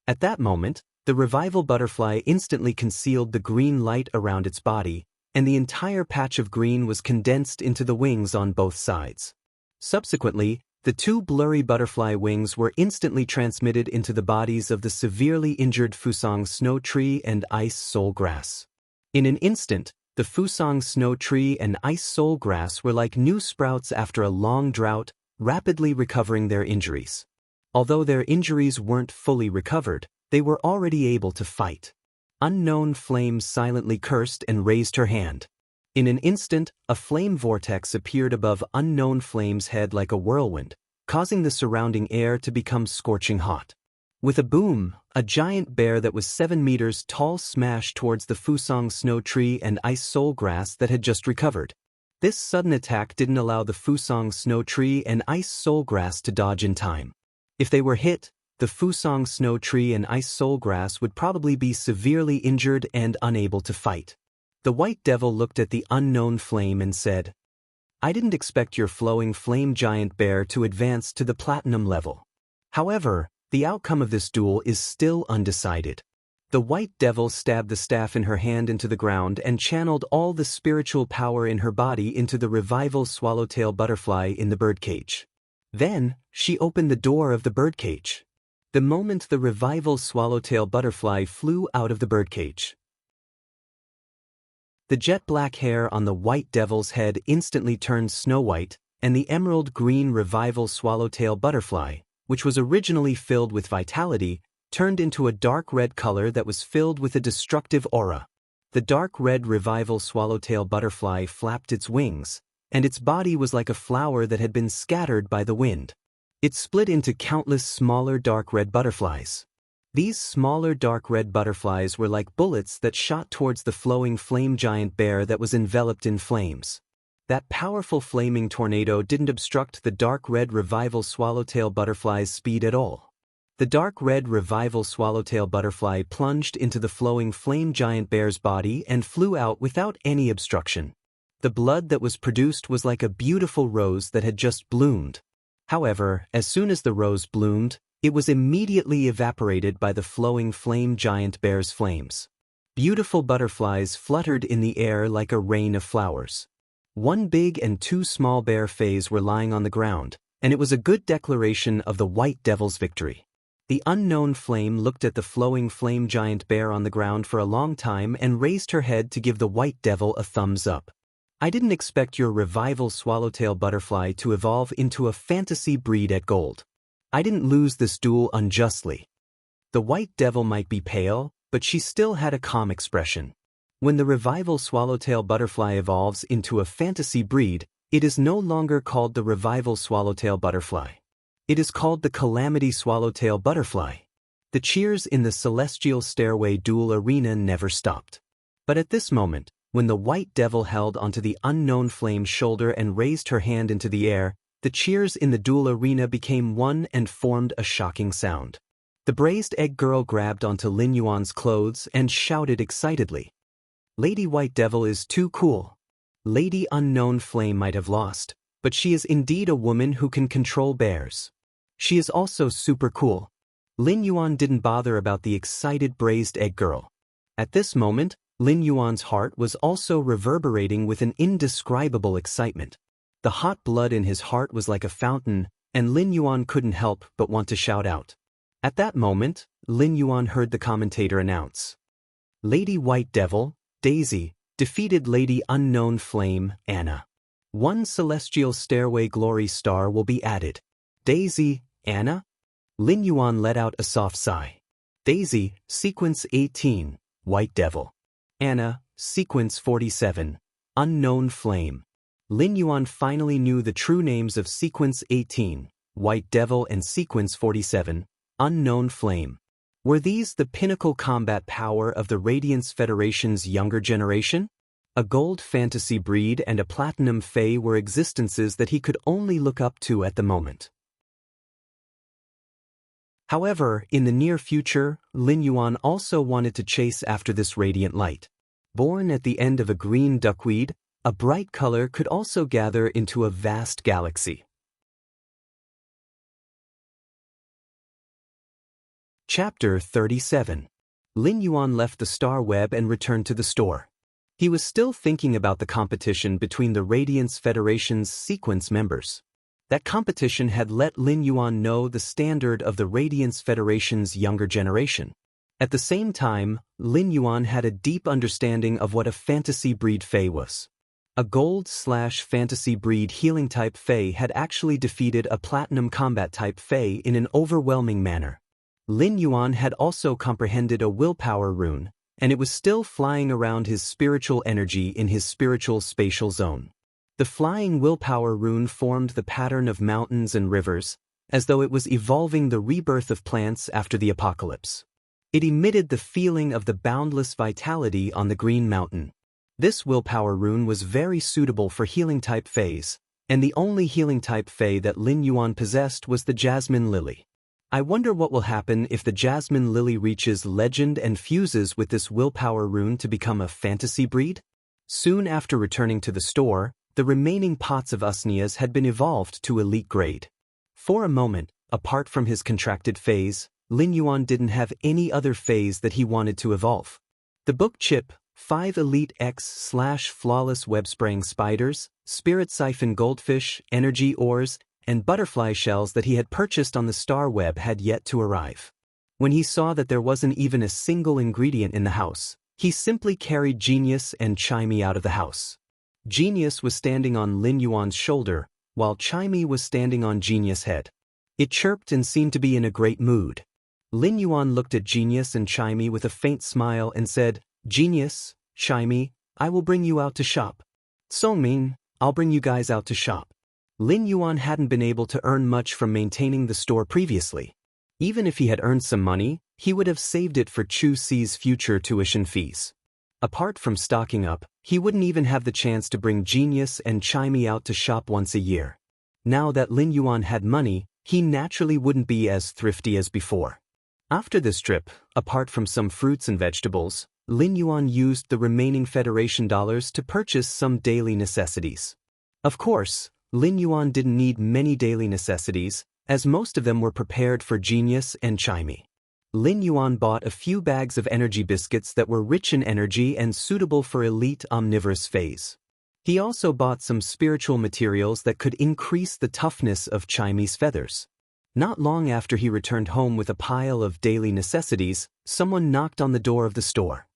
At that moment, the revival butterfly instantly concealed the green light around its body, and the entire patch of green was condensed into the wings on both sides. Subsequently, the two blurry butterfly wings were instantly transmitted into the bodies of the severely injured Fusang snow tree and ice soul grass. In an instant, the Fusang snow tree and ice soul grass were like new sprouts after a long drought, rapidly recovering their injuries. Although their injuries weren't fully recovered, they were already able to fight. Unknown Flame silently cursed and raised her hand. In an instant, a flame vortex appeared above Unknown Flame's head like a whirlwind, causing the surrounding air to become scorching hot. With a boom, a giant bear that was 7 meters tall smashed towards the Fusang snow tree and ice soul grass that had just recovered. This sudden attack didn't allow the Fusang snow tree and ice soul grass to dodge in time. If they were hit, the Fusang snow tree and ice soul grass would probably be severely injured and unable to fight. The White Devil looked at the Unknown Flame and said, "I didn't expect your flowing flame giant bear to advance to the platinum level. However, the outcome of this duel is still undecided." The White Devil stabbed the staff in her hand into the ground and channeled all the spiritual power in her body into the revival swallowtail butterfly in the birdcage. Then, she opened the door of the birdcage. The moment the revival swallowtail butterfly flew out of the birdcage, the jet-black hair on the White Devil's head instantly turned snow-white, and the emerald green revival swallowtail butterfly, which was originally filled with vitality, turned into a dark red color that was filled with a destructive aura. The dark red revival swallowtail butterfly flapped its wings, and its body was like a flower that had been scattered by the wind. It split into countless smaller dark red butterflies. These smaller dark red butterflies were like bullets that shot towards the flowing flame giant bear that was enveloped in flames. That powerful flaming tornado didn't obstruct the dark red revival swallowtail butterfly's speed at all. The dark red revival swallowtail butterfly plunged into the flowing flame giant bear's body and flew out without any obstruction. The blood that was produced was like a beautiful rose that had just bloomed. However, as soon as the rose bloomed, it was immediately evaporated by the flowing flame giant bear's flames. Beautiful butterflies fluttered in the air like a rain of flowers. One big and two small bear phase were lying on the ground, and it was a good declaration of the White Devil's victory. The Unknown Flame looked at the flowing flame giant bear on the ground for a long time and raised her head to give the White Devil a thumbs up. "I didn't expect your revival swallowtail butterfly to evolve into a fantasy breed at gold. I didn't lose this duel unjustly." The White Devil might be pale, but she still had a calm expression. When the revival swallowtail butterfly evolves into a fantasy breed, it is no longer called the revival swallowtail butterfly. It is called the calamity swallowtail butterfly. The cheers in the celestial stairway duel arena never stopped. But at this moment, when the White Devil held onto the Unknown Flame's shoulder and raised her hand into the air, the cheers in the duel arena became one and formed a shocking sound. The braised egg girl grabbed onto Lin Yuan's clothes and shouted excitedly. Lady White Devil is too cool. Lady Unknown Flame might have lost, but she is indeed a woman who can control bears. She is also super cool. Lin Yuan didn't bother about the excited braised egg girl. At this moment, Lin Yuan's heart was also reverberating with an indescribable excitement. The hot blood in his heart was like a fountain, and Lin Yuan couldn't help but want to shout out. At that moment, Lin Yuan heard the commentator announce. Lady White Devil, Daisy, defeated Lady Unknown Flame, Anna. 1 Celestial Stairway Glory Star will be added. Daisy, Anna? Lin Yuan let out a soft sigh. Daisy, Sequence 18, White Devil. Anna, Sequence 47, Unknown Flame. Lin Yuan finally knew the true names of Sequence 18, White Devil, and Sequence 47, Unknown Flame. Were these the pinnacle combat power of the Radiance Federation's younger generation? A gold fantasy breed and a platinum fae were existences that he could only look up to at the moment. However, in the near future, Lin Yuan also wanted to chase after this radiant light. Born at the end of a green duckweed, a bright color could also gather into a vast galaxy. Chapter 37. Lin Yuan left the star web and returned to the store. He was still thinking about the competition between the Radiance Federation's sequence members. That competition had let Lin Yuan know the standard of the Radiance Federation's younger generation. At the same time, Lin Yuan had a deep understanding of what a fantasy breed fae was. A gold/fantasy breed healing type fae had actually defeated a platinum combat type fae in an overwhelming manner. Lin Yuan had also comprehended a willpower rune, and it was still flying around his spiritual energy in his spiritual spatial zone. The flying willpower rune formed the pattern of mountains and rivers, as though it was evolving the rebirth of plants after the apocalypse. It emitted the feeling of the boundless vitality on the green mountain. This willpower rune was very suitable for healing type faes, and the only healing type fae that Lin Yuan possessed was the Jasmine Lily. I wonder what will happen if the Jasmine Lily reaches legend and fuses with this willpower rune to become a fantasy breed? Soon after returning to the store, the remaining pots of usnias had been evolved to elite grade. For a moment, apart from his contracted phase, Lin Yuan didn't have any other phase that he wanted to evolve. The book chip, 5 Elite X/flawless web-spraying spiders, spirit siphon goldfish, energy ores, and butterfly shells that he had purchased on the star web had yet to arrive. When he saw that there wasn't even a single ingredient in the house, he simply carried Genius and Chimey out of the house. Genius was standing on Lin Yuan's shoulder, while Chimey was standing on Genius' head. It chirped and seemed to be in a great mood. Lin Yuan looked at Genius and Chimey with a faint smile and said, Genius, Chimey, I will bring you out to shop. Songming, I'll bring you guys out to shop. Lin Yuan hadn't been able to earn much from maintaining the store previously. Even if he had earned some money, he would have saved it for Chu Si's future tuition fees. Apart from stocking up, he wouldn't even have the chance to bring Genius and Chimey out to shop once a year. Now that Lin Yuan had money, he naturally wouldn't be as thrifty as before. After this trip, apart from some fruits and vegetables, Lin Yuan used the remaining Federation dollars to purchase some daily necessities. Of course, Lin Yuan didn't need many daily necessities, as most of them were prepared for Genius and Chimey. Lin Yuan bought a few bags of energy biscuits that were rich in energy and suitable for elite omnivorous phase. He also bought some spiritual materials that could increase the toughness of Chimey's feathers. Not long after he returned home with a pile of daily necessities, someone knocked on the door of the store.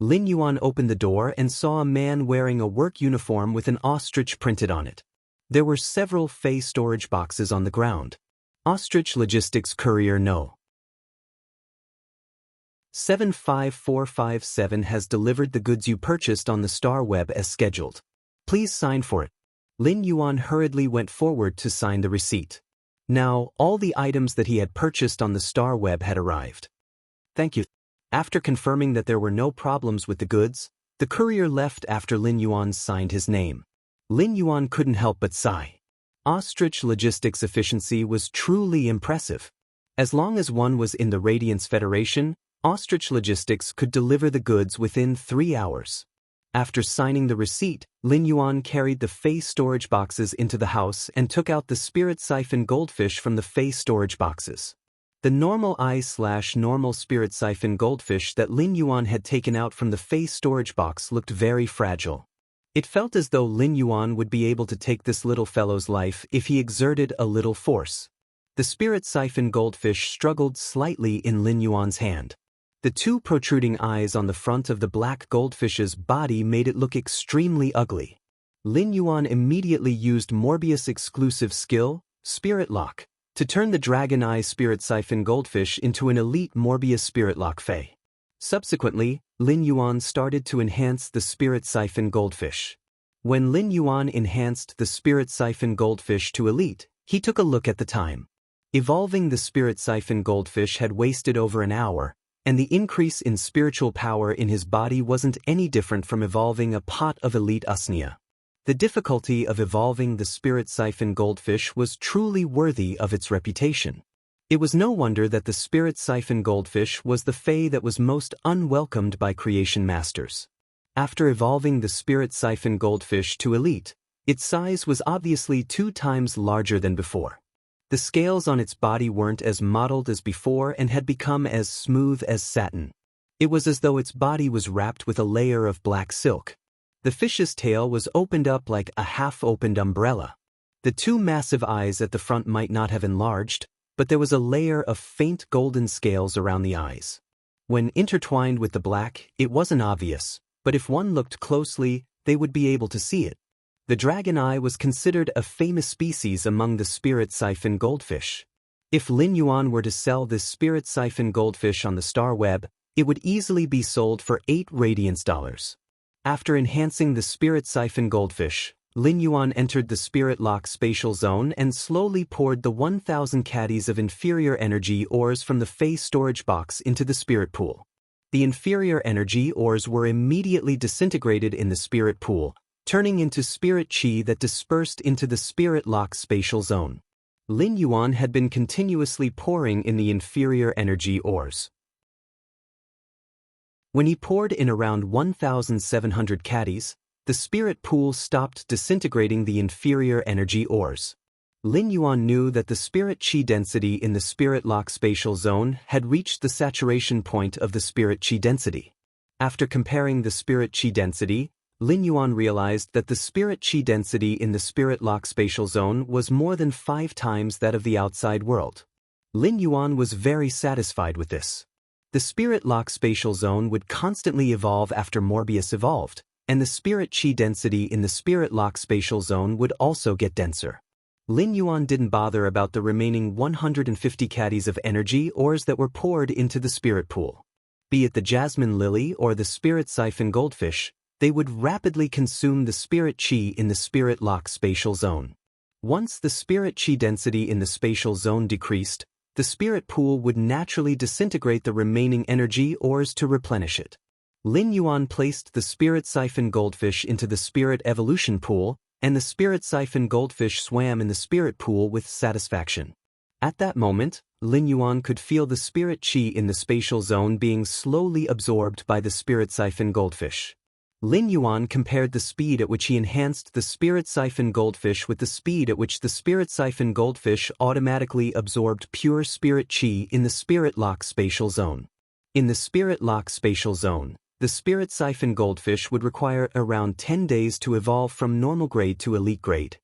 Lin Yuan opened the door and saw a man wearing a work uniform with an ostrich printed on it. There were several Fey storage boxes on the ground. Ostrich Logistics Courier No. 75457 has delivered the goods you purchased on the star web as scheduled. Please sign for it. Lin Yuan hurriedly went forward to sign the receipt. Now, all the items that he had purchased on the star web had arrived. Thank you. After confirming that there were no problems with the goods, the courier left after Lin Yuan signed his name. Lin Yuan couldn't help but sigh. Ostrich Logistics' efficiency was truly impressive. As long as one was in the Radiance Federation, Ostrich Logistics could deliver the goods within 3 hours. After signing the receipt, Lin Yuan carried the Fey storage boxes into the house and took out the spirit siphon goldfish from the Fey storage boxes. The normal normal spirit siphon goldfish that Lin Yuan had taken out from the Fey storage box looked very fragile. It felt as though Lin Yuan would be able to take this little fellow's life if he exerted a little force. The spirit siphon goldfish struggled slightly in Lin Yuan's hand. The 2 protruding eyes on the front of the black goldfish's body made it look extremely ugly. Lin Yuan immediately used Morbius' exclusive skill, Spirit Lock, to turn the Dragon Eye Spirit Siphon Goldfish into an elite Morbius Spirit Lock Fey. Subsequently, Lin Yuan started to enhance the Spirit Siphon Goldfish. When Lin Yuan enhanced the Spirit Siphon Goldfish to elite, he took a look at the time. Evolving the Spirit Siphon Goldfish had wasted over an hour, and the increase in spiritual power in his body wasn't any different from evolving a pot of elite usnia. The difficulty of evolving the Spirit Siphon Goldfish was truly worthy of its reputation. It was no wonder that the Spirit Siphon Goldfish was the Fey that was most unwelcomed by creation masters. After evolving the Spirit Siphon Goldfish to elite, its size was obviously 2 times larger than before. The scales on its body weren't as mottled as before and had become as smooth as satin. It was as though its body was wrapped with a layer of black silk. The fish's tail was opened up like a half-opened umbrella. The 2 massive eyes at the front might not have enlarged, but there was a layer of faint golden scales around the eyes. When intertwined with the black, it wasn't obvious, but if one looked closely, they would be able to see it. The dragon eye was considered a famous species among the spirit siphon goldfish. If Lin Yuan were to sell this spirit siphon goldfish on the star web, it would easily be sold for 8 radiance dollars. After enhancing the spirit siphon goldfish, Lin Yuan entered the spirit lock spatial zone and slowly poured the 1,000 caddies of inferior energy ores from the Fey storage box into the spirit pool. The inferior energy ores were immediately disintegrated in the spirit pool, turning into spirit chi that dispersed into the spirit lock spatial zone. Lin Yuan had been continuously pouring in the inferior energy ores. When he poured in around 1,700 caddies, the spirit pool stopped disintegrating the inferior energy ores. Lin Yuan knew that the spirit chi density in the spirit lock spatial zone had reached the saturation point of the spirit chi density. After comparing the spirit chi density, Lin Yuan realized that the spirit chi density in the spirit lock spatial zone was more than 5 times that of the outside world. Lin Yuan was very satisfied with this. The spirit lock spatial zone would constantly evolve after Morbius evolved, and the spirit chi density in the spirit lock spatial zone would also get denser. Lin Yuan didn't bother about the remaining 150 caddies of energy ores that were poured into the spirit pool. Be it the jasmine lily or the spirit siphon goldfish, they would rapidly consume the spirit chi in the spirit lock spatial zone. Once the spirit chi density in the spatial zone decreased, the spirit pool would naturally disintegrate the remaining energy ores to replenish it. Lin Yuan placed the spirit siphon goldfish into the spirit evolution pool, and the spirit siphon goldfish swam in the spirit pool with satisfaction. At that moment, Lin Yuan could feel the spirit chi in the spatial zone being slowly absorbed by the spirit siphon goldfish. Lin Yuan compared the speed at which he enhanced the spirit siphon goldfish with the speed at which the spirit siphon goldfish automatically absorbed pure spirit chi in the spirit lock spatial zone. In the spirit lock spatial zone, the spirit siphon goldfish would require around 10 days to evolve from normal grade to elite grade.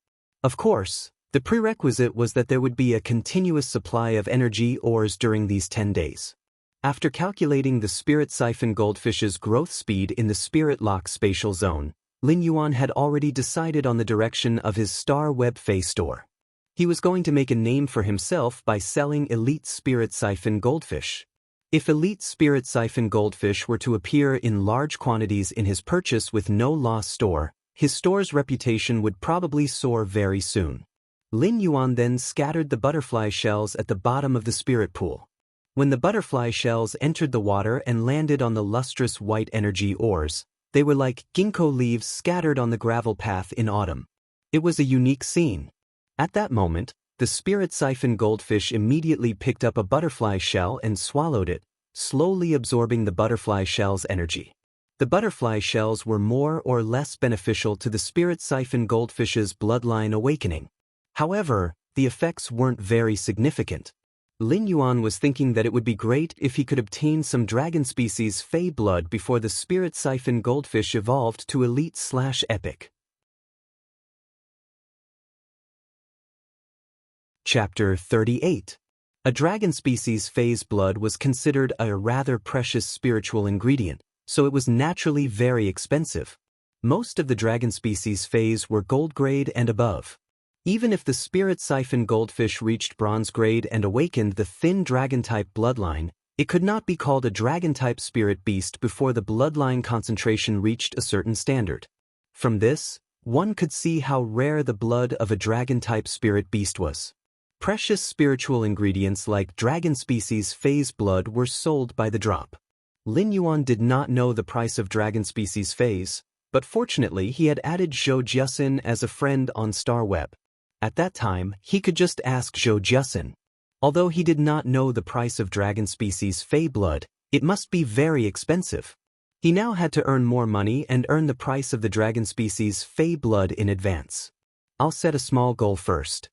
Of course, the prerequisite was that there would be a continuous supply of energy ores during these 10 days. After calculating the spirit siphon goldfish's growth speed in the spirit lock spatial zone, Lin Yuan had already decided on the direction of his Star Web Fey store. He was going to make a name for himself by selling elite spirit siphon goldfish. If elite spirit siphon goldfish were to appear in large quantities in his purchase with no loss store, his store's reputation would probably soar very soon. Lin Yuan then scattered the butterfly shells at the bottom of the spirit pool. When the butterfly shells entered the water and landed on the lustrous white energy ores, they were like ginkgo leaves scattered on the gravel path in autumn. It was a unique scene. At that moment, The spirit siphon goldfish immediately picked up a butterfly shell and swallowed it, slowly absorbing the butterfly shell's energy. The butterfly shells were more or less beneficial to the spirit siphon goldfish's bloodline awakening. However, the effects weren't very significant. Lin Yuan was thinking that it would be great if he could obtain some dragon species Fey blood before the spirit siphon goldfish evolved to elite/epic. Chapter 38. A dragon species Fey's blood was considered a rather precious spiritual ingredient, so it was naturally very expensive. Most of the dragon species Feys were gold grade and above. Even if the spirit siphon goldfish reached bronze grade and awakened the thin dragon-type bloodline, it could not be called a dragon-type spirit beast before the bloodline concentration reached a certain standard. From this, one could see how rare the blood of a dragon-type spirit beast was. Precious spiritual ingredients like dragon species Fey's blood were sold by the drop. Lin Yuan did not know the price of dragon species Fey's, but fortunately he had added Zhou Jiasin as a friend on StarWeb. At that time, he could just ask Zhou Jiasin. Although he did not know the price of dragon species Fey blood, it must be very expensive. He now had to earn more money and earn the price of the dragon species Fey blood in advance. I'll set a small goal first.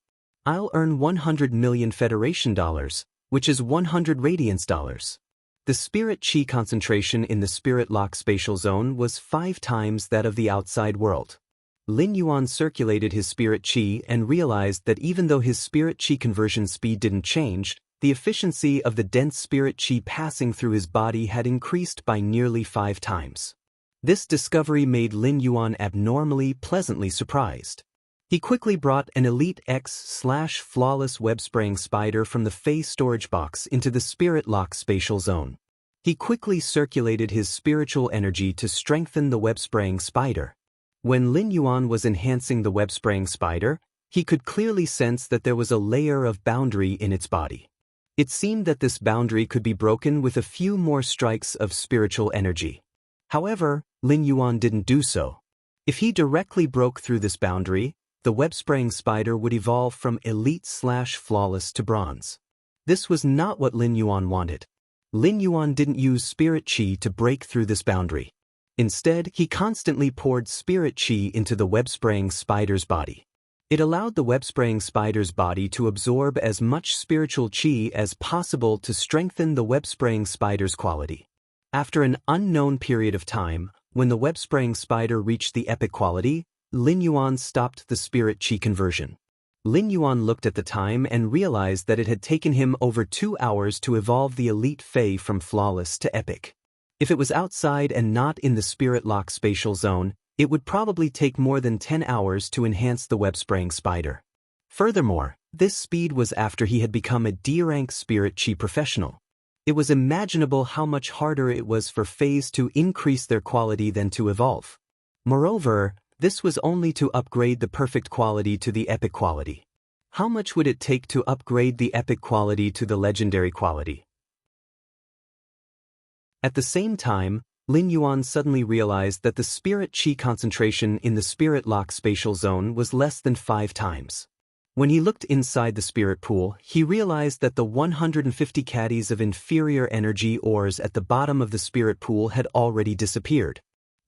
I'll earn 100 million Federation dollars, which is 100 Radiance dollars. The spirit chi concentration in the spirit lock spatial zone was 5 times that of the outside world. Lin Yuan circulated his spirit chi and realized that even though his spirit chi conversion speed didn't change, the efficiency of the dense spirit chi passing through his body had increased by nearly 5 times. This discovery made Lin Yuan abnormally pleasantly surprised. He quickly brought an Elite X/flawless web-spraying spider from the Fey storage box into the spirit lock spatial zone. He quickly circulated his spiritual energy to strengthen the web-spraying spider. When Lin Yuan was enhancing the web-spraying spider, he could clearly sense that there was a layer of boundary in its body. It seemed that this boundary could be broken with a few more strikes of spiritual energy. However, Lin Yuan didn't do so. If he directly broke through this boundary, the web-spraying spider would evolve from elite/flawless to bronze. This was not what Lin Yuan wanted. Lin Yuan didn't use spirit chi to break through this boundary. Instead, he constantly poured spirit chi into the web-spraying spider's body. It allowed the web-spraying spider's body to absorb as much spiritual chi as possible to strengthen the web-spraying spider's quality. After an unknown period of time, when the web-spraying spider reached the epic quality, Lin Yuan stopped the spirit chi conversion. Lin Yuan looked at the time and realized that it had taken him over 2 hours to evolve the elite Fey from flawless to epic. If it was outside and not in the spirit lock spatial zone, it would probably take more than 10 hours to enhance the web-spraying spider. Furthermore, this speed was after he had become a D-rank spirit chi professional. It was imaginable how much harder it was for Feys to increase their quality than to evolve. Moreover, this was only to upgrade the perfect quality to the epic quality. How much would it take to upgrade the epic quality to the legendary quality? At the same time, Lin Yuan suddenly realized that the spirit chi concentration in the spirit lock spatial zone was less than 5 times. When he looked inside the spirit pool, he realized that the 150 caddies of inferior energy ores at the bottom of the spirit pool had already disappeared.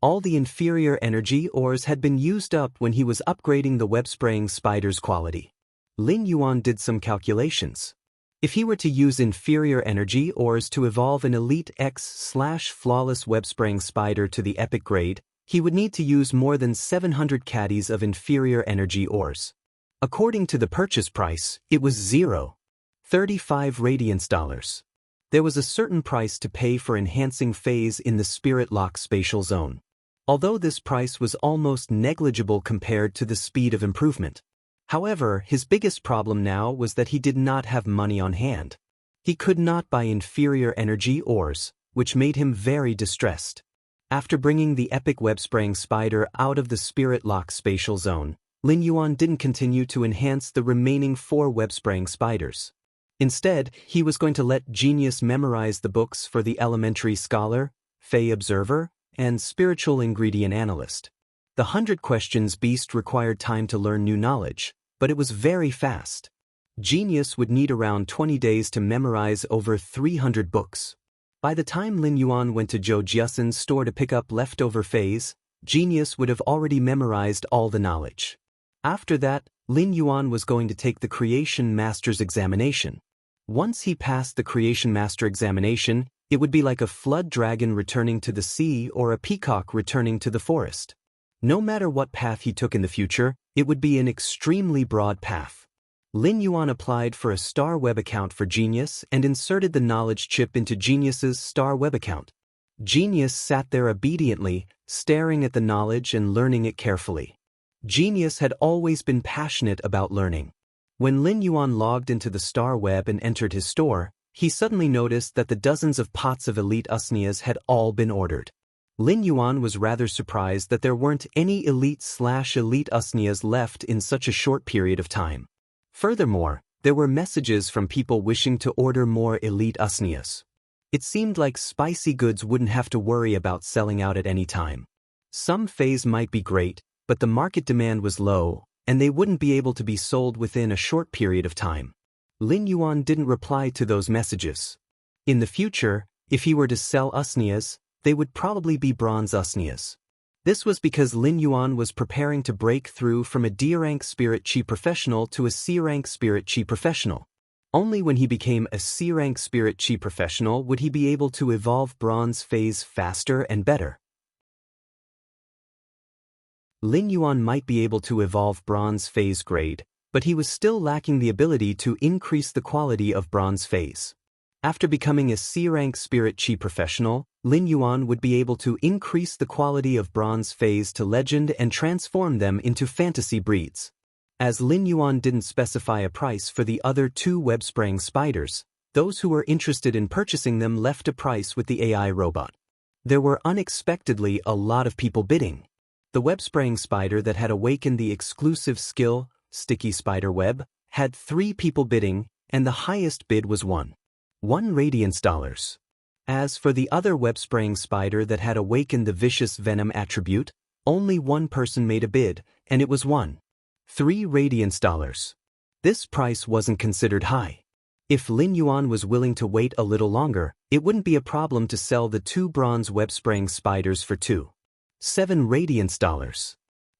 All the inferior energy ores had been used up when he was upgrading the web-spraying spider's quality. Lin Yuan did some calculations. If he were to use inferior energy ores to evolve an Elite X/flawless web-spraying spider to the epic grade, he would need to use more than 700 caddies of inferior energy ores. According to the purchase price, it was 0.35 Radiance dollars. There was a certain price to pay for enhancing Feys in the spirit lock spatial zone. Although this price was almost negligible compared to the speed of improvement. However, his biggest problem now was that he did not have money on hand. He could not buy inferior energy ores, which made him very distressed. After bringing the epic web-spraying spider out of the spirit lock spatial zone, Lin Yuan didn't continue to enhance the remaining 4 web-spraying spiders. Instead, he was going to let Genius memorize the books for the Elementary Scholar, Fey Observer, and Spiritual Ingredient Analyst. The 100 Questions Beast required time to learn new knowledge, but it was very fast. Genius would need around 20 days to memorize over 300 books. By the time Lin Yuan went to Zhou Jiasen's store to pick up leftover phase, Genius would have already memorized all the knowledge. After that, Lin Yuan was going to take the Creation Master's examination. Once he passed the Creation Master examination, it would be like a flood dragon returning to the sea or a peacock returning to the forest. No matter what path he took in the future, it would be an extremely broad path. Lin Yuan applied for a Star Web account for Genius and inserted the knowledge chip into Genius's Star Web account. Genius sat there obediently, staring at the knowledge and learning it carefully. Genius had always been passionate about learning. When Lin Yuan logged into the Star Web and entered his store, he suddenly noticed that the dozens of pots of elite usnias had all been ordered. Lin Yuan was rather surprised that there weren't any elite/elite usnias left in such a short period of time. Furthermore, there were messages from people wishing to order more elite usnias. It seemed like spicy goods wouldn't have to worry about selling out at any time. Some phase might be great, but the market demand was low, and they wouldn't be able to be sold within a short period of time. Lin Yuan didn't reply to those messages. In the future, if he were to sell usnias, they would probably be bronze usnias. This was because Lin Yuan was preparing to break through from a D-rank Spirit Chi professional to a C-rank Spirit Chi professional. Only when he became a C-rank Spirit Chi professional would he be able to evolve bronze phase faster and better. Lin Yuan might be able to evolve bronze phase grade, but he was still lacking the ability to increase the quality of bronze phase. After becoming a C-rank Spirit Chi professional, Lin Yuan would be able to increase the quality of bronze phase to legend and transform them into fantasy breeds. As Lin Yuan didn't specify a price for the other two web-spraying spiders, those who were interested in purchasing them left a price with the AI robot. There were unexpectedly a lot of people bidding. The web-spraying spider that had awakened the exclusive skill, Sticky Spider Web, had 3 people bidding, and the highest bid was $1 radiance. As for the other web-spraying spider that had awakened the vicious venom attribute, only one person made a bid, and it was $3 radiance. This price wasn't considered high. If Lin Yuan was willing to wait a little longer, it wouldn't be a problem to sell the 2 bronze web-spraying spiders for $7 radiance.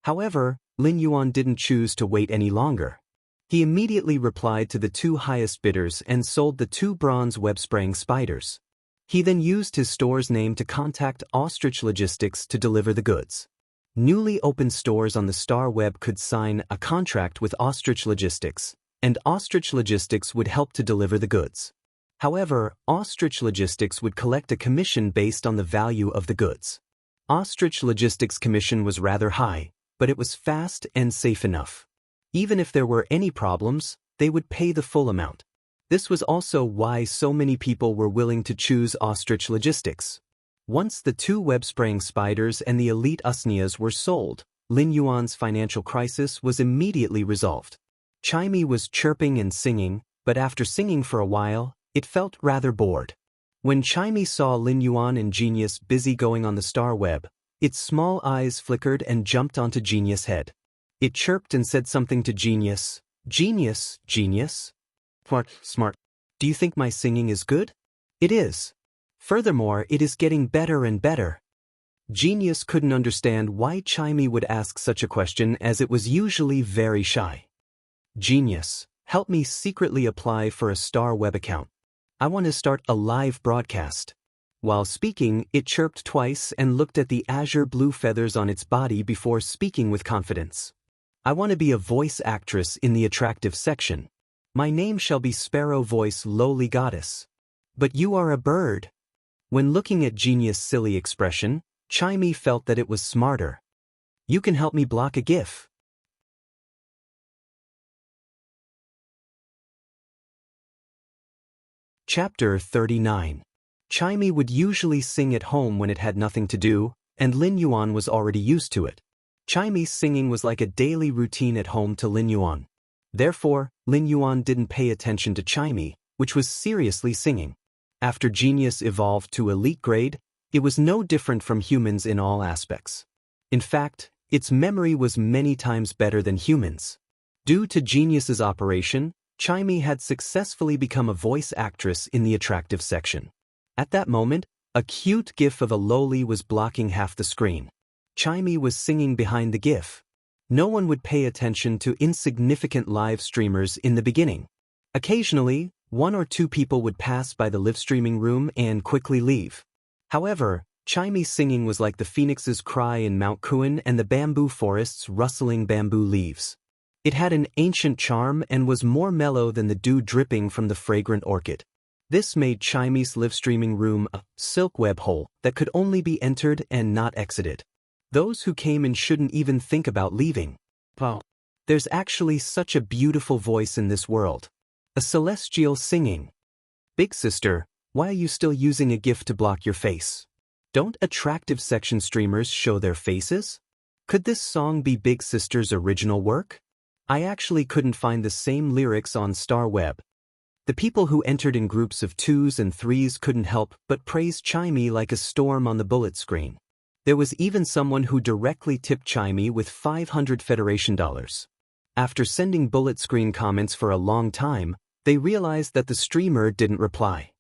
However, Lin Yuan didn't choose to wait any longer. He immediately replied to the 2 highest bidders and sold the 2 bronze web-spraying spiders. He then used his store's name to contact Ostrich Logistics to deliver the goods. Newly opened stores on the Star Web could sign a contract with Ostrich Logistics, and Ostrich Logistics would help to deliver the goods. However, Ostrich Logistics would collect a commission based on the value of the goods. Ostrich Logistics' commission was rather high, but it was fast and safe enough. Even if there were any problems, they would pay the full amount. This was also why so many people were willing to choose Ostrich Logistics. Once the 2 web-spraying spiders and the elite usnias were sold, Lin Yuan's financial crisis was immediately resolved. Chimey was chirping and singing, but after singing for a while, it felt rather bored. When Chimey saw Lin Yuan and Genius busy going on the Star Web, its small eyes flickered and jumped onto Genius' head. It chirped and said something to Genius. Genius. Smart. Do you think my singing is good? It is. Furthermore, it is getting better and better. Genius couldn't understand why Chimey would ask such a question, as it was usually very shy. Genius, help me secretly apply for a Star Web account. I want to start a live broadcast. While speaking, it chirped twice and looked at the azure blue feathers on its body before speaking with confidence. I want to be a voice actress in the attractive section. My name shall be Sparrow Voice Lowly Goddess. But you are a bird. When looking at Genius' silly expression, Chimey felt that it was smarter. You can help me block a GIF. Chapter 39. Chimey would usually sing at home when it had nothing to do, and Lin Yuan was already used to it. Chimey's singing was like a daily routine at home to Lin Yuan. Therefore, Lin Yuan didn't pay attention to Chimey, which was seriously singing. After Genius evolved to elite grade, it was no different from humans in all aspects. In fact, its memory was many times better than humans. Due to Genius's operation, Chimey had successfully become a voice actress in the attractive section. At that moment, a cute gif of a loli was blocking half the screen. Chimey was singing behind the gif. No one would pay attention to insignificant live streamers in the beginning. Occasionally, 1 or 2 people would pass by the live streaming room and quickly leave. However, Chimey's singing was like the phoenix's cry in Mount Kuan and the bamboo forest's rustling bamboo leaves. It had an ancient charm and was more mellow than the dew dripping from the fragrant orchid. This made Chimey's live streaming room a silk web hole that could only be entered and not exited. Those who came in shouldn't even think about leaving. Wow. There's actually such a beautiful voice in this world. A celestial singing. Big sister, why are you still using a GIF to block your face? Don't attractive section streamers show their faces? Could this song be Big Sister's original work? I actually couldn't find the same lyrics on StarWeb. The people who entered in groups of 2s and 3s couldn't help but praise Chimey like a storm on the bullet screen. There was even someone who directly tipped Chimey with $500 Federation. After sending bullet screen comments for a long time, they realized that the streamer didn't reply.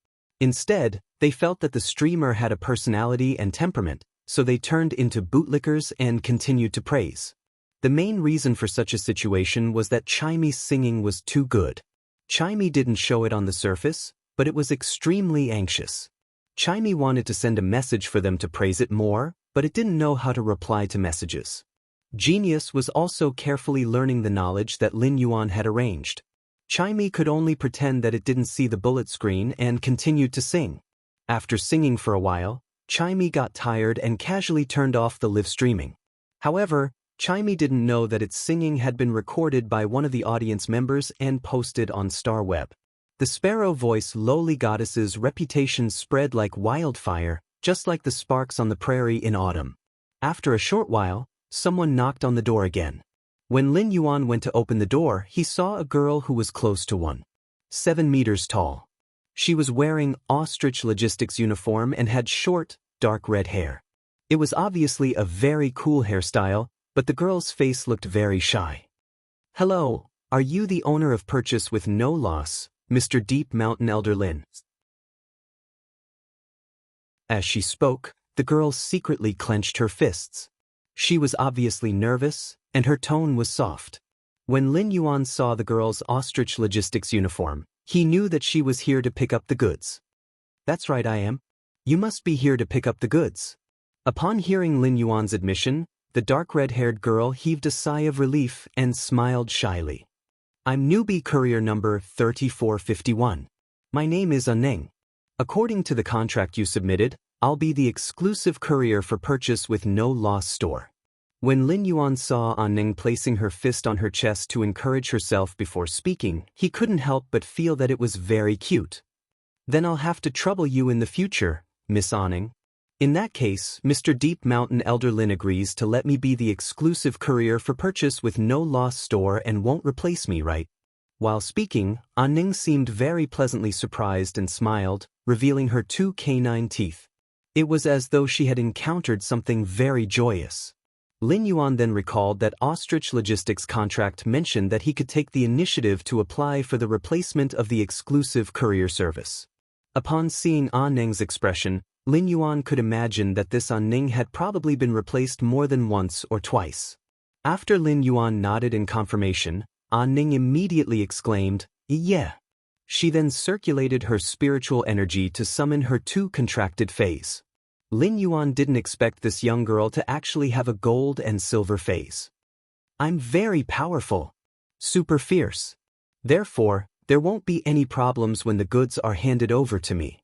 Instead, they felt that the streamer had a personality and temperament, so they turned into bootlickers and continued to praise. The main reason for such a situation was that Chimey's singing was too good. Chimey didn't show it on the surface, but it was extremely anxious. Chimey wanted to send a message for them to praise it more, but it didn't know how to reply to messages. Genius was also carefully learning the knowledge that Lin Yuan had arranged. Chimey could only pretend that it didn't see the bullet screen and continued to sing. After singing for a while, Chimey got tired and casually turned off the live streaming. However, Chimey didn't know that its singing had been recorded by one of the audience members and posted on StarWeb. The sparrow voice lowly goddess's reputation spread like wildfire, just like the sparks on the prairie in autumn. After a short while, someone knocked on the door again. When Lin Yuan went to open the door, he saw a girl who was close to 1.7 meters tall. She was wearing ostrich logistics uniform and had short, dark red hair. It was obviously a very cool hairstyle, but the girl's face looked very shy. "Hello, are you the owner of Purchase with No Loss, Mr. Deep Mountain Elder Lin?" As she spoke, the girl secretly clenched her fists. She was obviously nervous, and her tone was soft. When Lin Yuan saw the girl's ostrich logistics uniform, he knew that she was here to pick up the goods. "That's right, I am. You must be here to pick up the goods." Upon hearing Lin Yuan's admission, the dark red-haired girl heaved a sigh of relief and smiled shyly. "I'm newbie courier number 3451. My name is Neng. According to the contract you submitted, I'll be the exclusive courier for Purchase with No Loss store." When Lin Yuan saw Neng placing her fist on her chest to encourage herself before speaking, he couldn't help but feel that it was very cute. "Then I'll have to trouble you in the future, Miss Neng. In that case, Mr. Deep Mountain Elder Lin agrees to let me be the exclusive courier for Purchase with No Loss store and won't replace me, right?" While speaking, Neng seemed very pleasantly surprised and smiled, revealing her 2 canine teeth. It was as though she had encountered something very joyous. Lin Yuan then recalled that Ostrich Logistics' contract mentioned that he could take the initiative to apply for the replacement of the exclusive courier service. Upon seeing Neng's expression, Lin Yuan could imagine that this Neng had probably been replaced more than once or twice. After Lin Yuan nodded in confirmation, Neng immediately exclaimed, "Yeah." She then circulated her spiritual energy to summon her 2 contracted phase. Lin Yuan didn't expect this young girl to actually have a gold and silver phase. "I'm very powerful. Super fierce. Therefore, there won't be any problems when the goods are handed over to me.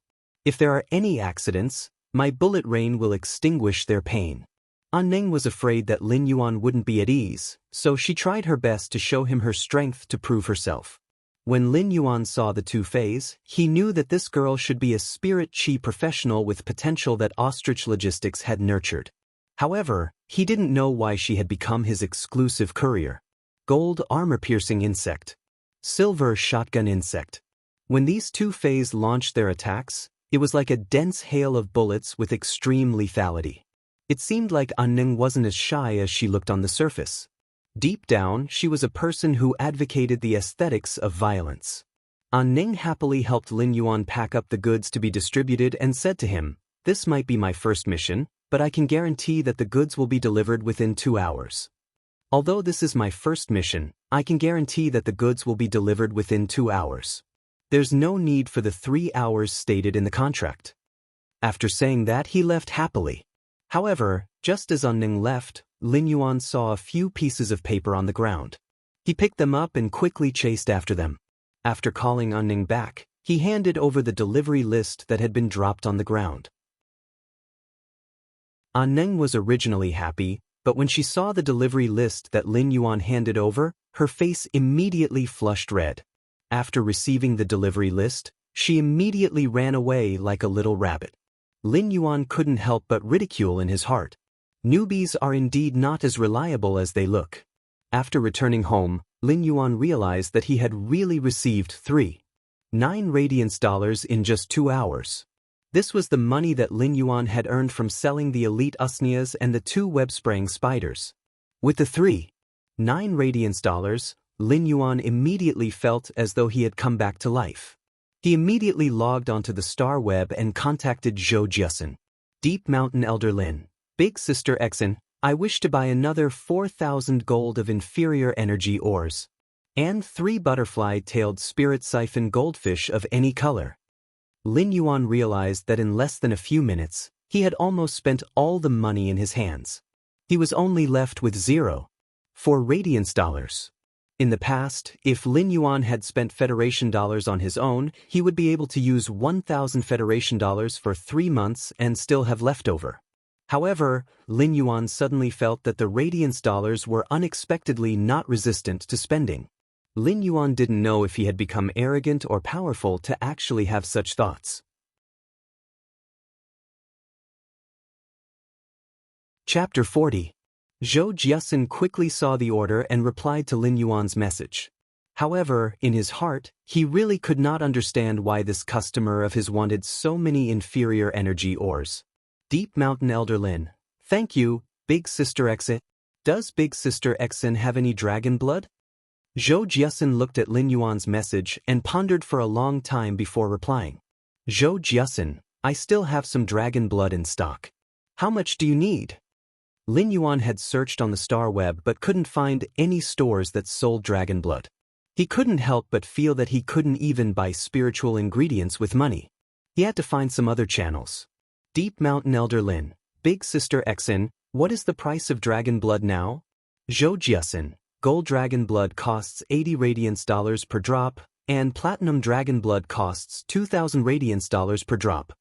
If there are any accidents, my bullet rain will extinguish their pain." Neng was afraid that Lin Yuan wouldn't be at ease, so she tried her best to show him her strength to prove herself. When Lin Yuan saw the 2 phase, he knew that this girl should be a spirit chi professional with potential that Ostrich Logistics had nurtured. However, he didn't know why she had become his exclusive courier. Gold armor-piercing insect. Silver shotgun insect. When these 2 phase launched their attacks, it was like a dense hail of bullets with extreme lethality. It seemed like Neng wasn't as shy as she looked on the surface. Deep down, she was a person who advocated the aesthetics of violence. An Ning happily helped Lin Yuan pack up the goods to be distributed and said to him, "This might be my first mission, but I can guarantee that the goods will be delivered within 2 hours. Although this is my first mission, I can guarantee that the goods will be delivered within 2 hours. There's no need for the 3 hours stated in the contract." After saying that, he left happily. However, just as An Ning left, Lin Yuan saw a few pieces of paper on the ground. He picked them up and quickly chased after them. After calling An Ning back, he handed over the delivery list that had been dropped on the ground. An Ning was originally happy, but when she saw the delivery list that Lin Yuan handed over, her face immediately flushed red. After receiving the delivery list, she immediately ran away like a little rabbit. Lin Yuan couldn't help but ridicule in his heart. Newbies are indeed not as reliable as they look. After returning home, Lin Yuan realized that he had really received 3.9 radiance dollars in just 2 hours. This was the money that Lin Yuan had earned from selling the elite usnias and the 2 web-spraying spiders. With the 3.9 radiance dollars, Lin Yuan immediately felt as though he had come back to life. He immediately logged onto the star web and contacted Zhou Jiasen. "Deep Mountain Elder Lin, Big Sister Exin, I wish to buy another 4,000 gold of inferior energy ores. And 3 butterfly-tailed spirit siphon goldfish of any color." Lin Yuan realized that in less than a few minutes, he had almost spent all the money in his hands. He was only left with 0.4 radiance dollars. In the past, if Lin Yuan had spent Federation dollars on his own, he would be able to use 1,000 Federation dollars for 3 months and still have leftover. However, Lin Yuan suddenly felt that the radiance dollars were unexpectedly not resistant to spending. Lin Yuan didn't know if he had become arrogant or powerful to actually have such thoughts. Chapter 40. Zhou Jiasen quickly saw the order and replied to Lin Yuan's message. However, in his heart, he really could not understand why this customer of his wanted so many inferior energy ores. "Deep Mountain Elder Lin, thank you, Big Sister Exin. Does Big Sister Exin have any dragon blood?" Zhou Jiasen looked at Lin Yuan's message and pondered for a long time before replying. "Zhou Jiasen, I still have some dragon blood in stock. How much do you need?" Lin Yuan had searched on the star web but couldn't find any stores that sold dragon blood. He couldn't help but feel that he couldn't even buy spiritual ingredients with money. He had to find some other channels. "Deep Mountain Elder Lin, Big Sister Exin, what is the price of dragon blood now?" "Zhou Jiasen, gold dragon blood costs 80 radiance dollars per drop, and platinum dragon blood costs 2,000 radiance dollars per drop."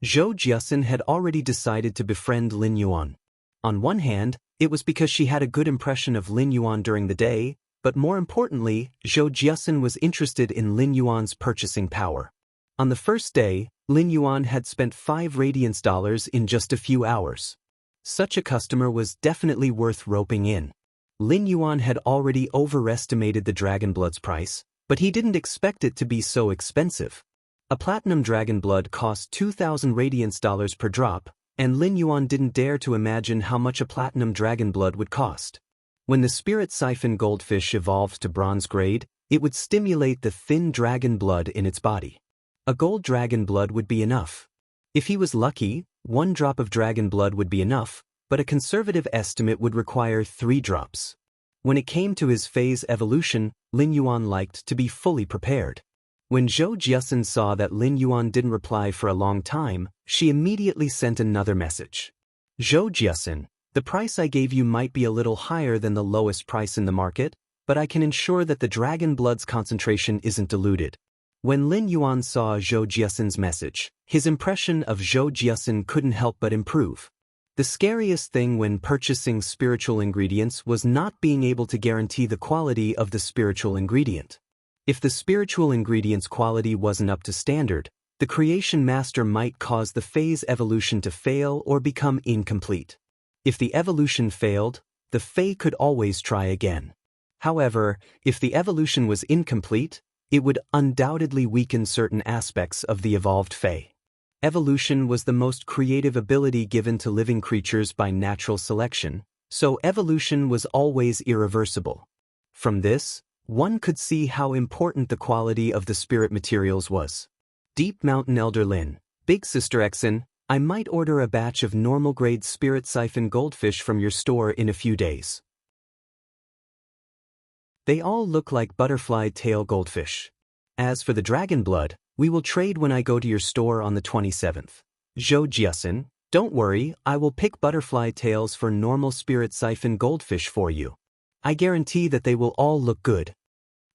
Zhou Jiasen had already decided to befriend Lin Yuan. On one hand, it was because she had a good impression of Lin Yuan during the day, but more importantly, Zhou Jiasen was interested in Lin Yuan's purchasing power. On the first day, Lin Yuan had spent 5 radiance dollars in just a few hours. Such a customer was definitely worth roping in. Lin Yuan had already overestimated the dragon blood's price, but he didn't expect it to be so expensive. A platinum dragon blood cost 2,000 radiance dollars per drop, and Lin Yuan didn't dare to imagine how much a platinum dragon blood would cost. When the spirit siphon goldfish evolved to bronze grade, it would stimulate the thin dragon blood in its body. A gold dragon blood would be enough. If he was lucky, 1 drop of dragon blood would be enough, but a conservative estimate would require 3 drops. When it came to his phase evolution, Lin Yuan liked to be fully prepared. When Zhou Jiasen saw that Lin Yuan didn't reply for a long time, she immediately sent another message. "Zhou Jiasen, the price I gave you might be a little higher than the lowest price in the market, but I can ensure that the dragon blood's concentration isn't diluted." When Lin Yuan saw Zhou Jiasen's message, his impression of Zhou Jiasen couldn't help but improve. The scariest thing when purchasing spiritual ingredients was not being able to guarantee the quality of the spiritual ingredient. If the spiritual ingredient's quality wasn't up to standard, the creation master might cause the phase evolution to fail or become incomplete. If the evolution failed, the Fae could always try again. However, if the evolution was incomplete, it would undoubtedly weaken certain aspects of the evolved Fae. Evolution was the most creative ability given to living creatures by natural selection, so evolution was always irreversible. From this, one could see how important the quality of the spirit materials was. Deep Mountain Elder Lin, Big Sister Exin, I might order a batch of normal-grade spirit siphon goldfish from your store in a few days. They all look like butterfly tail goldfish. As for the dragon blood, we will trade when I go to your store on the 27th. Zhou Jiasin, don't worry, I will pick butterfly tails for normal spirit siphon goldfish for you. I guarantee that they will all look good.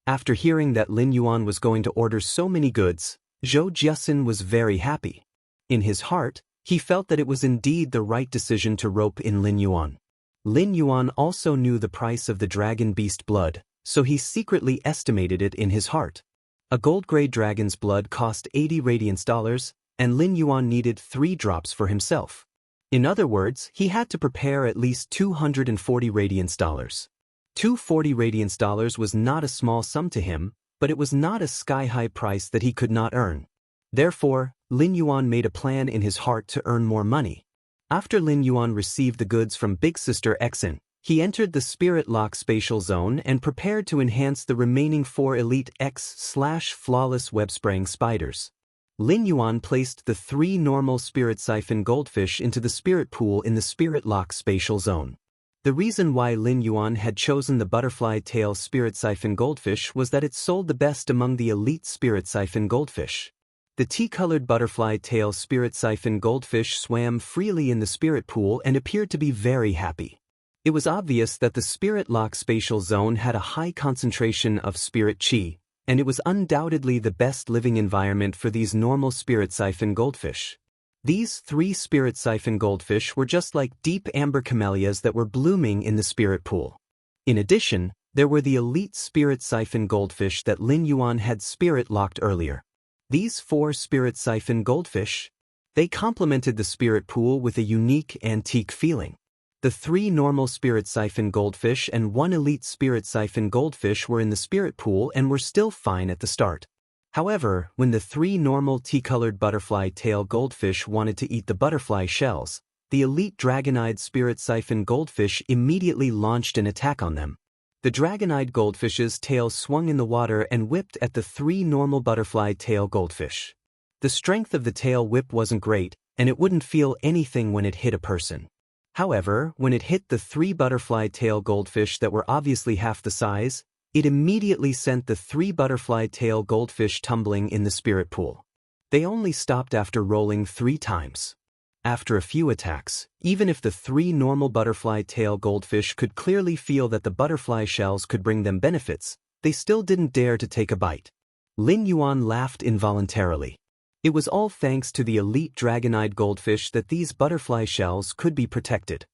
After hearing that Lin Yuan was going to order so many goods, Zhou Jiasin was very happy. In his heart, he felt that it was indeed the right decision to rope in Lin Yuan. Lin Yuan also knew the price of the dragon beast blood, so he secretly estimated it in his heart. A gold-grade dragon's blood cost 80 radiance dollars, and Lin Yuan needed 3 drops for himself. In other words, he had to prepare at least 240 radiance dollars. 240 radiance dollars was not a small sum to him, but it was not a sky-high price that he could not earn. Therefore, Lin Yuan made a plan in his heart to earn more money. After Lin Yuan received the goods from Big Sister Exin, he entered the Spirit Lock spatial zone and prepared to enhance the remaining 4 Elite X/flawless web-spraying spiders. Lin Yuan placed the 3 normal Spirit Siphon goldfish into the Spirit Pool in the Spirit Lock spatial zone. The reason why Lin Yuan had chosen the Butterfly Tail Spirit Siphon goldfish was that it sold the best among the Elite Spirit Siphon goldfish. The tea-colored Butterfly Tail Spirit Siphon goldfish swam freely in the Spirit Pool and appeared to be very happy. It was obvious that the Spirit Lock spatial zone had a high concentration of spirit chi, and it was undoubtedly the best living environment for these normal Spirit Siphon goldfish. These 3 Spirit Siphon goldfish were just like deep amber camellias that were blooming in the Spirit Pool. In addition, there were the Elite Spirit Siphon goldfish that Lin Yuan had spirit locked earlier. These 4 Spirit Siphon goldfish, they complemented the Spirit Pool with a unique, antique feeling. The 3 normal Spirit Siphon goldfish and 1 Elite Spirit Siphon goldfish were in the Spirit Pool and were still fine at the start. However, when the 3 normal tea-colored butterfly tail goldfish wanted to eat the butterfly shells, the Elite Dragon-eyed Spirit Siphon goldfish immediately launched an attack on them. The dragon-eyed goldfish's tail swung in the water and whipped at the 3 normal butterfly tail goldfish. The strength of the tail whip wasn't great, and it wouldn't feel anything when it hit a person. However, when it hit the 3 butterfly tail goldfish that were obviously half the size, it immediately sent the 3 butterfly tail goldfish tumbling in the Spirit Pool. They only stopped after rolling 3 times. After a few attacks, even if the 3 normal butterfly tail goldfish could clearly feel that the butterfly shells could bring them benefits, they still didn't dare to take a bite. Lin Yuan laughed involuntarily. It was all thanks to the Elite Dragon-eyed goldfish that these butterfly shells could be protected.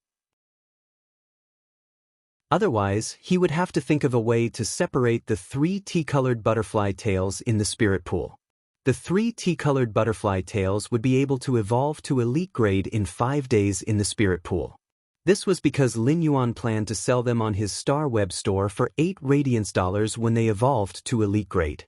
Otherwise, he would have to think of a way to separate the 3 tea-colored butterfly tails in the Spirit Pool. The 3 tea-colored butterfly tails would be able to evolve to Elite grade in 5 days in the Spirit Pool. This was because Lin Yuan planned to sell them on his Star Web store for 8 radiance dollars when they evolved to Elite grade.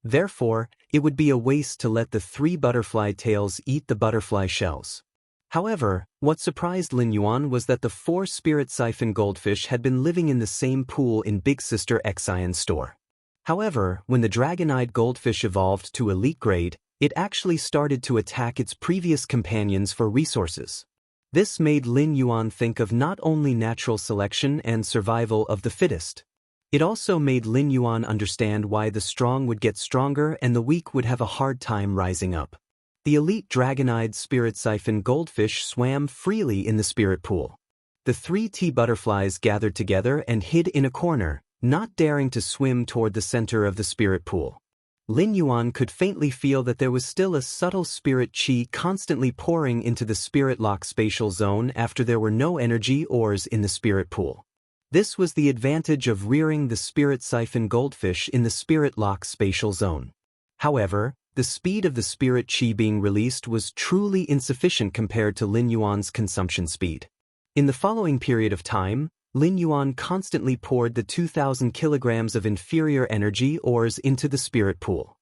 Therefore, it would be a waste to let the 3 butterfly tails eat the butterfly shells. However, what surprised Lin Yuan was that the 4 Spirit Siphon goldfish had been living in the same pool in Big Sister Xianxia's store. However, when the dragon-eyed goldfish evolved to Elite grade, it actually started to attack its previous companions for resources. This made Lin Yuan think of not only natural selection and survival of the fittest. It also made Lin Yuan understand why the strong would get stronger and the weak would have a hard time rising up. The Elite Dragon-eyed Spirit Siphon goldfish swam freely in the Spirit Pool. The 3 tea butterflies gathered together and hid in a corner, not daring to swim toward the center of the Spirit Pool. Lin Yuan could faintly feel that there was still a subtle spirit chi constantly pouring into the Spirit Lock spatial zone after there were no energy ores in the Spirit Pool. This was the advantage of rearing the Spirit Siphon goldfish in the Spirit Lock spatial zone. However, the speed of the spirit chi being released was truly insufficient compared to Lin Yuan's consumption speed. In the following period of time, Lin Yuan constantly poured the 2,000 kilograms of inferior energy ores into the Spirit Pool.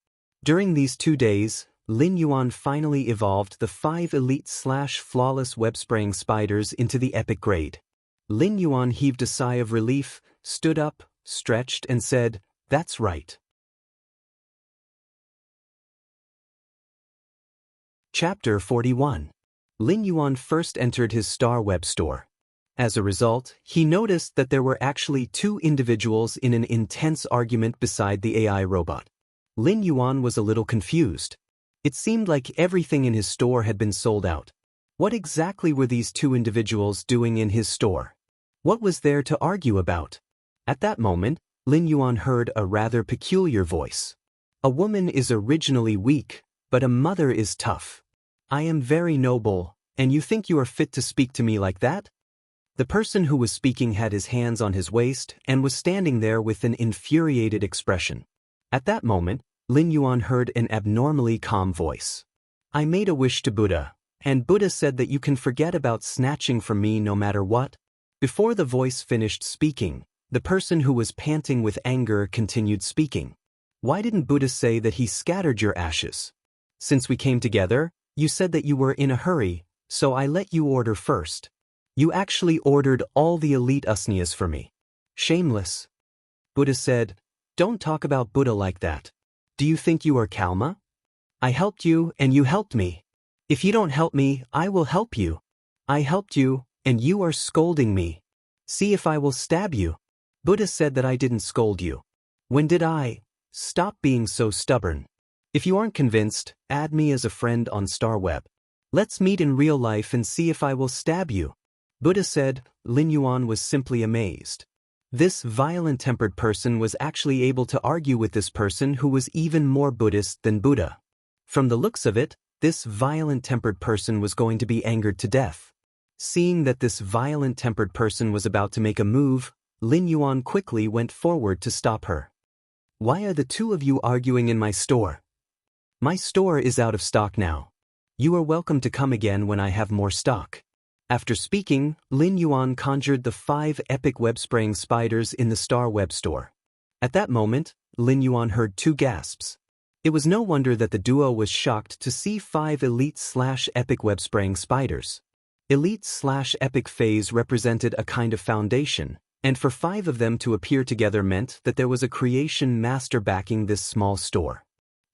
During these 2 days, Lin Yuan finally evolved the 5 Elite/flawless web-spraying spiders into the epic grade. Lin Yuan heaved a sigh of relief, stood up, stretched, and said, "That's right." Chapter 41. Lin Yuan first entered his Star Web store. As a result, he noticed that there were actually two individuals in an intense argument beside the AI robot. Lin Yuan was a little confused. It seemed like everything in his store had been sold out. What exactly were these two individuals doing in his store? What was there to argue about? At that moment, Lin Yuan heard a rather peculiar voice. "A woman is originally weak, but a mother is tough. I am very noble, and you think you are fit to speak to me like that?" The person who was speaking had his hands on his waist and was standing there with an infuriated expression. At that moment, Lin Yuan heard an abnormally calm voice. "I made a wish to Buddha, and Buddha said that you can forget about snatching from me no matter what." Before the voice finished speaking, the person who was panting with anger continued speaking. "Why didn't Buddha say that he scattered your ashes? Since we came together, you said that you were in a hurry, so I let you order first. You actually ordered all the elite usnias for me. Shameless." Buddha said, "Don't talk about Buddha like that. Do you think you are Kalma? I helped you and you helped me. If you don't help me, I will help you. I helped you, and you are scolding me. See if I will stab you." Buddha said that I didn't scold you. When did I? Stop being so stubborn. If you aren't convinced, add me as a friend on StarWeb. Let's meet in real life and see if I will stab you. Buddha said. Lin Yuan was simply amazed. This violent-tempered person was actually able to argue with this person who was even more Buddhist than Buddha. From the looks of it, this violent-tempered person was going to be angered to death. Seeing that this violent-tempered person was about to make a move, Lin Yuan quickly went forward to stop her. "Why are the two of you arguing in my store? My store is out of stock now. You are welcome to come again when I have more stock." After speaking, Lin Yuan conjured the 5 epic web-spraying spiders in the Star Web store. At that moment, Lin Yuan heard 2 gasps. It was no wonder that the duo was shocked to see 5 elite/epic web-spraying spiders. Elite/epic phase represented a kind of foundation, and for 5 of them to appear together meant that there was a creation master backing this small store.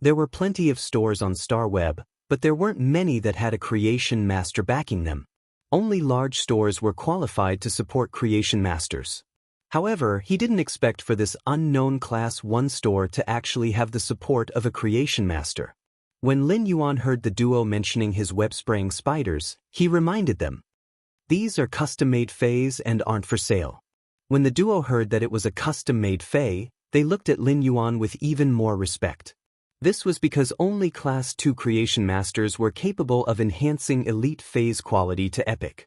There were plenty of stores on StarWeb, but there weren't many that had a creation master backing them. Only large stores were qualified to support creation masters. However, he didn't expect for this unknown Class 1 store to actually have the support of a creation master. When Lin Yuan heard the duo mentioning his web-spraying spiders, he reminded them. "These are custom-made fays and aren't for sale." When the duo heard that it was a custom-made fay, they looked at Lin Yuan with even more respect. This was because only Class 2 creation masters were capable of enhancing elite phase quality to epic.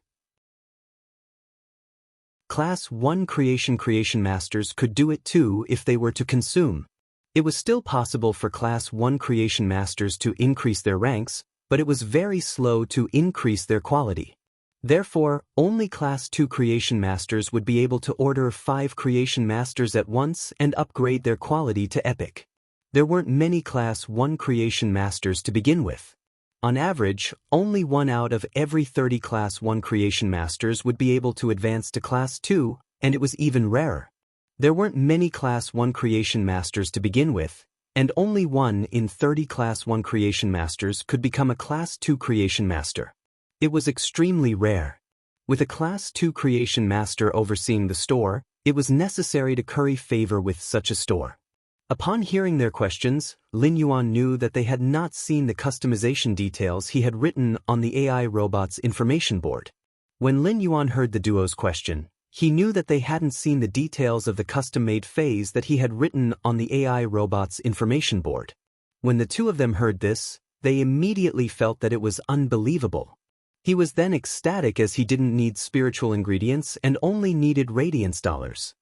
Class 1 creation masters could do it too if they were to consume. It was still possible for Class 1 creation masters to increase their ranks, but it was very slow to increase their quality. Therefore, only Class 2 creation masters would be able to order 5 creation masters at once and upgrade their quality to epic. There weren't many Class 1 creation masters to begin with. On average, only 1 out of every 30 Class 1 creation masters would be able to advance to Class 2, and it was even rarer. There weren't many Class 1 creation masters to begin with, and only 1 in 30 Class 1 creation masters could become a Class 2 creation master. It was extremely rare. With a Class 2 creation master overseeing the store, it was necessary to curry favor with such a store. Upon hearing their questions, Lin Yuan knew that they had not seen the customization details he had written on the AI robot's information board. When Lin Yuan heard the duo's question, he knew that they hadn't seen the details of the custom-made phase that he had written on the AI robot's information board. When the two of them heard this, they immediately felt that it was unbelievable. He was then ecstatic as he didn't need spiritual ingredients and only needed radiance dollars.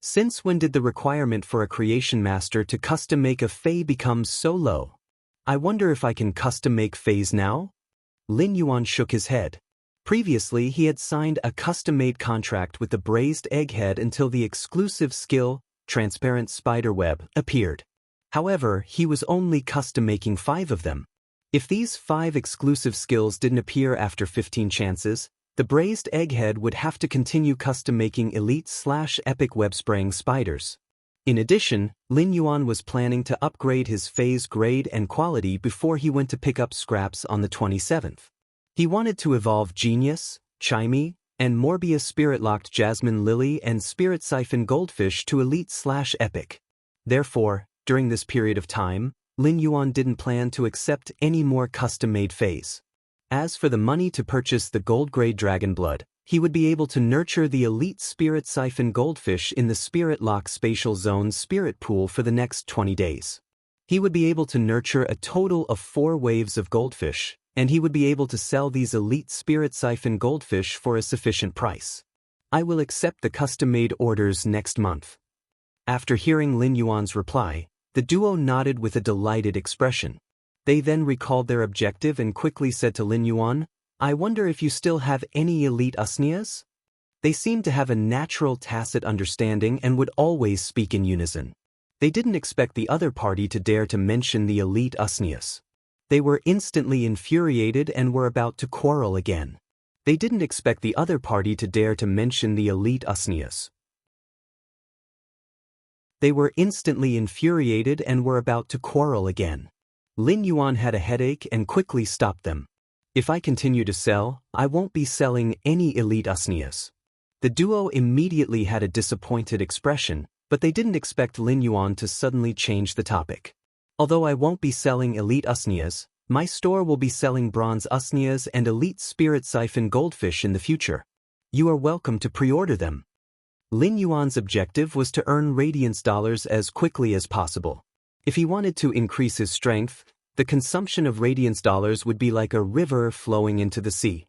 Since when did the requirement for a creation master to custom make a fey become so low? I wonder if I can custom make feys now? Lin Yuan shook his head. Previously, he had signed a custom-made contract with the braised egghead until the exclusive skill, transparent spiderweb, appeared. However, he was only custom-making 5 of them. If these 5 exclusive skills didn't appear after 15 chances, The braised egghead would have to continue custom-making elite/epic web-spraying spiders. In addition, Lin Yuan was planning to upgrade his phase grade and quality before he went to pick up scraps on the 27th. He wanted to evolve Genius, Chimey, and Morbius Spirit-Locked Jasmine Lily and Spirit Siphon Goldfish to elite/epic. Therefore, during this period of time, Lin Yuan didn't plan to accept any more custom-made phase. As for the money to purchase the gold-grade dragon blood, he would be able to nurture the elite Spirit Siphon Goldfish in the Spirit Lock Spatial Zone's spirit pool for the next 20 days. He would be able to nurture a total of 4 waves of goldfish, and he would be able to sell these elite Spirit Siphon Goldfish for a sufficient price. I will accept the custom-made orders next month. After hearing Lin Yuan's reply, the duo nodded with a delighted expression. They then recalled their objective and quickly said to Lin Yuan, "I wonder if you still have any elite usnias?" They seemed to have a natural tacit understanding and would always speak in unison. They didn't expect the other party to dare to mention the elite usnias. They were instantly infuriated and were about to quarrel again. They didn't expect the other party to dare to mention the elite usnias. They were instantly infuriated and were about to quarrel again. Lin Yuan had a headache and quickly stopped them. "If I continue to sell, I won't be selling any elite usnias." The duo immediately had a disappointed expression, but they didn't expect Lin Yuan to suddenly change the topic. "Although I won't be selling elite usnias, my store will be selling bronze usnias and elite Spirit Siphon Goldfish in the future. You are welcome to pre-order them." Lin Yuan's objective was to earn Radiance dollars as quickly as possible. If he wanted to increase his strength, the consumption of Radiance dollars would be like a river flowing into the sea.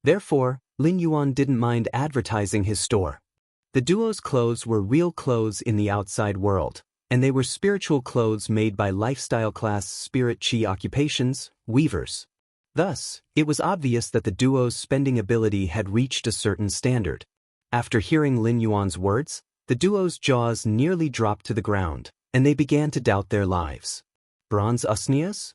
Therefore, Lin Yuan didn't mind advertising his store. The duo's clothes were real clothes in the outside world, and they were spiritual clothes made by lifestyle class spirit chi occupations, weavers. Thus, it was obvious that the duo's spending ability had reached a certain standard. After hearing Lin Yuan's words, the duo's jaws nearly dropped to the ground, and they began to doubt their lives. Bronze usnias?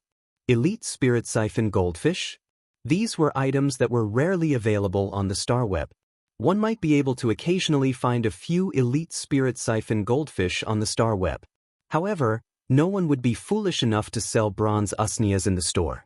Elite Spirit Siphon Goldfish? These were items that were rarely available on the Star Web. One might be able to occasionally find a few elite Spirit Siphon Goldfish on the Star Web. However, no one would be foolish enough to sell bronze usnias in the store.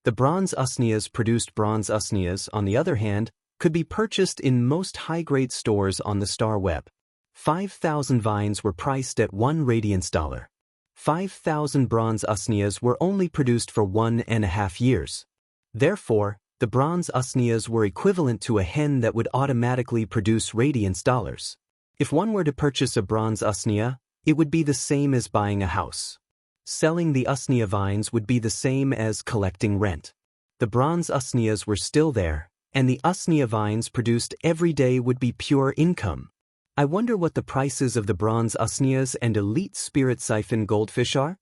The bronze usnias produced bronze usnias, on the other hand, could be purchased in most high-grade stores on the Star Web. 5,000 vines were priced at 1 Radiance dollar. 5,000 bronze usnias were only produced for 1.5 years. Therefore, the bronze usnias were equivalent to a hen that would automatically produce Radiance dollars. If one were to purchase a bronze usnia, it would be the same as buying a house. Selling the usnia vines would be the same as collecting rent. The bronze usnias were still there, and the usnia vines produced every day would be pure income. I wonder what the prices of the bronze usnias and elite Spirit Siphon Goldfish are?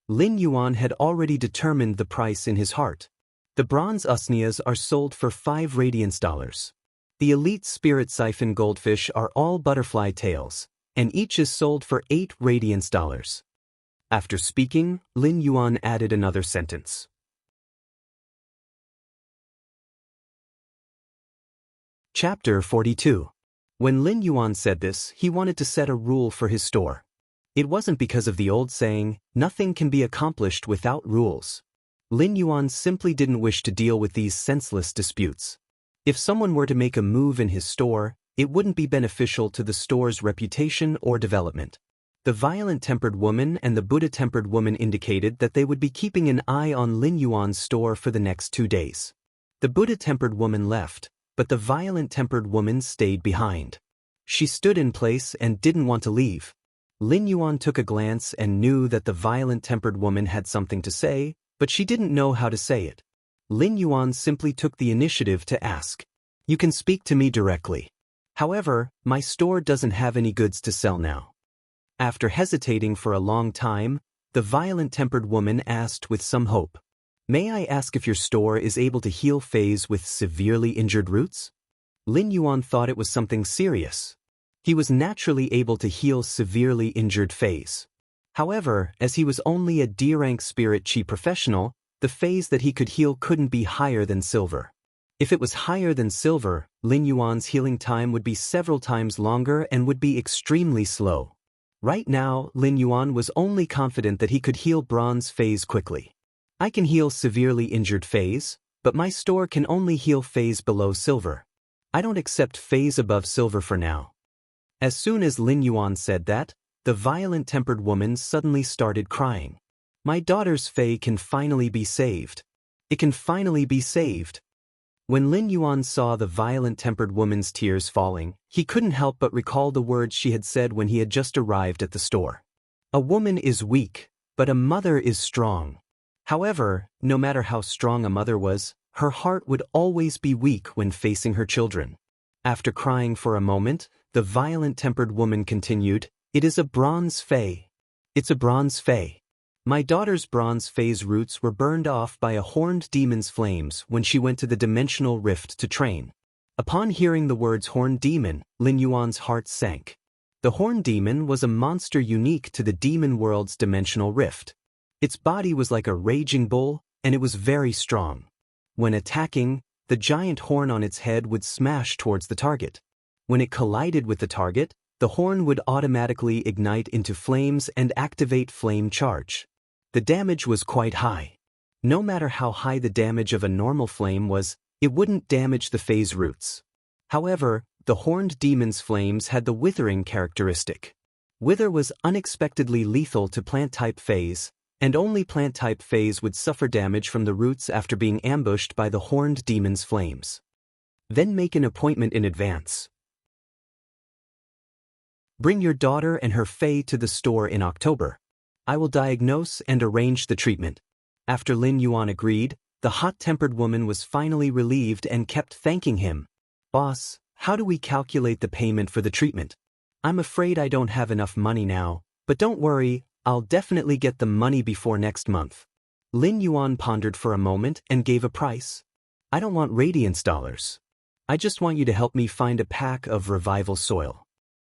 Lin Yuan had already determined the price in his heart. The bronze usnias are sold for 5 Radiance dollars. The elite Spirit Siphon Goldfish are all butterfly tails, and each is sold for 8 Radiance dollars. After speaking, Lin Yuan added another sentence. Chapter 42. When Lin Yuan said this, he wanted to set a rule for his store. It wasn't because of the old saying, "Nothing can be accomplished without rules." Lin Yuan simply didn't wish to deal with these senseless disputes. If someone were to make a move in his store, it wouldn't be beneficial to the store's reputation or development. The violent-tempered woman and the Buddha-tempered woman indicated that they would be keeping an eye on Lin Yuan's store for the next 2 days. The Buddha-tempered woman left, but the violent-tempered woman stayed behind. She stood in place and didn't want to leave. Lin Yuan took a glance and knew that the violent-tempered woman had something to say, but she didn't know how to say it. Lin Yuan simply took the initiative to ask, "You can speak to me directly. However, my store doesn't have any goods to sell now." After hesitating for a long time, the violent-tempered woman asked with some hope, "May I ask if your store is able to heal phase with severely injured roots?" Lin Yuan thought it was something serious. He was naturally able to heal severely injured phase. However, as he was only a D-rank spirit chi professional, the phase that he could heal couldn't be higher than silver. If it was higher than silver, Lin Yuan's healing time would be several times longer and would be extremely slow. Right now, Lin Yuan was only confident that he could heal bronze phase quickly. I can heal severely injured phase, but my store can only heal phase below silver. I don't accept phase above silver for now. As soon as Lin Yuan said that, the violent-tempered woman suddenly started crying. My daughter's Fei can finally be saved. It can finally be saved. When Lin Yuan saw the violent-tempered woman's tears falling, he couldn't help but recall the words she had said when he had just arrived at the store. A woman is weak, but a mother is strong. However, no matter how strong a mother was, her heart would always be weak when facing her children. After crying for a moment, the violent-tempered woman continued, "It is a bronze Fei. It's a bronze Fei. My daughter's bronze Fei's roots were burned off by a horned demon's flames when she went to the dimensional rift to train." Upon hearing the words horned demon, Lin Yuan's heart sank. The horned demon was a monster unique to the demon world's dimensional rift. Its body was like a raging bull, and it was very strong. When attacking, the giant horn on its head would smash towards the target. When it collided with the target, the horn would automatically ignite into flames and activate flame charge. The damage was quite high. No matter how high the damage of a normal flame was, it wouldn't damage the Fei's roots. However, the horned demon's flames had the withering characteristic. Wither was unexpectedly lethal to plant-type Feis, and only plant-type Feis would suffer damage from the roots after being ambushed by the horned demon's flames. Then make an appointment in advance. Bring your daughter and her Fei to the store in October. I will diagnose and arrange the treatment. After Lin Yuan agreed, the hot-tempered woman was finally relieved and kept thanking him. "Boss, how do we calculate the payment for the treatment? I'm afraid I don't have enough money now, but don't worry, I'll definitely get the money before next month." Lin Yuan pondered for a moment and gave a price. "I don't want radiance dollars. I just want you to help me find a pack of revival soil."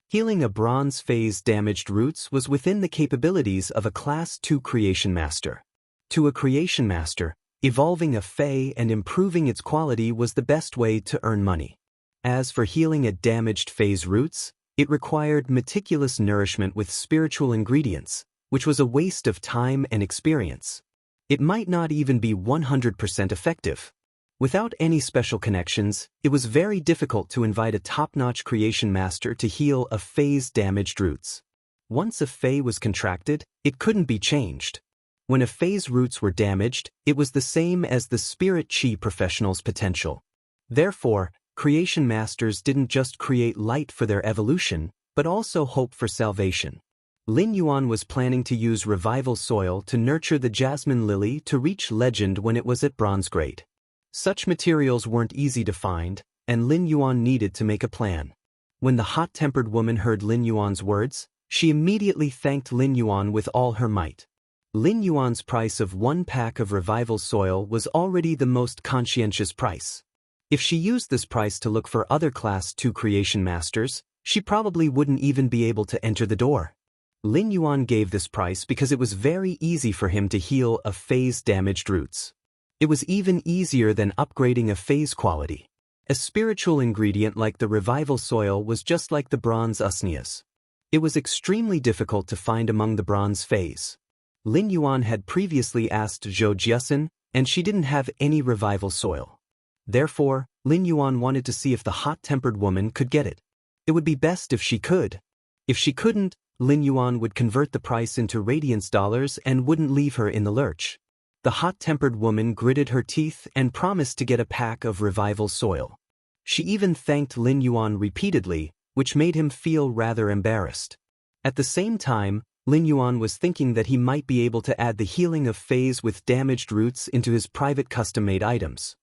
Healing a bronze Fei's damaged roots was within the capabilities of a Class 2 Creation Master. To a Creation Master, evolving a Fei and improving its quality was the best way to earn money. As for healing a damaged Fei's roots, it required meticulous nourishment with spiritual ingredients, which was a waste of time and experience. It might not even be 100% effective. Without any special connections, it was very difficult to invite a top-notch creation master to heal a Fei's damaged roots. Once a Fei was contracted, it couldn't be changed. When a Fei's roots were damaged, it was the same as the spirit chi professional's potential. Therefore, creation masters didn't just create light for their evolution, but also hope for salvation. Lin Yuan was planning to use revival soil to nurture the jasmine lily to reach legend when it was at bronze grade. Such materials weren't easy to find, and Lin Yuan needed to make a plan. When the hot-tempered woman heard Lin Yuan's words, she immediately thanked Lin Yuan with all her might. Lin Yuan's price of 1 pack of revival soil was already the most conscientious price. If she used this price to look for other Class 2 creation masters, she probably wouldn't even be able to enter the door. Lin Yuan gave this price because it was very easy for him to heal a Fei's damaged roots. It was even easier than upgrading a Fei's quality. A spiritual ingredient like the revival soil was just like the bronze usnias. It was extremely difficult to find among the bronze Feis. Lin Yuan had previously asked Zhou Jiasen, and she didn't have any revival soil. Therefore, Lin Yuan wanted to see if the hot-tempered woman could get it. It would be best if she could. If she couldn't, Lin Yuan would convert the price into radiance dollars and wouldn't leave her in the lurch. The hot-tempered woman gritted her teeth and promised to get a pack of revival soil. She even thanked Lin Yuan repeatedly, which made him feel rather embarrassed. At the same time, Lin Yuan was thinking that he might be able to add the healing of Feis with damaged roots into his private custom-made items.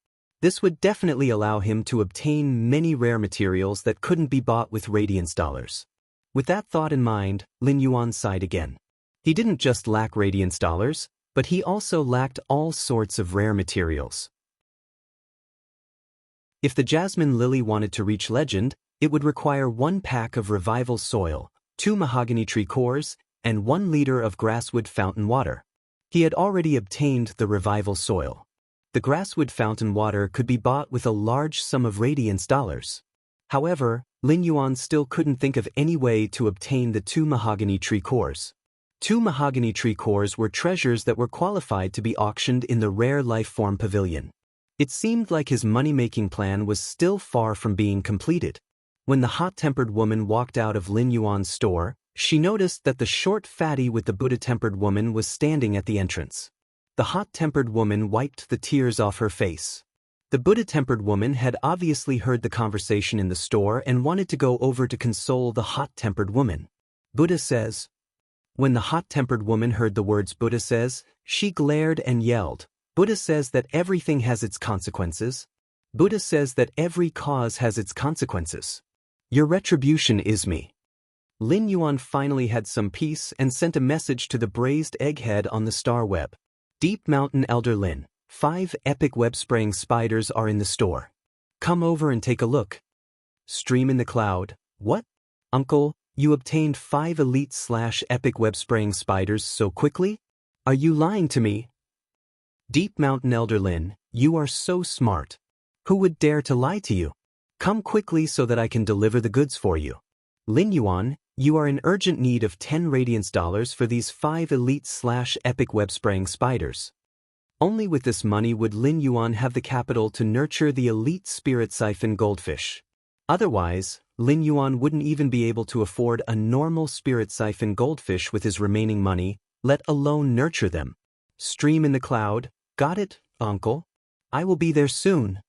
This would definitely allow him to obtain many rare materials that couldn't be bought with radiance dollars. With that thought in mind, Lin Yuan sighed again. He didn't just lack radiance dollars, but he also lacked all sorts of rare materials. If the jasmine lily wanted to reach legend, it would require 1 pack of revival soil, 2 mahogany tree cores, and 1 liter of grasswood fountain water. He had already obtained the revival soil. The grasswood fountain water could be bought with a large sum of radiance dollars. However, Lin Yuan still couldn't think of any way to obtain the 2 mahogany tree cores. 2 mahogany tree cores were treasures that were qualified to be auctioned in the rare life form pavilion. It seemed like his money-making plan was still far from being completed. When the hot-tempered woman walked out of Lin Yuan's store, she noticed that the short fatty with the Buddha-tempered woman was standing at the entrance. The hot-tempered woman wiped the tears off her face. The Buddha-tempered woman had obviously heard the conversation in the store and wanted to go over to console the hot-tempered woman. Buddha says. When the hot-tempered woman heard the words Buddha says, she glared and yelled, Buddha says that everything has its consequences. Buddha says that every cause has its consequences. Your retribution is me. Lin Yuan finally had some peace and sent a message to the braised egghead on the star web. Deep Mountain Elder Lin, 5 epic web-spraying spiders are in the store. Come over and take a look. Stream in the cloud. What? Uncle, you obtained 5 elite/epic web-spraying spiders so quickly? Are you lying to me? Deep Mountain Elder Lin, you are so smart. Who would dare to lie to you? Come quickly so that I can deliver the goods for you. Lin Yuan, you are in urgent need of 10 radiance dollars for these 5 elite/epic web-spraying spiders. Only with this money would Lin Yuan have the capital to nurture the elite spirit siphon goldfish. Otherwise, Lin Yuan wouldn't even be able to afford a normal spirit siphon goldfish with his remaining money, let alone nurture them. Stream in the cloud. Got it, uncle? I will be there soon.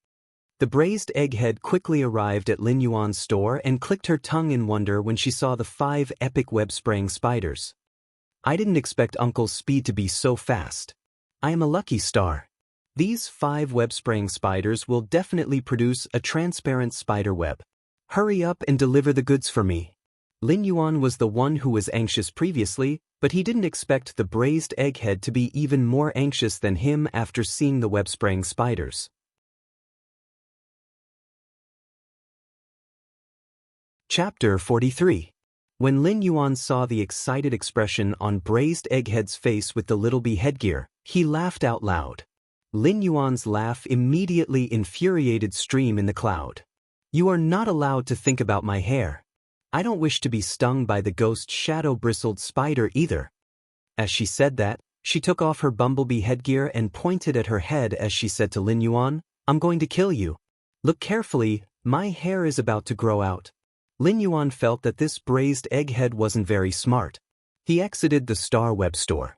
The braised egghead quickly arrived at Lin Yuan's store and clicked her tongue in wonder when she saw the 5 epic web-spraying spiders. I didn't expect Uncle's speed to be so fast. I am a lucky star. These 5 web-spraying spiders will definitely produce a transparent spider web. Hurry up and deliver the goods for me. Lin Yuan was the one who was anxious previously, but he didn't expect the braised egghead to be even more anxious than him after seeing the web-spraying spiders. Chapter 43. When Lin Yuan saw the excited expression on braised egghead's face with the little bee headgear, he laughed out loud. Lin Yuan's laugh immediately infuriated Stream in the cloud. You are not allowed to think about my hair. I don't wish to be stung by the ghost shadow-bristled spider either. As she said that, she took off her bumblebee headgear and pointed at her head as she said to Lin Yuan, I'm going to kill you. Look carefully, my hair is about to grow out. Lin Yuan felt that this braised egghead wasn't very smart. He exited the Star Web store.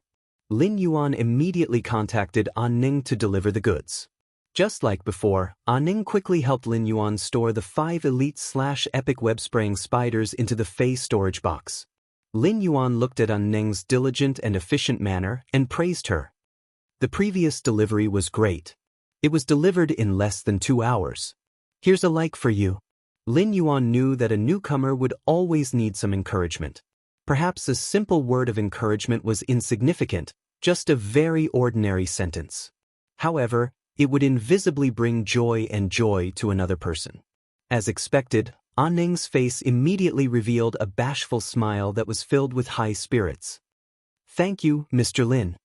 Lin Yuan immediately contacted An Ning to deliver the goods. Just like before, An Ning quickly helped Lin Yuan store the 5 elite/epic web-spraying spiders into the Fey storage box. Lin Yuan looked at An Ning's diligent and efficient manner and praised her. The previous delivery was great. It was delivered in less than 2 hours. Here's a like for you. Lin Yuan knew that a newcomer would always need some encouragement. Perhaps a simple word of encouragement was insignificant, just a very ordinary sentence. However, it would invisibly bring joy to another person. As expected, An Ning's face immediately revealed a bashful smile that was filled with high spirits. Thank you, Mr. Lin.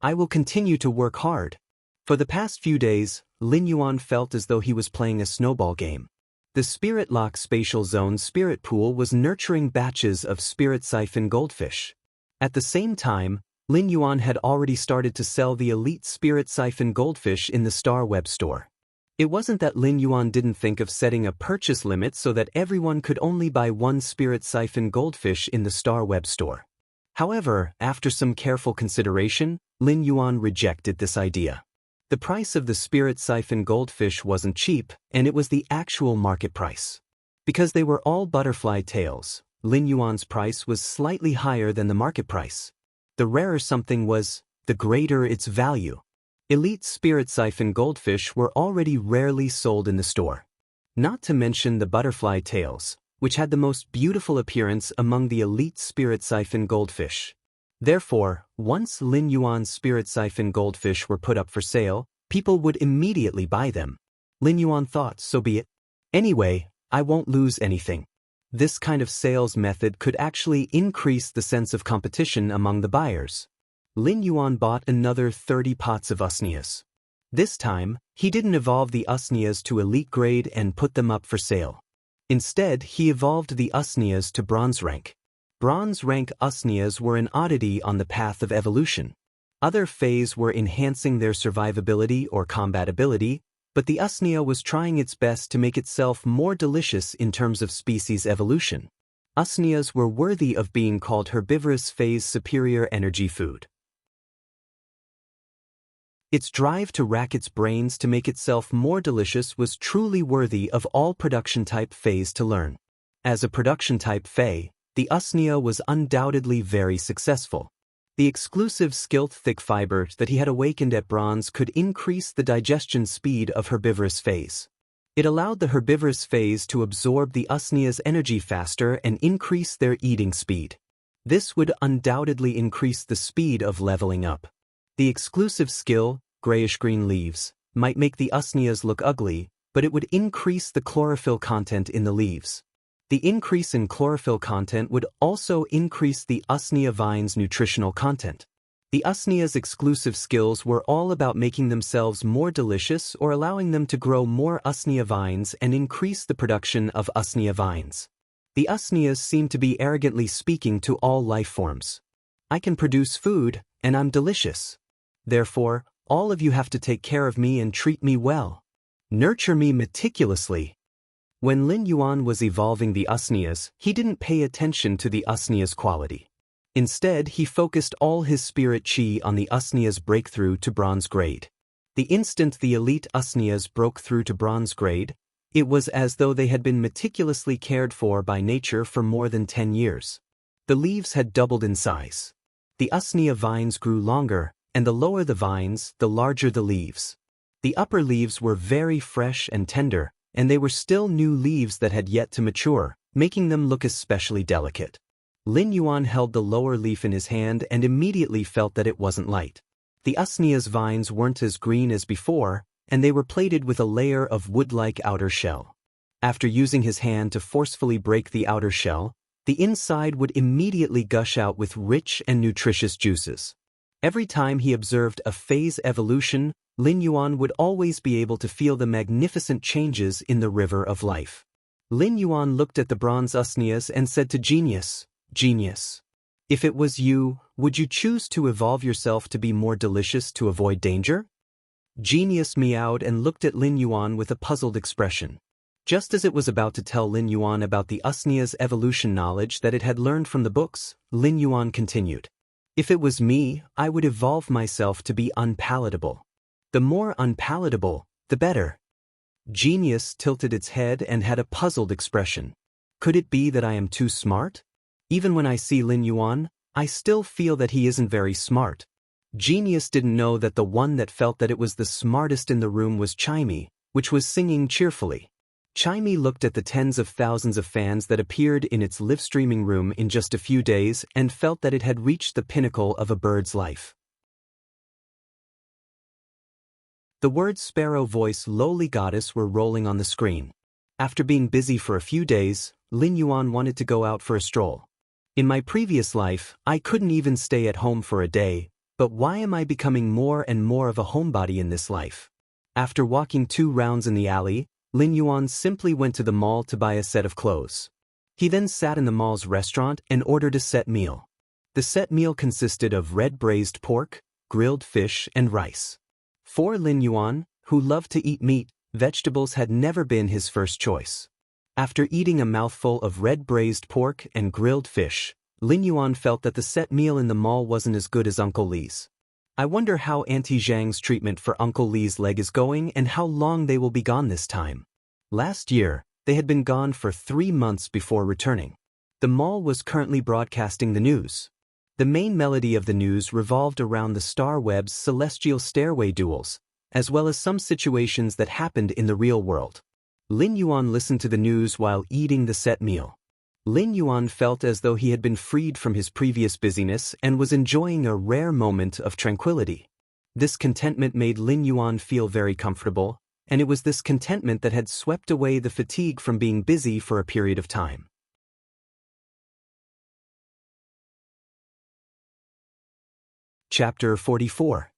I will continue to work hard. For the past few days, Lin Yuan felt as though he was playing a snowball game. The Spirit Lock Spatial Zone Spirit Pool was nurturing batches of Spirit Siphon goldfish. At the same time, Lin Yuan had already started to sell the elite Spirit Siphon goldfish in the Star Web store. It wasn't that Lin Yuan didn't think of setting a purchase limit so that everyone could only buy 1 Spirit Siphon goldfish in the Star Web store. However, after some careful consideration, Lin Yuan rejected this idea. The price of the Spirit Siphon goldfish wasn't cheap, and it was the actual market price. Because they were all butterfly tails, Lin Yuan's price was slightly higher than the market price. The rarer something was, the greater its value. Elite Spirit Siphon goldfish were already rarely sold in the store. Not to mention the butterfly tails, which had the most beautiful appearance among the elite Spirit Siphon goldfish. Therefore, once Lin Yuan's Spirit Siphon goldfish were put up for sale, people would immediately buy them. Lin Yuan thought, so be it. Anyway, I won't lose anything. This kind of sales method could actually increase the sense of competition among the buyers. Lin Yuan bought another 30 pots of usnias. This time, he didn't evolve the Usnias to elite grade and put them up for sale. Instead, he evolved the Usnias to bronze rank. Bronze rank Usnias were an oddity on the path of evolution. Other Fays were enhancing their survivability or combatability, but the Usnia was trying its best to make itself more delicious in terms of species evolution. Usnias were worthy of being called herbivorous Fays' superior energy food. Its drive to rack its brains to make itself more delicious was truly worthy of all production-type Fays to learn. As a production-type Fay, the Usnia was undoubtedly very successful. The exclusive skilled thick fiber that he had awakened at bronze could increase the digestion speed of herbivorous Fays. It allowed the herbivorous Fays to absorb the Usnia's energy faster and increase their eating speed. This would undoubtedly increase the speed of leveling up. The exclusive skill, grayish-green leaves, might make the Usnias look ugly, but it would increase the chlorophyll content in the leaves. The increase in chlorophyll content would also increase the Usnia vine's nutritional content. The Usnia's exclusive skills were all about making themselves more delicious or allowing them to grow more Usnia vines and increase the production of Usnia vines. The Usnias seemed to be arrogantly speaking to all life forms. I can produce food, and I'm delicious. Therefore, all of you have to take care of me and treat me well. Nurture me meticulously. When Lin Yuan was evolving the Usnias, he didn't pay attention to the Usnia's quality. Instead, he focused all his spirit chi on the Usnia's breakthrough to bronze grade. The instant the elite Usnias broke through to bronze grade, it was as though they had been meticulously cared for by nature for more than 10 years. The leaves had doubled in size. The Usnia vines grew longer, and the lower the vines, the larger the leaves. The upper leaves were very fresh and tender, and they were still new leaves that had yet to mature, making them look especially delicate. Lin Yuan held the lower leaf in his hand and immediately felt that it wasn't light. The Usnia's vines weren't as green as before, and they were plated with a layer of wood-like outer shell. After using his hand to forcefully break the outer shell, the inside would immediately gush out with rich and nutritious juices. Every time he observed a phase evolution, Lin Yuan would always be able to feel the magnificent changes in the river of life. Lin Yuan looked at the bronze Usnias and said to Genius, "Genius, if it was you, would you choose to evolve yourself to be more delicious to avoid danger?" Genius meowed and looked at Lin Yuan with a puzzled expression. Just as it was about to tell Lin Yuan about the Usnia's evolution knowledge that it had learned from the books, Lin Yuan continued. "If it was me, I would evolve myself to be unpalatable. The more unpalatable, the better." Genius tilted its head and had a puzzled expression. Could it be that I am too smart? Even when I see Lin Yuan, I still feel that he isn't very smart. Genius didn't know that the one that felt that it was the smartest in the room was Chimey, which was singing cheerfully. Chimey looked at the tens of thousands of fans that appeared in its live-streaming room in just a few days and felt that it had reached the pinnacle of a bird's life. The words sparrow voice lowly goddess were rolling on the screen. After being busy for a few days, Lin Yuan wanted to go out for a stroll. In my previous life, I couldn't even stay at home for a day, but why am I becoming more and more of a homebody in this life? After walking 2 rounds in the alley, Lin Yuan simply went to the mall to buy a set of clothes. He then sat in the mall's restaurant and ordered a set meal. The set meal consisted of red braised pork, grilled fish, and rice. For Lin Yuan, who loved to eat meat, vegetables had never been his first choice. After eating a mouthful of red braised pork and grilled fish, Lin Yuan felt that the set meal in the mall wasn't as good as Uncle Li's. I wonder how Auntie Zhang's treatment for Uncle Li's leg is going and how long they will be gone this time. Last year, they had been gone for 3 months before returning. The mall was currently broadcasting the news. The main melody of the news revolved around the Star Web's celestial stairway duels, as well as some situations that happened in the real world. Lin Yuan listened to the news while eating the set meal. Lin Yuan felt as though he had been freed from his previous busyness and was enjoying a rare moment of tranquility. This contentment made Lin Yuan feel very comfortable, and it was this contentment that had swept away the fatigue from being busy for a period of time. Chapter 44.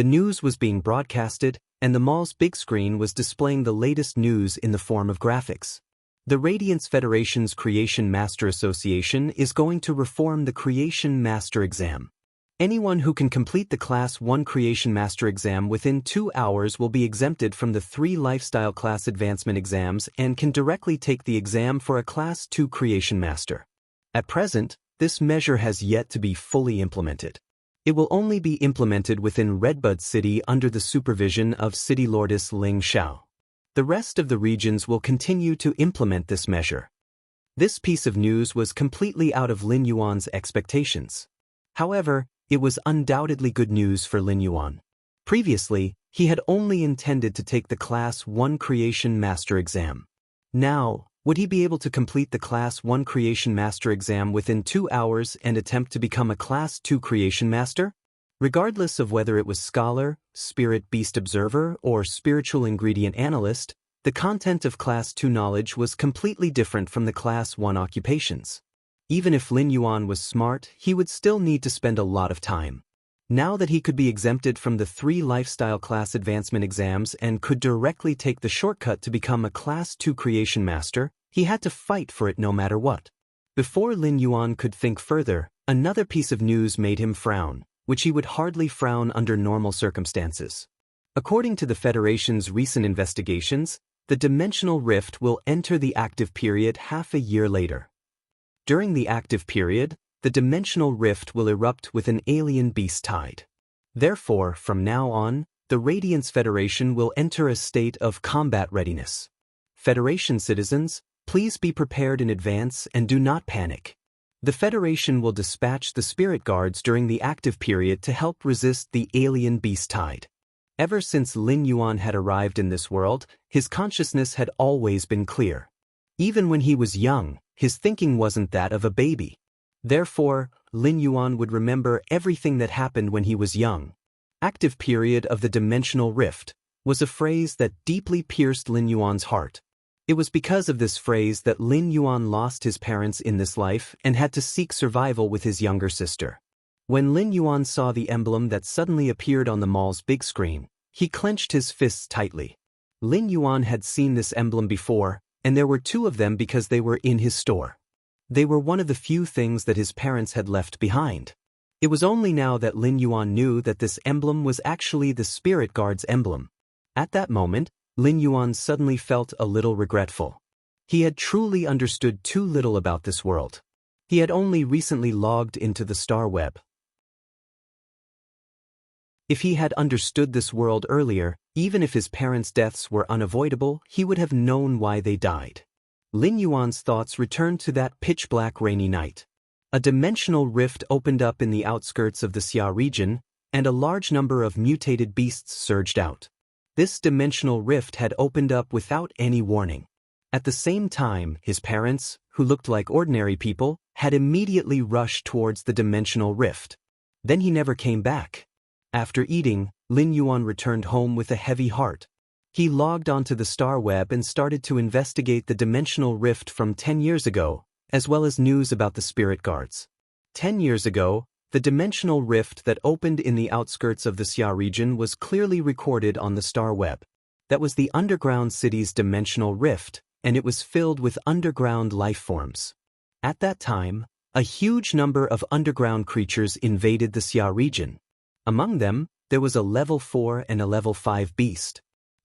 The news was being broadcasted, and the mall's big screen was displaying the latest news in the form of graphics. The Radiance Federation's Creation Master Association is going to reform the Creation Master exam. Anyone who can complete the Class 1 Creation Master exam within 2 hours will be exempted from the 3 Lifestyle Class Advancement exams and can directly take the exam for a Class 2 Creation Master. At present, this measure has yet to be fully implemented. It will only be implemented within Redbud City under the supervision of City Lordess Ling Xiao. The rest of the regions will continue to implement this measure. This piece of news was completely out of Lin Yuan's expectations. However, it was undoubtedly good news for Lin Yuan. Previously, he had only intended to take the Class 1 Creation Master exam. Now, would he be able to complete the Class 1 Creation Master exam within 2 hours and attempt to become a Class 2 Creation Master? Regardless of whether it was Scholar, Spirit Beast Observer, or Spiritual Ingredient Analyst, the content of Class 2 knowledge was completely different from the Class 1 occupations. Even if Lin Yuan was smart, he would still need to spend a lot of time. Now that he could be exempted from the 3 Lifestyle Class Advancement exams and could directly take the shortcut to become a Class 2 Creation Master, he had to fight for it no matter what. Before Lin Yuan could think further, another piece of news made him frown, which he would hardly frown under normal circumstances. According to the Federation's recent investigations, the Dimensional Rift will enter the active period half a year later. During the active period, the Dimensional Rift will erupt with an alien beast tide. Therefore, from now on, the Radiance Federation will enter a state of combat readiness. Federation citizens, please be prepared in advance and do not panic. The Federation will dispatch the Spirit Guards during the active period to help resist the alien beast tide. Ever since Lin Yuan had arrived in this world, his consciousness had always been clear. Even when he was young, his thinking wasn't that of a baby. Therefore, Lin Yuan would remember everything that happened when he was young. Active period of the Dimensional Rift was a phrase that deeply pierced Lin Yuan's heart. It was because of this phrase that Lin Yuan lost his parents in this life and had to seek survival with his younger sister. When Lin Yuan saw the emblem that suddenly appeared on the mall's big screen, he clenched his fists tightly. Lin Yuan had seen this emblem before, and there were 2 of them because they were in his store. They were one of the few things that his parents had left behind. It was only now that Lin Yuan knew that this emblem was actually the Spirit Guard's emblem. At that moment, Lin Yuan suddenly felt a little regretful. He had truly understood too little about this world. He had only recently logged into the Star Web. If he had understood this world earlier, even if his parents' deaths were unavoidable, he would have known why they died. Lin Yuan's thoughts returned to that pitch-black rainy night. A dimensional rift opened up in the outskirts of the Xia region, and a large number of mutated beasts surged out. This dimensional rift had opened up without any warning. At the same time, his parents, who looked like ordinary people, had immediately rushed towards the dimensional rift. Then he never came back. After eating, Lin Yuan returned home with a heavy heart. He logged onto the Star Web and started to investigate the dimensional rift from 10 years ago, as well as news about the Spirit Guards. 10 years ago, the dimensional rift that opened in the outskirts of the Xia region was clearly recorded on the Star Web. That was the underground city's dimensional rift, and it was filled with underground life forms. At that time, a huge number of underground creatures invaded the Xia region. Among them, there was a level 4 and a level 5 beast.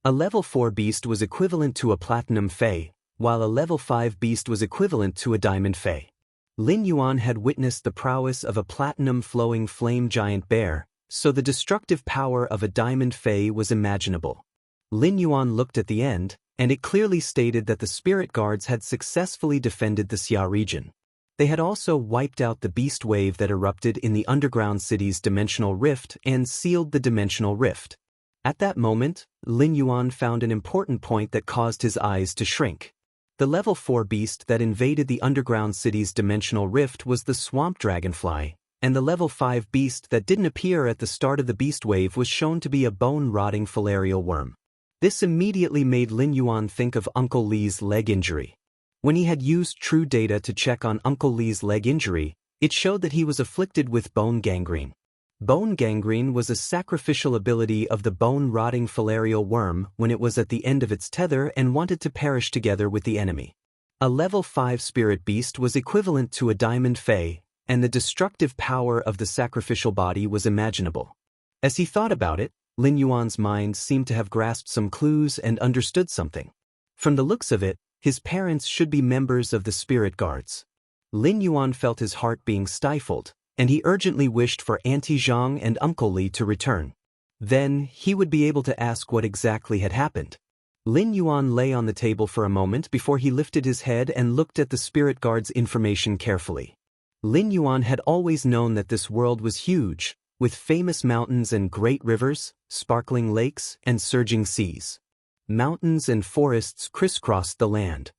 A level 4 beast was equivalent to a platinum fey, while a level 5 beast was equivalent to a diamond fey. Lin Yuan had witnessed the prowess of a platinum flowing flame giant bear, so the destructive power of a diamond fey was imaginable. Lin Yuan looked at the end, and it clearly stated that the Spirit Guards had successfully defended the Xia region. They had also wiped out the beast wave that erupted in the underground city's dimensional rift and sealed the dimensional rift. At that moment, Lin Yuan found an important point that caused his eyes to shrink. The level 4 beast that invaded the underground city's dimensional rift was the swamp dragonfly, and the level 5 beast that didn't appear at the start of the beast wave was shown to be a bone-rotting filarial worm. This immediately made Lin Yuan think of Uncle Li's leg injury. When he had used true data to check on Uncle Li's leg injury, it showed that he was afflicted with bone gangrene. Bone gangrene was a sacrificial ability of the bone-rotting filarial worm when it was at the end of its tether and wanted to perish together with the enemy. A level 5 spirit beast was equivalent to a diamond fae, and the destructive power of the sacrificial body was imaginable. As he thought about it, Lin Yuan's mind seemed to have grasped some clues and understood something. From the looks of it, his parents should be members of the spirit guards. Lin Yuan felt his heart being stifled, and he urgently wished for Auntie Zhang and Uncle Li to return. Then, he would be able to ask what exactly had happened. Lin Yuan lay on the table for a moment before he lifted his head and looked at the spirit guard's information carefully. Lin Yuan had always known that this world was huge, with famous mountains and great rivers, sparkling lakes, and surging seas. Mountains and forests crisscrossed the land.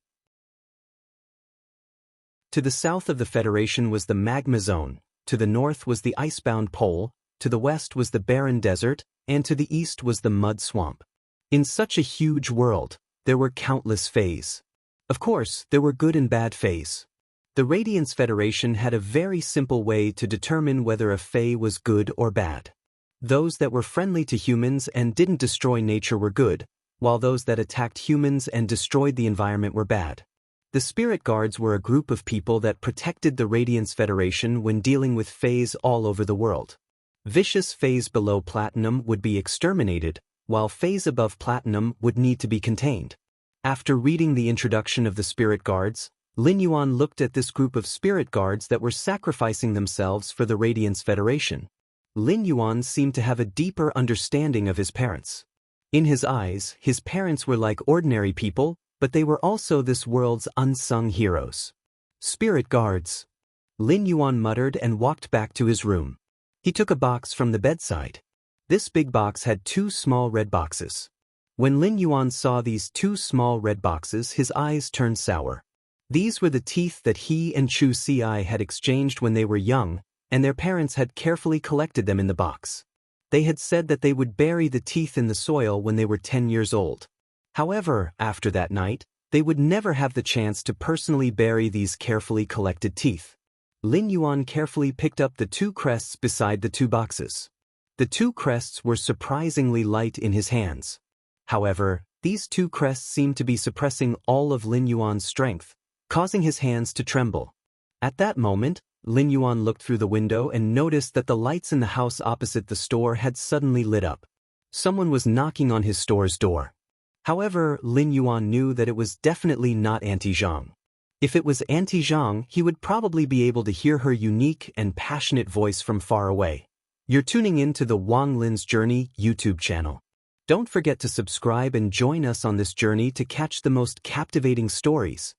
To the south of the Federation was the magma zone, to the north was the icebound pole, to the west was the barren desert, and to the east was the mud swamp. In such a huge world, there were countless fays. Of course, there were good and bad fays. The Radiance Federation had a very simple way to determine whether a fae was good or bad. Those that were friendly to humans and didn't destroy nature were good, while those that attacked humans and destroyed the environment were bad. The Spirit Guards were a group of people that protected the Radiance Federation when dealing with fays all over the world. Vicious fays below Platinum would be exterminated, while fays above Platinum would need to be contained. After reading the introduction of the Spirit Guards, Lin Yuan looked at this group of Spirit Guards that were sacrificing themselves for the Radiance Federation. Lin Yuan seemed to have a deeper understanding of his parents. In his eyes, his parents were like ordinary people, but they were also this world's unsung heroes. Spirit Guards. Lin Yuan muttered and walked back to his room. He took a box from the bedside. This big box had 2 small red boxes. When Lin Yuan saw these 2 small red boxes, his eyes turned sour. These were the teeth that he and Chu Si had exchanged when they were young, and their parents had carefully collected them in the box. They had said that they would bury the teeth in the soil when they were 10 years old. However, after that night, they would never have the chance to personally bury these carefully collected teeth. Lin Yuan carefully picked up the 2 crests beside the 2 boxes. The 2 crests were surprisingly light in his hands. However, these 2 crests seemed to be suppressing all of Lin Yuan's strength, causing his hands to tremble. At that moment, Lin Yuan looked through the window and noticed that the lights in the house opposite the store had suddenly lit up. Someone was knocking on his store's door. However, Lin Yuan knew that it was definitely not Auntie Zhang. If it was Auntie Zhang, he would probably be able to hear her unique and passionate voice from far away. You're tuning in to the Wang Lin's Journey YouTube channel. Don't forget to subscribe and join us on this journey to catch the most captivating stories.